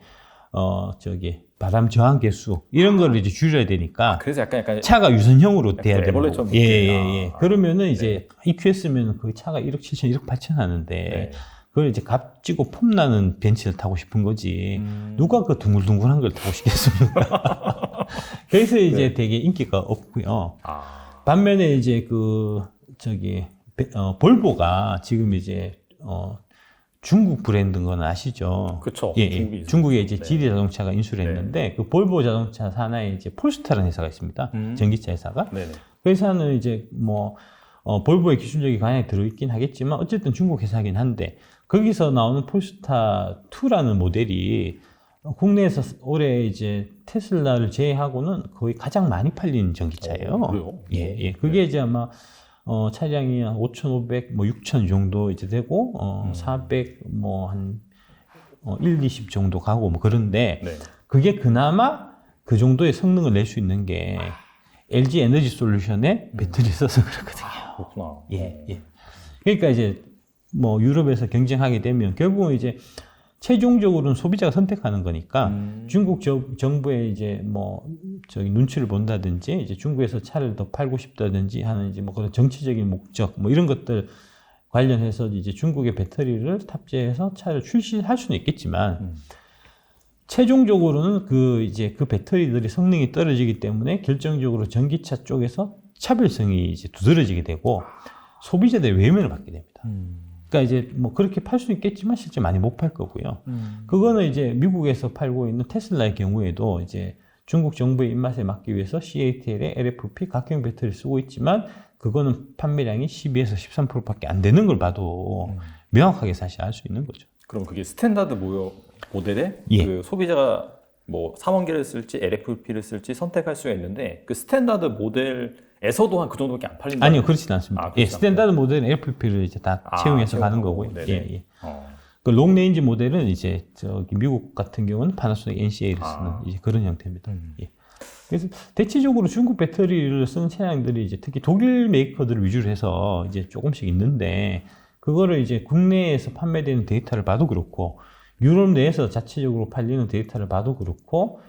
바람 저항 개수 이런 걸 이제 줄여야 되니까 그래서 약간 차가 유선형으로 돼야 되는 애벌레처럼 거고. 예. 그러면은 이제 EQS면 거의 차가 1억 7천, 1억 8천 하는데 네. 그걸 이제 값지고 폼나는 벤츠를 타고 싶은 거지. 누가 그 둥글둥글한 걸 타고 싶겠습니까? 그래서 이제 되게 인기가 없고요. 반면에 이제 볼보가 지금 이제 중국 브랜드인 건 아시죠? 그렇죠. 예. 중국에 이제 네. 지리 자동차가 인수를 했는데 그 볼보 자동차 산하에 이제 폴스타라는 회사가 있습니다. 전기차 회사가. 네네. 그 회사는 이제 뭐 볼보의 기술력이 강하게 들어있긴 하겠지만 어쨌든 중국 회사긴 한데 거기서 나오는 폴스타 2라는 모델이 국내에서 올해 이제 테슬라를 제외하고는 거의 가장 많이 팔린 전기차예요. 그래요? 예. 그게 이제 아마 차량이 한 5,500, 뭐 6,000 정도 이제 되고 400 뭐 한 1, 20 정도 가고 뭐 그런데 네. 그게 그나마 그 정도의 성능을 낼 수 있는 게 LG 에너지 솔루션에 배터리 써서 그렇거든요. 그렇구나. 예. 그러니까 이제 뭐 유럽에서 경쟁하게 되면 결국은 이제 최종적으로는 소비자가 선택하는 거니까 중국 정부의 이제 뭐 눈치를 본다든지 이제 중국에서 차를 더 팔고 싶다든지 하는 이제 뭐 그런 정치적인 목적 뭐 이런 것들 관련해서 이제 중국의 배터리를 탑재해서 차를 출시할 수는 있겠지만 최종적으로는 그 배터리들이 성능이 떨어지기 때문에 결정적으로 전기차 쪽에서 차별성이 이제 두드러지게 되고 소비자들의 외면을 받게 됩니다. 그러니까 이제 뭐 그렇게 팔 수 있겠지만 실제 많이 못 팔 거고요. 그거는 이제 미국에서 팔고 있는 테슬라의 경우에도 이제 중국 정부의 입맛에 맞기 위해서 CATL의 LFP 각형 배터리를 쓰고 있지만 그거는 판매량이 12에서 13%밖에 안 되는 걸 봐도 명확하게 사실 알 수 있는 거죠. 그럼 그게 스탠다드 모델에 예. 그 소비자가 뭐 3원기를 쓸지 LFP를 쓸지 선택할 수가 있는데 그 스탠다드 모델에서도 한 그 정도밖에 안 팔린다. 아니요, 그렇진 않습니다. 그렇지 예, 스탠다드 모델은 LFP를 이제 다 채용해서 가는 채용하고. 거고요. 네네. 예, 예. 어. 그 롱레인지 모델은 이제 저기 미국 같은 경우는 파나소닉 NCA를 쓰는 이제 그런 형태입니다. 예. 그래서 대체적으로 중국 배터리를 쓰는 차량들이 이제 특히 독일 메이커들을 위주로 해서 이제 조금씩 있는데 그거를 이제 국내에서 판매되는 데이터를 봐도 그렇고 유럽 내에서 자체적으로 팔리는 데이터를 봐도 그렇고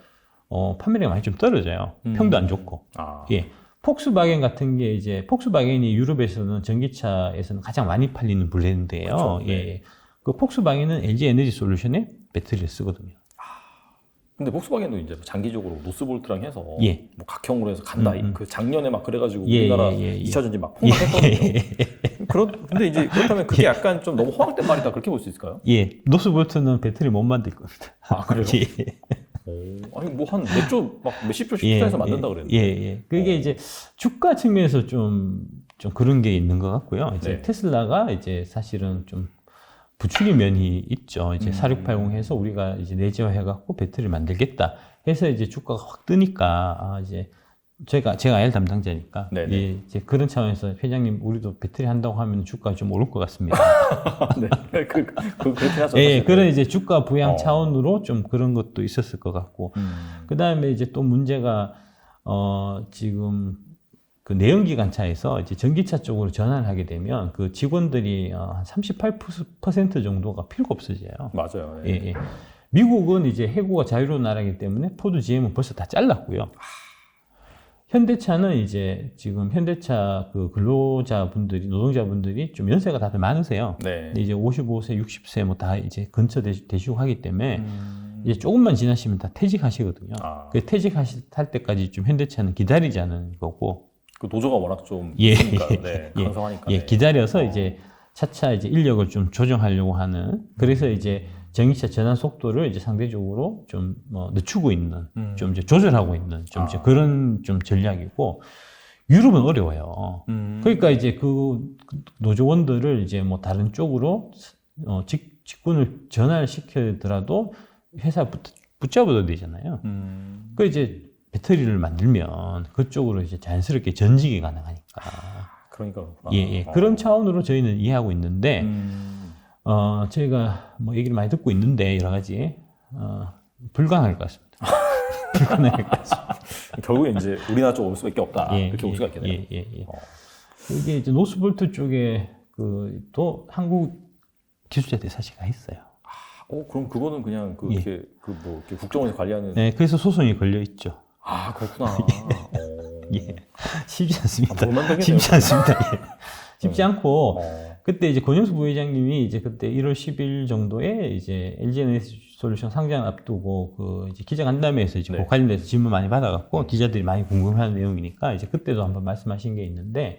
판매량이 많이 좀 떨어져요. 평도 안 좋고. 예. 폭스바겐 같은 게 이제 폭스바겐이 유럽에서는 전기차에서는 가장 많이 팔리는 브랜드예요. 그렇죠. 예. 네. 그 폭스바겐은 LG 에너지 솔루션의 배터리를 쓰거든요. 근데 폭스바겐도 이제 장기적으로 노스볼트랑 해서 예. 뭐 각형으로 해서 간다. 그 작년에 막 그래가지고 예, 우리나라 예, 예. 2차 전지 막 폭락했거든요. 근데 이제 그렇다면 그게 약간 좀 너무 허황된 말이다 그렇게 볼 수 있을까요? 예. 노스볼트는 배터리 못 만들 겁니다. 아 그래요? 예. 아니 뭐 한 몇 조, 막 몇십 조씩 예, 투자해서 만든다 그랬는데. 예. 그게 이제 주가 측면에서 좀 그런 게 있는 것 같고요. 이제 네. 테슬라가 이제 사실은 좀 부추긴 면이 있죠. 이제 4680 해서 우리가 이제 내재화해갖고 배터리를 만들겠다 해서 이제 주가가 확 뜨니까 이제 제가 IR 담당자니까 네네. 예, 이제 그런 차원에서 회장님 우리도 배터리 한다고 하면 주가가 좀 오를 것 같습니다. 네. 그렇게 하죠. 예, 사실. 그런 이제 주가 부양 어. 차원으로 좀 그런 것도 있었을 것 같고 그 다음에 이제 또 문제가 지금 그 내연기관차에서 이제 전기차 쪽으로 전환을 하게 되면 그 직원들이 한 38% 정도가 필요가 없어져요. 맞아요. 예, 예. 미국은 이제 해고가 자유로운 나라이기 때문에 포드 GM은 벌써 다 잘랐고요. 현대차는 이제 지금 현대차 그 근로자분들이 노동자분들이 좀 연세가 다들 많으세요. 네. 근데 이제 55세, 60세 뭐 다 이제 근처 대시하기 때문에 이제 조금만 지나시면 다 퇴직하시거든요. 그 퇴직할 때까지 좀 현대차는 기다리자는 거고. 그 노조가 워낙 좀 예. 있으니까, 네, 강성하니까. 예, 네. 기다려서 이제 차차 이제 인력을 좀 조정하려고 하는. 그래서 이제 전기차 전환 속도를 이제 상대적으로 좀 늦추고 있는, 좀 이제 조절하고 있는 좀 이제 그런 좀 전략이고. 유럽은 어려워요. 그러니까 이제 그 노조원들을 이제 뭐 다른 쪽으로 직군을 전환을 시키더라도 회사 붙잡아도 되잖아요. 그 이제 배터리를 만들면 그쪽으로 이제 자연스럽게 전직이 가능하니까. 그러니까 그렇구나. 예. 그런 차원으로 저희는 이해하고 있는데, 저희가 뭐 얘기를 많이 듣고 있는데, 여러 가지, 불가능할 것 같습니다. 불가능할 것 같습니다. 결국에 이제 우리나라 쪽 올 수밖에 없다. 이렇게 볼 수가 있겠네요. 예. 이게 이제 노스볼트 쪽에 또 한국 기술자들이 사실 가 있어요. 그럼 그거는 그냥 이렇게 이렇게 국정원에서 관리하는. 네, 그래서 소송이 걸려 있죠. 그렇구나. 예. 쉽지 않습니다. 볼만하겠네요. 쉽지 않습니다. 예. 쉽지 않고, 그때 이제 권영수 부회장님이 이제 그때 1월 10일 정도에 이제 LG 에너지 솔루션 상장 앞두고 이제 기자간담회에서 이제 그 관련돼서 질문 많이 받아갖고 기자들이 많이 궁금해하는 내용이니까 이제 그때도 한번 말씀하신 게 있는데,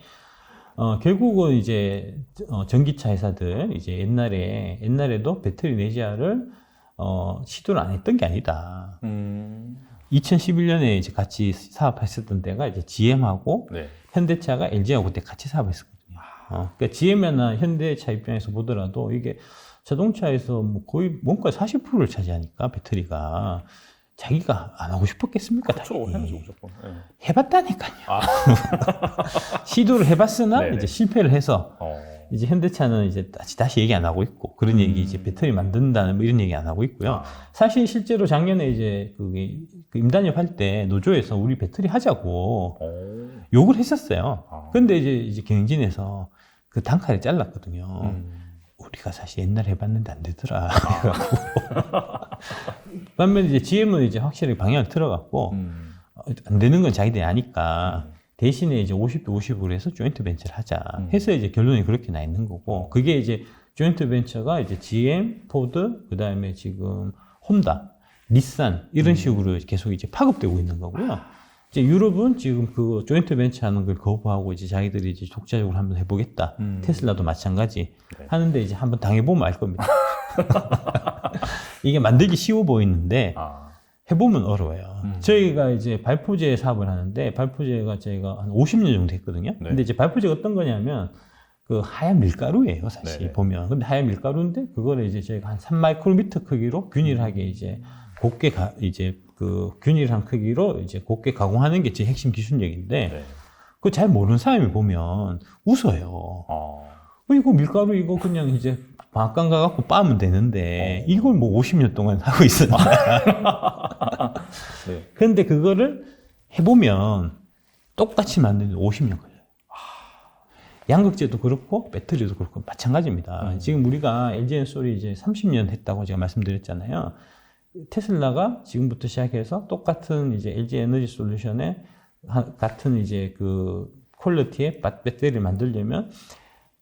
결국은 이제 전기차 회사들 이제 옛날에도 배터리 내재화를 시도를 안 했던 게 아니다. 2011년에 이제 같이 사업했었던 때가 이제 GM하고 현대차가 LG하고 그때 같이 사업했었거든요. 그러니까 GM이나 현대차 입장에서 보더라도 이게 자동차에서 뭐 거의 원가 40%를 차지하니까 배터리가 자기가 안 하고 싶었겠습니까? 그렇죠. 해야죠, 무조건. 해봤다니까요. 시도를 해봤으나 네네. 이제 실패를 해서 이제 현대차는 이제 다시 얘기 안 하고 있고 그런 얘기 이제 배터리 만든다는 뭐 이런 얘기 안 하고 있고요. 사실 실제로 작년에 이제 그 임단협 할 때 노조에서 우리 배터리 하자고 욕을 했었어요. 근데 이제 경진에서 그 단가를 잘랐거든요. 우리가 사실 옛날에 해봤는데 안 되더라. 반면에 이제 GM은 이제 확실히 방향을 틀어갖고 안 되는 건 자기들이 아니까 대신에 이제 50대 50으로 해서 조인트 벤처를 하자 해서 이제 결론이 그렇게 나 있는 거고 그게 이제 조인트 벤처가 이제 GM, 포드, 그 다음에 지금 혼다 닛산 이런 식으로 계속 이제 파급되고 있는 거고요. 이제 유럽은 지금 그 조인트 벤처 하는 걸 거부하고 이제 자기들이 이제 독자적으로 한번 해보겠다. 테슬라도 마찬가지 네. 하는데 이제 한번 당해보면 알 겁니다. 이게 만들기 쉬워 보이는데 해보면 어려워요. 저희가 이제 발포제 사업을 하는데 발포제가 저희가 한 50년 정도 했거든요. 네. 근데 이제 발포제가 어떤 거냐면 그 하얀 밀가루예요, 사실 네네. 보면. 근데 하얀 밀가루인데 그거를 이제 저희가 한 3마이크로미터 크기로 균일하게 이제 곱게 이제 그 균일한 크기로 이제 곱게 가공하는 게 제 핵심 기술력인데 네. 그거 잘 모르는 사람이 보면 웃어요. 이거 밀가루 이거 그냥 이제 방앗간 가갖고 빻으면 되는데 이걸 뭐 50년 동안 하고 있었나. 네. 근데 그거를 해보면 똑같이 만드는데 50년 걸려요. 양극재도 그렇고 배터리도 그렇고 마찬가지입니다. 지금 우리가 LG 엔솔이 이제 30년 했다고 제가 말씀드렸잖아요. 테슬라가 지금부터 시작해서 똑같은 이제 LG 에너지 솔루션의 같은 이제 그 퀄리티의 배터리를 만들려면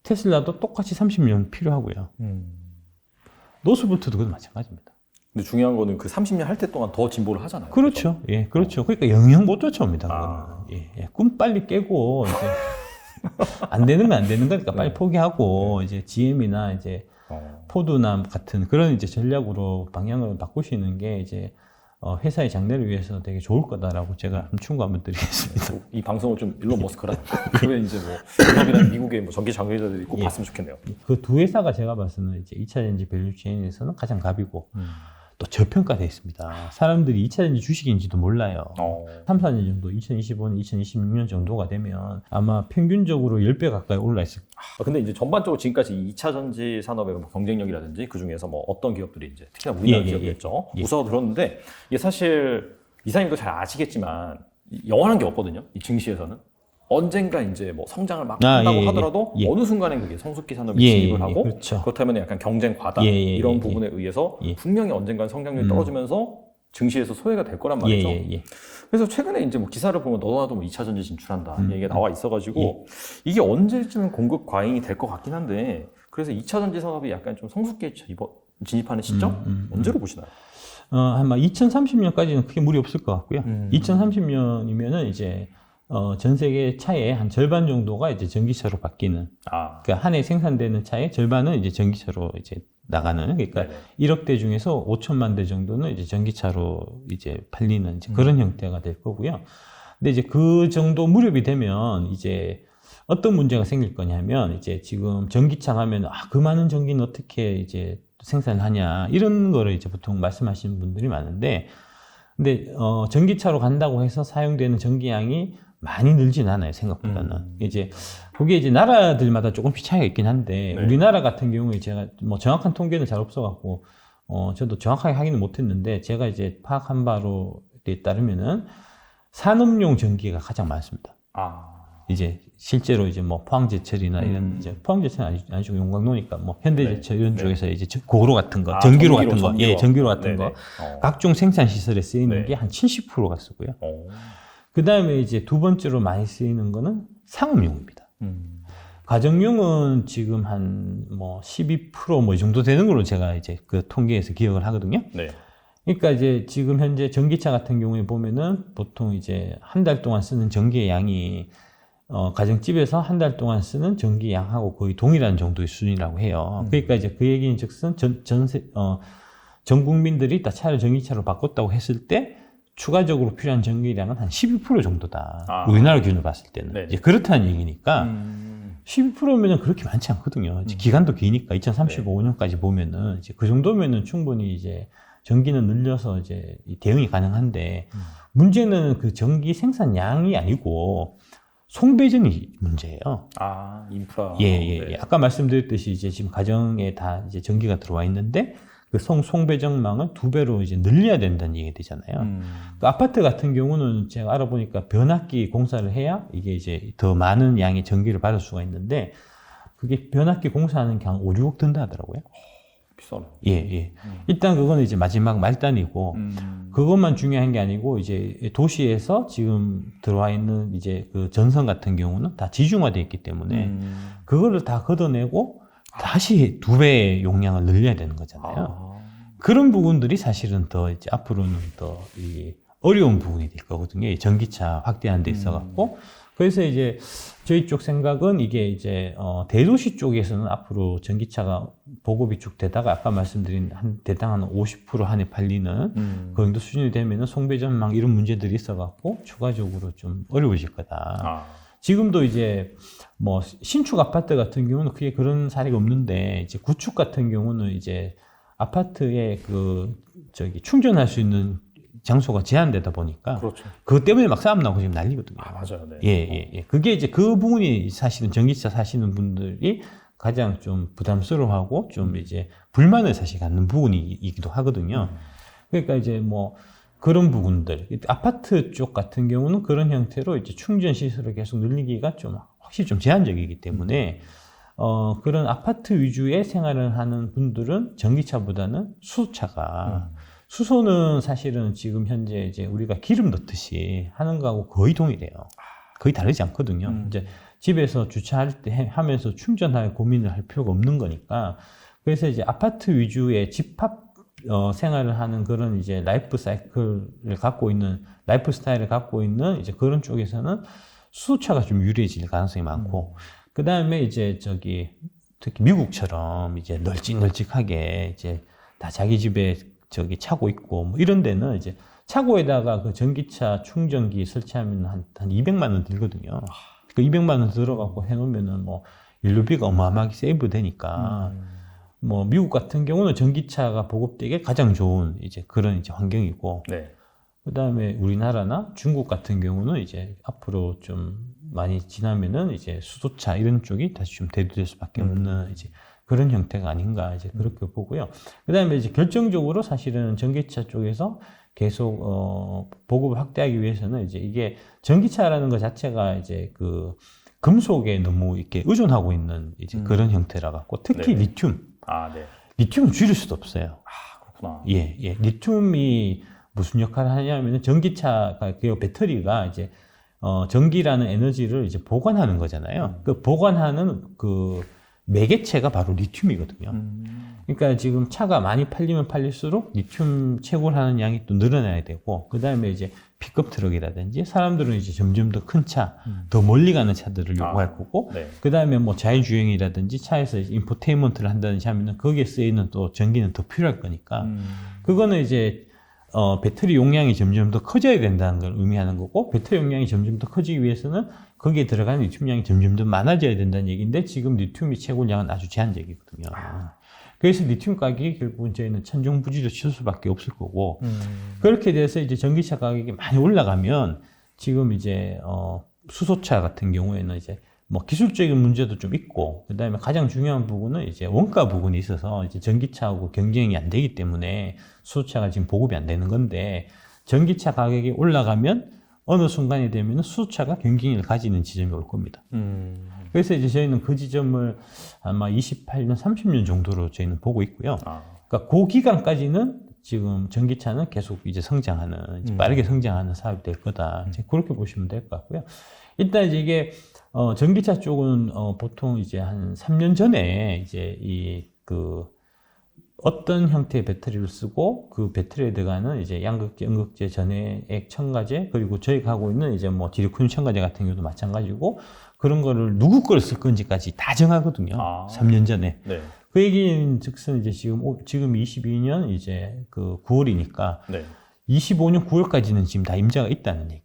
테슬라도 똑같이 30년 필요하고요. 노스볼트도 그것도 마찬가지입니다. 근데 중요한 거는 그 30년 할 때 동안 더 진보를 하잖아요. 그렇죠. 예, 그렇죠. 그러니까 영영 못 쫓아옵니다. 그거는. 예, 꿈 빨리 깨고 이제 안 되는 건 안 되는 거니까 빨리 포기하고 이제 GM이나 이제 포드나 같은 그런 이제 전략으로 방향을 바꾸시는 게 이제 회사의 장래를 위해서 되게 좋을 거다라고 제가 한번 충고 한번 드리겠습니다. 이 방송을 좀 일론 머스크랑 그러면 이제 뭐 유럽이나 미국의 뭐 전기 장비자들이 꼭 예. 봤으면 좋겠네요. 그 두 회사가 제가 봐서는 이제 2차 전지 밸류 체인에서는 가장 갑이고 또 저평가되어 있습니다. 사람들이 2차 전지 주식인지도 몰라요. 3, 4년 정도, 2025년, 2026년 정도가 되면 아마 평균적으로 10배 가까이 올라 있을 거예요. 근데 이제 전반적으로 지금까지 2차 전지 산업의 뭐 경쟁력이라든지 그 중에서 뭐 어떤 기업들이 이제 특히나 우리나라 기업이겠죠. 우선 들었는데 이게 사실 이사님도 잘 아시겠지만 영원한 게 없거든요. 이 증시에서는. 언젠가 이제 뭐 성장을 막 한다고 하더라도 어느 순간에 그게 성숙기 산업이 진입을 하고 그렇죠. 그렇다면 약간 경쟁 과다 이런 부분에 의해서 분명히 언젠간 성장률이 떨어지면서 증시에서 소외가 될 거란 말이죠. 그래서 최근에 이제 뭐 기사를 보면 너도 뭐 2차 전지 진출한다 얘기가 나와 있어가지고 이게 언제쯤 공급 과잉이 될 것 같긴 한데 그래서 2차 전지 산업이 약간 좀 성숙기에 진입하는 시점 언제로 보시나요? 아마 2030년까지는 크게 무리 없을 것 같고요. 2030년이면은 이제 전 세계 차의 한 절반 정도가 이제 전기차로 바뀌는. 그러니까 한 해 생산되는 차의 절반은 이제 전기차로 이제 나가는. 그러니까 1억 대 중에서 5천만 대 정도는 이제 전기차로 이제 팔리는 이제 그런 형태가 될 거고요. 근데 이제 그 정도 무렵이 되면 이제 어떤 문제가 생길 거냐면 이제 지금 전기차 하면 그 많은 전기는 어떻게 이제 생산하냐 이런 거를 이제 보통 말씀하시는 분들이 많은데 근데 전기차로 간다고 해서 사용되는 전기량이 많이 늘진 않아요, 생각보다는. 이제, 그게 이제 나라들마다 조금씩 차이가 있긴 한데, 우리나라 같은 경우에 제가 뭐 정확한 통계는 잘 없어갖고, 저도 정확하게 확인은 못했는데, 제가 이제 파악한 바로 따르면은, 산업용 전기가 가장 많습니다. 이제, 실제로 이제 뭐 포항제철이나 이런, 이제 포항제철은 아니죠. 용광로니까 뭐 현대제철 이런 쪽에서 이제 고로 같은 거, 전기로 같은 거, 예, 전기로 같은 거, 각종 생산시설에 쓰이는 게 한 70%가 쓰고요. 그 다음에 이제 두 번째로 많이 쓰이는 거는 상업용입니다. 가정용은 지금 한 뭐 12% 뭐 이 정도 되는 걸로 제가 이제 그 통계에서 기억을 하거든요. 그러니까 이제 지금 현재 전기차 같은 경우에 보면은 보통 이제 한 달 동안 쓰는 전기의 양이 가정집에서 한 달 동안 쓰는 전기 양하고 거의 동일한 정도의 수준이라고 해요. 그러니까 이제 그 얘기는 즉슨 전 국민들이 다 차를 전기차로 바꿨다고 했을 때 추가적으로 필요한 전기량은 한 12% 정도다. 우리나라 기준으로 봤을 때는. 이제 그렇다는 얘기니까 12%면 그렇게 많지 않거든요. 이제 기간도 기니까 2035년까지 보면은 이제 그 정도면은 충분히 이제 전기는 늘려서 이제 대응이 가능한데 문제는 그 전기 생산량이 아니고 송배전이 문제예요. 인프라. 예. 아까 말씀드렸듯이 이제 지금 가정에 다 이제 전기가 들어와 있는데 그 송배전망을 2배로 이제 늘려야 된다는 얘기가 되잖아요. 그 아파트 같은 경우는 제가 알아보니까 변압기 공사를 해야 이게 이제 더 많은 양의 전기를 받을 수가 있는데 그게 변압기 공사하는 게 한 5, 6억 든다 하더라고요. 비싸네. 예. 일단 그거는 이제 마지막 말단이고 그것만 중요한 게 아니고 이제 도시에서 지금 들어와 있는 이제 그 전선 같은 경우는 다 지중화되어 있기 때문에 그거를 다 걷어내고 다시 2배의 용량을 늘려야 되는 거잖아요. 그런 부분들이 사실은 더 이제 앞으로는 더 이 어려운 부분이 될 거거든요. 이 전기차 확대하는 데 있어갖고. 그래서 이제 저희 쪽 생각은 이게 이제 대도시 쪽에서는 앞으로 전기차가 보급이 쭉 되다가 아까 말씀드린 한 대당 한 50% 한해 팔리는 그 정도 수준이 되면은 송배전망 이런 문제들이 있어갖고 추가적으로 좀 어려워질 거다. 지금도 이제 뭐 신축 아파트 같은 경우는 크게 그런 사례가 없는데 이제 구축 같은 경우는 이제 아파트에 충전할 수 있는 장소가 제한되다 보니까 그렇죠. 그것 때문에 막 싸움 나고 지금 난리거든요. 맞아요. 네. 예. 그게 이제 그 부분이 사실은 전기차 사시는 분들이 가장 좀 부담스러워하고 좀 이제 불만을 사실 갖는 부분이기도 하거든요. 그러니까 이제 뭐 그런 부분들, 아파트 쪽 같은 경우는 그런 형태로 이제 충전 시설을 계속 늘리기가 좀 확실히 좀 제한적이기 때문에 그런 아파트 위주의 생활을 하는 분들은 전기차보다는 수소차가 수소는 사실은 지금 현재 이제 우리가 기름 넣듯이 하는 거하고 거의 동일해요. 거의 다르지 않거든요. 이제 집에서 주차할 때 하면서 충전할 고민을 할 필요가 없는 거니까. 그래서 이제 아파트 위주의 집합 생활을 하는 그런 이제 라이프 스타일을 갖고 있는 이제 그런 쪽에서는 수소차가 좀 유리해질 가능성이 많고, 그 다음에 이제 특히 미국처럼 이제 널찍널찍하게 이제 다 자기 집에 차고 있고 뭐 이런 데는 이제 차고에다가 그 전기차 충전기 설치하면 한 200만 원 들거든요. 그 200만 원 들어가고 해놓으면은 뭐 연료비가 어마어마하게 세이브 되니까 뭐 미국 같은 경우는 전기차가 보급되기 가장 좋은 이제 그런 이제 환경이고, 네. 그다음에 우리나라나 중국 같은 경우는 이제 앞으로 좀 많이 지나면은 이제 수소차 이런 쪽이 다시 좀 대두될 수밖에 없는 이제 그런 형태가 아닌가 이제 그렇게 보고요. 그다음에 이제 결정적으로 사실은 전기차 쪽에서 계속 보급을 확대하기 위해서는 이제 이게 전기차라는 것 자체가 이제 그 금속에 너무 이렇게 의존하고 있는 이제 그런 형태라 갖고 특히 네네. 리튬. 네. 리튬은 줄일 수도 없어요. 그렇구나. 예. 리튬이 무슨 역할을 하냐면은 전기차가 그 배터리가 이제 전기라는 에너지를 이제 보관하는 거잖아요. 그 보관하는 그 매개체가 바로 리튬이거든요. 그러니까 지금 차가 많이 팔리면 팔릴수록 리튬 채굴하는 양이 또 늘어나야 되고, 그 다음에 이제 픽업 트럭이라든지 사람들은 이제 점점 더 큰 차, 더 멀리 가는 차들을 요구할 거고, 네. 그 다음에 뭐 자율주행이라든지 차에서 인포테인먼트를 한다든지 하면은 거기에 쓰이는 또 전기는 더 필요할 거니까, 그거는 이제 배터리 용량이 점점 더 커져야 된다는 걸 의미하는 거고, 배터리 용량이 점점 더 커지기 위해서는 거기에 들어가는 리튬량이 점점 더 많아져야 된다는 얘기인데, 지금 리튬이 채굴량은 아주 제한적이거든요. 그래서 리튬 가격이 결국은 저희는 천정부지로 칠 수밖에 없을 거고, 그렇게 돼서 이제 전기차 가격이 많이 올라가면 지금 이제 수소차 같은 경우에는 이제 뭐 기술적인 문제도 좀 있고, 그 다음에 가장 중요한 부분은 이제 원가 부분이 있어서 이제 전기차하고 경쟁이 안 되기 때문에 수소차가 지금 보급이 안 되는 건데, 전기차 가격이 올라가면 어느 순간이 되면 수소차가 경쟁력을 가지는 지점이 올 겁니다. 그래서 이제 저희는 그 지점을 아마 28년, 30년 정도로 저희는 보고 있고요. 그러니까 그 기간까지는 지금 전기차는 계속 이제 성장하는, 이제 빠르게 성장하는 사업이 될 거다. 이제 그렇게 보시면 될 것 같고요. 일단 이제 이게 전기차 쪽은 보통 이제 한 3년 전에 이제 어떤 형태의 배터리를 쓰고 그 배터리에 들어가는 이제 양극재, 음극재, 전해액 첨가제, 그리고 저희가 하고 있는 이제 뭐 지리콘 첨가제 같은 경우도 마찬가지고, 그런 거를 누구 걸 쓸 건지까지 다 정하거든요. 3년 전에. 네. 그 얘기는 즉슨 이제 지금 22년 이제 그 9월이니까 네. 25년 9월까지는 지금 다 임자가 있다는 얘기.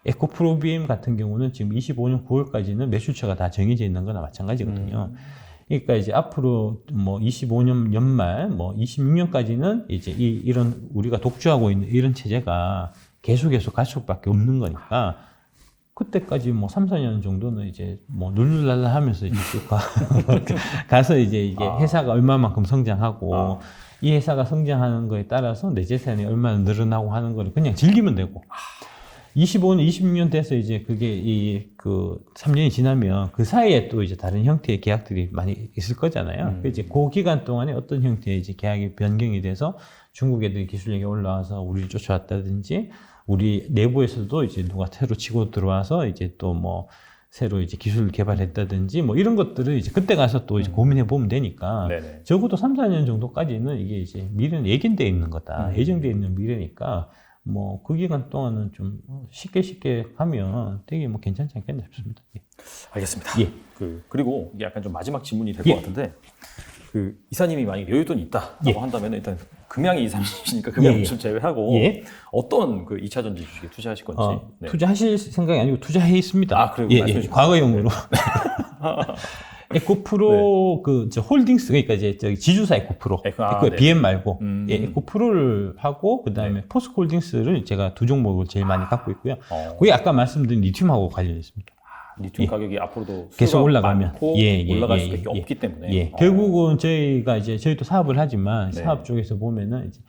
에코프로비엠 같은 경우는 지금 25년 9월까지는 매출처가 다 정해져 있는 거나 마찬가지거든요. 그러니까 이제 앞으로 뭐 25년 연말, 뭐 26년까지는 이제 이런 우리가 독주하고 있는 이런 체제가 계속해서 갈 수밖에 없는 거니까, 그때까지 뭐 3, 4년 정도는 이제 뭐 룰루랄라 하면서 이제 쭉 가서 이제 이게 회사가 얼마만큼 성장하고, 이 회사가 성장하는 거에 따라서 내 재산이 얼마나 늘어나고 하는 걸 그냥 즐기면 되고, 25년, 26년 돼서 이제 그게 3년이 지나면 그 사이에 또 이제 다른 형태의 계약들이 많이 있을 거잖아요. 이제 그 기간 동안에 어떤 형태의 이제 계약이 변경이 돼서 중국 애들이 기술력이 올라와서 우리를 쫓아왔다든지, 우리 내부에서도 이제 누가 새로 치고 들어와서 이제 또 뭐 새로 이제 기술을 개발했다든지 뭐 이런 것들을 이제 그때 가서 또 이제 고민해 보면 되니까 네네. 적어도 3, 4년 정도까지는 이게 이제 미래는 예견되어 있는 거다. 예정되어 있는 미래니까 뭐 그 기간 동안은 좀 쉽게 하면 되게 뭐 괜찮지 않겠나 싶습니다. 예. 알겠습니다. 예. 그리고 이게 약간 좀 마지막 질문이 될 것 예. 같은데 이사님이 만약에 여유돈이 있다라고 예. 한다면 일단 금양이 이사님이시니까 금양 예, 예. 좀 제외하고 예. 어떤 그 2차 전지 주식에 투자하실 건지. 네. 투자하실 생각이 아니고 투자해 있습니다. 아, 그리고 예, 말씀해 예. 주시죠. 과거용으로. 에코프로 저 홀딩스 그러니까 이제 저기 지주사 에코프로 네. BM 말고 예. 에코프로를 하고 그다음에 네. 포스코홀딩스를 제가 두 종목을 제일 많이 갖고 있고요. 그게 아까 말씀드린 리튬하고 관련이 있습니다. 리튬 예. 가격이 앞으로도 계속 올라가면 많고 올라갈 수밖에 없기 때문에 결국은 저희가 이제 저희도 사업을 하지만 네. 사업 쪽에서 보면은 이제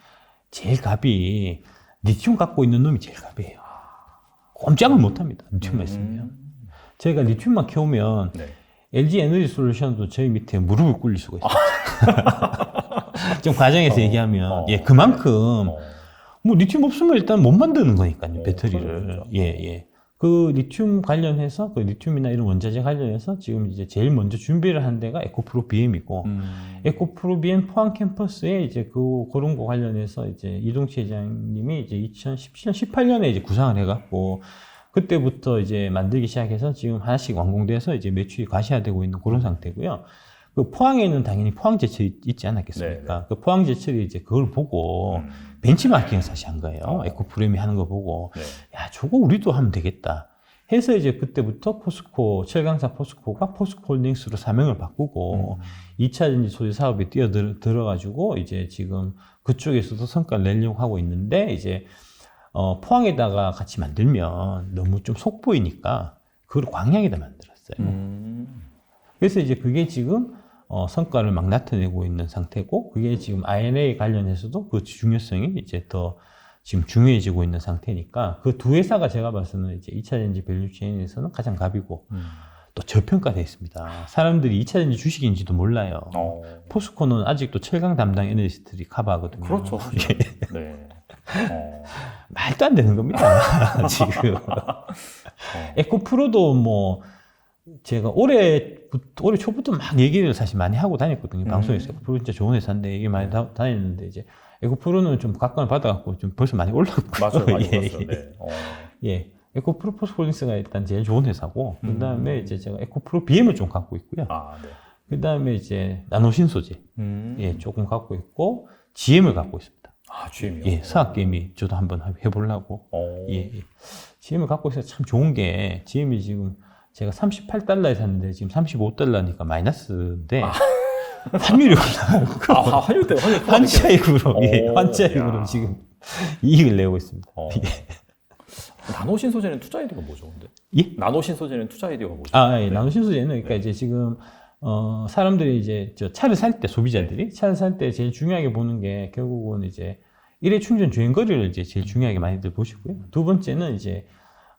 제일 갑이 리튬 갖고 있는 놈이 제일 갑이에요. 꼼짝을 못합니다. 리튬만 있으면 저희가 리튬만 키우면 네. LG 에너지 솔루션도 저희 밑에 무릎을 꿇릴 수가 있어요. 좀 과정에서 얘기하면 그만큼 뭐 리튬 없으면 일단 못 만드는 거니까요. 배터리를. 그렇죠. 예. 그 리튬 관련해서 그 리튬이나 이런 원자재 관련해서 지금 이제 제일 먼저 준비를 한 데가 에코프로 BM이고 에코프로 BM 포항 캠퍼스에 이제 그런 거 관련해서 이제 이동치 회장님이 이제 2017년 18년에 이제 구상을 해갖고 그때부터 이제 만들기 시작해서 지금 하나씩 완공돼서 이제 매출이 과시화되고 있는 그런 상태고요. 그 포항에는 당연히 포항 제철이 있지 않았겠습니까? 네. 그 포항 제철이 이제 그걸 보고 벤치마킹을 사실 한 거예요. 에코프레임이 하는 거 보고 네. 야 저거 우리도 하면 되겠다. 해서 이제 그때부터 포스코 철강사 포스코가 포스코홀딩스로 사명을 바꾸고 2차 전지 소재 사업에 뛰어들어가지고 이제 지금 그쪽에서도 성과를 내려고 하고 있는데 이제 포항에다가 같이 만들면 너무 좀 속보이니까 그걸 광양에다 만들었어요. 그래서 이제 그게 지금 성과를 막 나타내고 있는 상태고 그게 지금 INA 관련해서도 그 중요성이 이제 더 지금 중요해지고 있는 상태니까 그 두 회사가 제가 봐서는 이제 2차 전지 밸류체인에서는 가장 갑이고 또 저평가되어 있습니다. 사람들이 2차 전지 주식인지도 몰라요. 포스코는 아직도 철강 담당 에너지스트들이 커버하거든요. 그렇죠. 네. 말도 안 되는 겁니다. 지금. 에코프로도 뭐 제가 올해 초부터 막 얘기를 사실 많이 하고 다녔거든요. 방송에서 에코프로 진짜 좋은 회사인데 얘기 많이 다녔는데 이제 에코프로는 좀 각광을 받아갖고 좀 벌써 많이 올랐고요. 맞아요. 많이 예, 올랐어요. 네. 예. 에코프로 포스코홀딩스가 일단 제일 좋은 회사고 그다음에 이제 제가 에코프로 BM을 좀 갖고 있고요. 네. 그다음에 이제 나노신소재 예, 조금 갖고 있고 GM을 갖고 있습니다. GM이요? 예, 사학개미 저도 한번 해보려고. 예. GM을 갖고 있어서 참 좋은 게 GM이 지금 제가 38달러에 샀는데 지금 35달러니까 마이너스인데 환율이 올라가고 환율 때문에 환차익으로 환차익으로 지금 이익을 내고 있습니다. 나노신소재는 투자 아이디어가 뭐죠? 근데? 예? 나노신소재는 투자 아이디어가 뭐죠? 예. 나노신소재는 그러니까 이제 지금 사람들이 이제 차를 살 때 소비자들이 차를 살 때 제일 중요하게 보는 게 결국은 이제 일회 충전 주행 거리를 이제 제일 중요하게 많이들 보시고요. 두 번째는 이제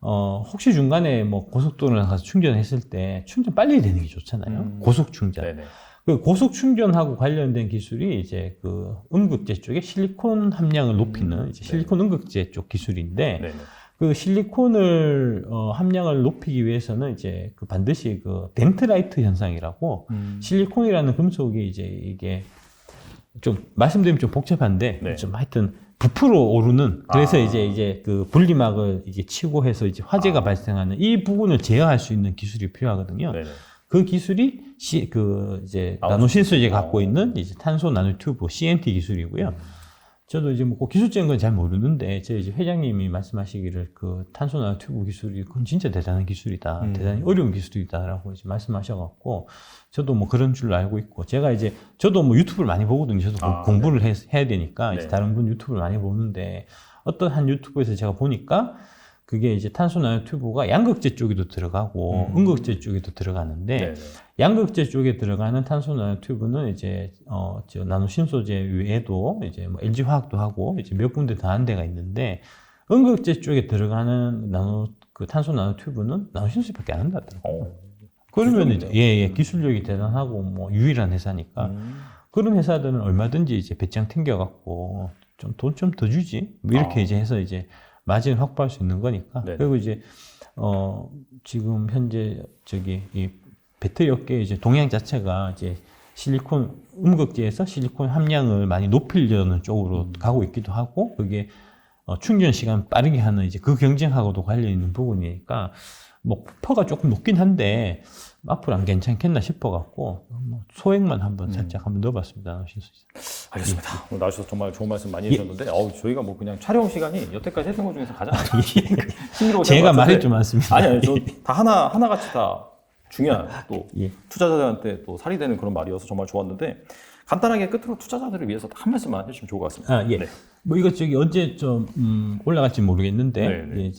혹시 중간에 뭐 고속도로에 가서 충전했을 때 충전 빨리 되는 게 좋잖아요. 고속 충전. 네네. 그 고속 충전하고 관련된 기술이 이제 그 음극재 쪽에 실리콘 함량을 높이는 이제 실리콘 음극재 쪽 기술인데 네네. 그 실리콘을 함량을 높이기 위해서는 이제 그 반드시 그 덴트라이트 현상이라고 실리콘이라는 금속이 이제 이게 좀 말씀드리면 좀 복잡한데 네. 좀 하여튼 부풀어 오르는 그래서 이제 그 분리막을 이제 치고 해서 이제 화재가 발생하는 이 부분을 제어할 수 있는 기술이 필요하거든요. 네네. 그 기술이 이제 나노신소재가 갖고 있는 이제 탄소 나노튜브 CNT 기술이고요. 저도 이제 뭐 기술적인 건 잘 모르는데 제 이제 회장님이 말씀하시기를 그 탄소 나노튜브 기술이 그건 진짜 대단한 기술이다, 대단히 어려운 기술이다라고 이제 말씀하셔갖고 저도 뭐 그런 줄로 알고 있고 제가 이제 저도 뭐 유튜브를 많이 보거든요. 저도 공부를 해야 되니까 이제 다른 분 유튜브를 많이 보는데 어떤 한 유튜브에서 제가 보니까 그게 이제 탄소 나노튜브가 양극재 쪽에도 들어가고 음극재 쪽에도 들어가는데 네네. 양극재 쪽에 들어가는 탄소 나노튜브는 이제 저 나노신소재 외에도 이제 뭐 LG 화학도 하고 이제 몇 군데 더 한 데가 있는데 음극재 쪽에 들어가는 탄소 나노튜브는 나노신소재밖에 안 한다더라고요. 그러면 이제 기술력이 대단하고 뭐 유일한 회사니까 그런 회사들은 얼마든지 이제 배짱 튕겨갖고 좀 돈 좀 더 주지 뭐 이렇게 이제 해서 이제 마진을 확보할 수 있는 거니까. 네네. 그리고 이제 지금 현재 이 배터리 업계 이제 동향 자체가 이제 실리콘 음극재에서 실리콘 함량을 많이 높이려는 쪽으로 가고 있기도 하고, 그게 충전 시간 빠르게 하는 이제 그 경쟁하고도 관련 있는 부분이니까 뭐 퍼가 조금 높긴 한데 앞으로 안 괜찮겠나 싶어갖고 뭐 소액만 한번 살짝 한번 넣어봤습니다. 나오실 수 있어요. 알겠습니다. 오늘 나와주셔서 정말 좋은 말씀 많이 해주셨는데, 저희가 뭐 그냥 촬영 시간이 여태까지 했던 것 중에서 가장 흥미로운 제가 말이 좀 많습니다. 아니요, 저다 하나같이 다 중요한 또 예. 투자자들한테 또 살이 되는 그런 말이어서 정말 좋았는데, 간단하게 끝으로 투자자들을 위해서 한 말씀만 해주시면 좋을 것 같습니다. 예. 네. 뭐 이거 언제 좀 올라갈지 모르겠는데 네. 예,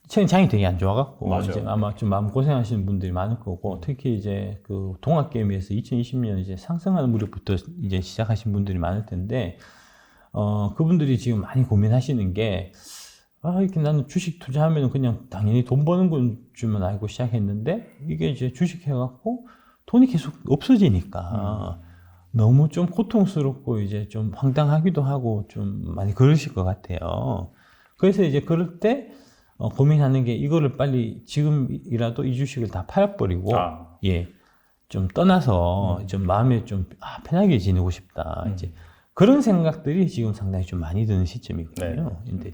최근 장이 되게 안 좋아갖고 맞아요. 이제 아마 좀 마음 고생하시는 분들이 많을 거고, 특히 이제 그 동학개미에서 2020년 이제 상승하는 무렵부터 이제 시작하신 분들이 많을 텐데, 그분들이 지금 많이 고민하시는 게, 이렇게 나는 주식 투자하면 그냥 당연히 돈 버는 건 줄만 알고 시작했는데, 이게 이제 주식 해갖고 돈이 계속 없어지니까 너무 좀 고통스럽고 이제 좀 황당하기도 하고 좀 많이 그러실 것 같아요. 그래서 이제 그럴 때 고민하는 게, 이거를 빨리 지금이라도 이 주식을 다 팔아버리고 예, 좀 떠나서 좀 마음에 좀 편하게 지내고 싶다. 이제 그런 생각들이 지금 상당히 좀 많이 드는 시점이거든요. 근데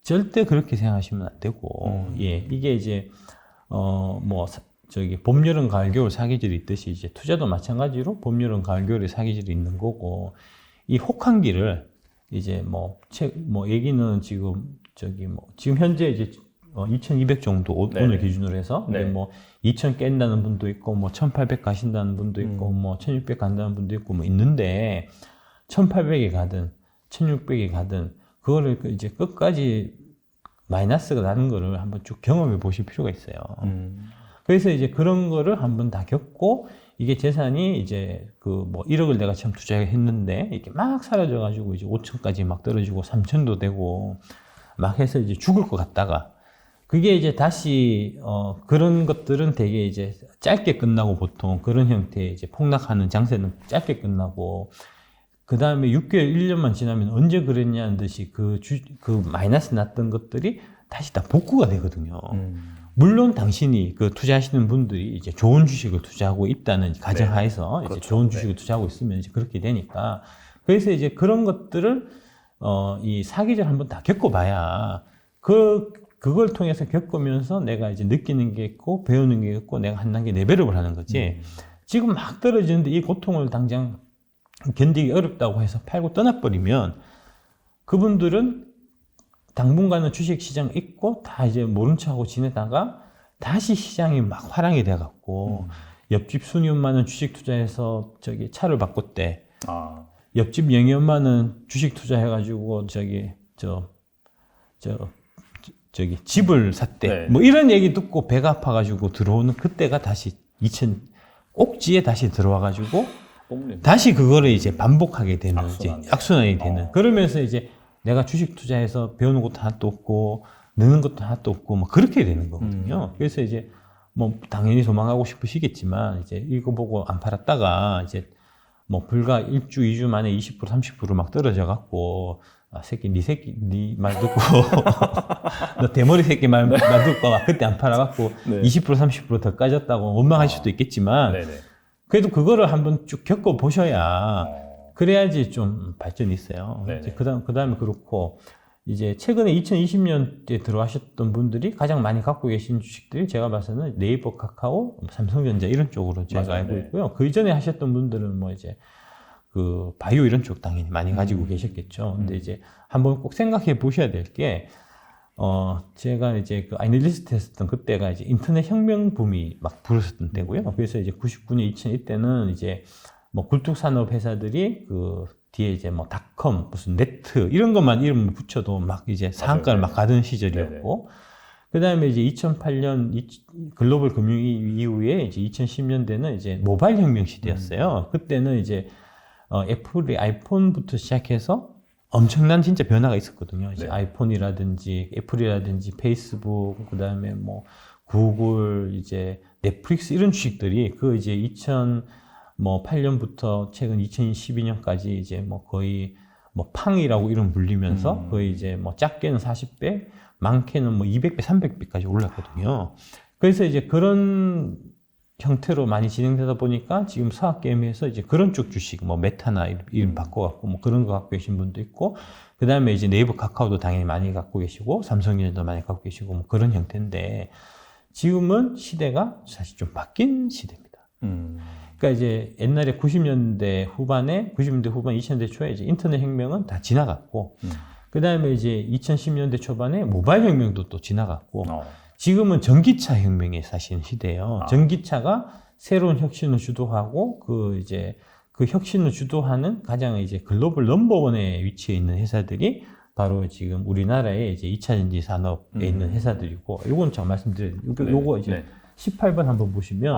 절대 그렇게 생각하시면 안 되고, 예, 이게 이제 뭐 봄, 여름, 가을, 겨울 사계절이 있듯이 이제 투자도 마찬가지로 봄, 여름, 가을, 겨울에 사계절이 있는 거고, 이 혹한기를 이제 뭐 얘기는 지금 지금 현재 이제 2,200 정도 오늘 기준으로 해서 뭐 2,000 깬다는 분도 있고, 뭐 1,800 가신다는 분도 있고, 뭐 1,600 간다는 분도 있고 뭐 있는데, 1,800에 가든 1,600에 가든 그거를 이제 끝까지 마이너스가 나는 거를 한번 쭉 경험해 보실 필요가 있어요. 그래서 이제 그런 거를 한번 다 겪고, 이게 재산이 이제 뭐 1억을 내가 처음 투자했는데 이렇게 막 사라져가지고 이제 5천까지 막 떨어지고 3천도 되고 막 해서 이제 죽을 것 같다가, 그게 이제 다시 그런 것들은 되게 이제 짧게 끝나고, 보통 그런 형태의 이제 폭락하는 장세는 짧게 끝나고, 그 다음에 6개월, 1년만 지나면 언제 그랬냐는 듯이 그 마이너스 났던 것들이 다시 다 복구가 되거든요. 물론 당신이 그 투자하시는 분들이 이제 좋은 주식을 투자하고 있다는 가정하에서 이제 좋은 주식을 투자하고 있으면 이제 그렇게 되니까, 그래서 이제 그런 것들을 이 사기절 한번 다 겪어봐야 그걸 통해서 겪으면서 내가 이제 느끼는 게 있고 배우는 게 있고 내가 한 단계 레벨업을 하는 거지. 지금 막 떨어지는데 이 고통을 당장 견디기 어렵다고 해서 팔고 떠나버리면, 그분들은 당분간은 주식 시장 있고 다 이제 모른 척하고 지내다가 다시 시장이 막 화랑이 돼갖고 옆집 순이 엄마는 주식 투자해서 차를 바꿨대. 옆집 영희 엄마는 주식 투자해가지고 집을 샀대. 뭐 이런 얘기 듣고 배가 아파가지고 들어오는 그때가 다시 꼭지에 다시 들어와가지고 다시 그거를 이제 반복하게 되는, 악순환이 되는. 그러면서 이제 내가 주식 투자해서 배우는 것도 하나도 없고 느는 것도 하나도 없고 뭐 그렇게 되는 거거든요. 그래서 이제 뭐 당연히 도망가고 싶으시겠지만, 이제 이거 보고 안 팔았다가 이제 뭐 불과 1주, 2주 만에 20%, 30% 막 떨어져 갖고, 네 말 듣고 너 대머리 새끼 말 듣고 막 그때 안 팔아 갖고 20%, 30% 더 까졌다고 원망하실 수도 있겠지만, 그래도 그거를 한번 쭉 겪어 보셔야 그래야지 좀 발전이 있어요. 그 다음에 그렇고, 이제 최근에 2020년대 들어가셨던 분들이 가장 많이 갖고 계신 주식들이 제가 봐서는 네이버, 카카오, 삼성전자 이런 쪽으로 제가 알고 있고요. 그 이전에 하셨던 분들은 뭐 이제 그 바이오 이런 쪽 당연히 많이 가지고 계셨겠죠. 근데 이제 한번 꼭 생각해 보셔야 될 게, 제가 이제 그 아이널리스트 했었던 그때가 이제 인터넷 혁명 붐이 막 불었었던 때고요. 그래서 이제 99년, 2000 이때는 이제 뭐 굴뚝산업 회사들이 그 뒤에 이제 뭐 닷컴, 무슨 네트 이런 것만 이름 붙여도 막 이제 상한가를 막 가던 시절이었고, 그 다음에 이제 2008년 글로벌 금융위 이후에 이제 2010년대는 이제 모바일 혁명 시대였어요. 그때는 이제 애플이 아이폰부터 시작해서 엄청난 진짜 변화가 있었거든요. 이제 아이폰이라든지 애플이라든지 페이스북, 그 다음에 뭐 구글, 이제 넷플릭스 이런 주식들이 그 이제 2008년부터 최근 2012년까지 이제 뭐 거의 뭐 팡이라고 이름 불리면서 거의 이제 뭐 작게는 40배, 많게는 뭐 200배, 300배까지 올랐거든요. 그래서 이제 그런 형태로 많이 진행되다 보니까 지금 서학개미에서 이제 그런 쪽 주식, 뭐 메타나 이름 바꿔갖고 뭐 그런 거 갖고 계신 분도 있고, 그 다음에 이제 네이버 카카오도 당연히 많이 갖고 계시고, 삼성전자도 많이 갖고 계시고, 뭐 그런 형태인데, 지금은 시대가 사실 좀 바뀐 시대입니다. 그러니까 이제 옛날에 90년대 후반에, 90년대 후반, 2000년대 초에 이제 인터넷 혁명은 다 지나갔고, 그 다음에 이제 2010년대 초반에 모바일 혁명도 또 지나갔고, 지금은 전기차 혁명에 사실 시대예요. 전기차가 새로운 혁신을 주도하고 그 혁신을 주도하는 가장 이제 글로벌 넘버원에 위치해 있는 회사들이 바로 지금 우리나라의 이제 2차 전지 산업에 있는 회사들이고, 요건 제가 말씀드려요. 요거 이제 18번 한번 보시면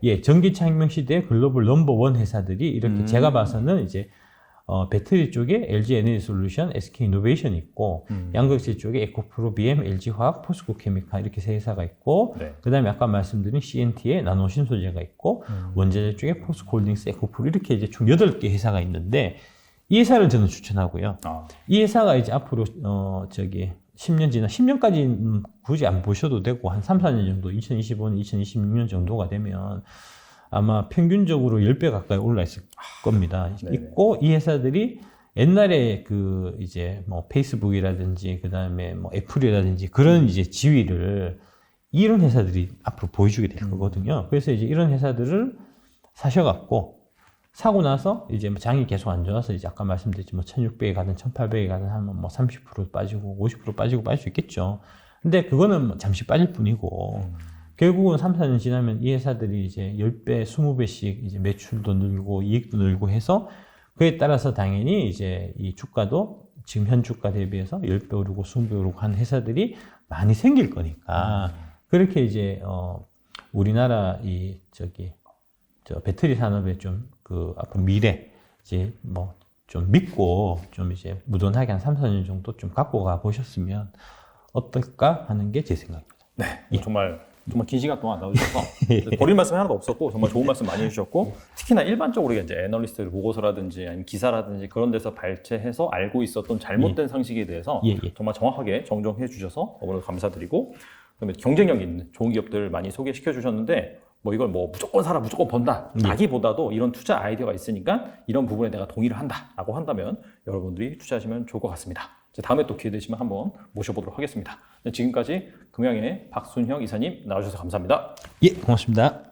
예, 전기차 혁명 시대의 글로벌 넘버원 회사들이 이렇게 제가 봐서는 이제 배터리 쪽에 LG 에너지 솔루션, SK 이노베이션이 있고, 양극재 쪽에 에코프로, BM, LG 화학, 포스코 케미칼 이렇게 세 회사가 있고, 그 다음에 아까 말씀드린 CNT에 나노 신소재가 있고, 원자재 쪽에 포스코 홀딩스, 에코프로 이렇게 이제 총 8개 회사가 있는데, 이 회사를 저는 추천하고요. 이 회사가 이제 앞으로 10년 지나 10년까지 굳이 안 보셔도 되고, 한 3, 4년 정도, 2025년, 2026년 정도가 되면 아마 평균적으로 10배 가까이 올라 있을 겁니다. 있고, 이 회사들이 옛날에 이제 뭐 페이스북이라든지, 그 다음에 뭐 애플이라든지 그런 이제 지위를 이런 회사들이 앞으로 보여주게 될 거거든요. 그래서 이제 이런 회사들을 사셔갖고, 사고 나서 이제 뭐 장이 계속 안 좋아서 이제 아까 말씀드렸지 뭐 1600에 가든 1800에 가든 하면 뭐 30% 빠지고 50% 빠지고 빠질 수 있겠죠. 근데 그거는 뭐 잠시 빠질 뿐이고, 결국은 3, 4년 지나면 이 회사들이 이제 10배, 20배씩 이제 매출도 늘고 이익도 늘고 해서, 그에 따라서 당연히 이제 이 주가도 지금 현 주가 대비해서 10배 오르고 20배 오르고 한 회사들이 많이 생길 거니까, 그렇게 이제 우리나라 배터리 산업의 좀 앞으로 미래 이제 뭐 좀 믿고 좀 이제 무던하게 한 3, 4년 정도 좀 갖고 가 보셨으면 어떨까 하는 게 제 생각입니다. 네, 정말 긴 시간 동안 나와주셔서 버릴 말씀이 하나도 없었고, 정말 좋은 말씀 많이 해주셨고, 특히나 일반적으로 이제 애널리스트 보고서라든지 아니면 기사라든지 그런 데서 발췌해서 알고 있었던 잘못된 상식에 대해서 정말 정확하게 정정해 주셔서 오늘 감사드리고, 그다음에 경쟁력 있는 좋은 기업들 많이 소개시켜 주셨는데, 뭐 이걸 뭐 무조건 사라, 무조건 번다 라기보다도 이런 투자 아이디어가 있으니까 이런 부분에 내가 동의를 한다라고 한다면 여러분들이 투자하시면 좋을 것 같습니다. 다음에 또 기회 되시면 한번 모셔보도록 하겠습니다. 지금까지 금양의 박순형 이사님 나와주셔서 감사합니다. 예, 고맙습니다.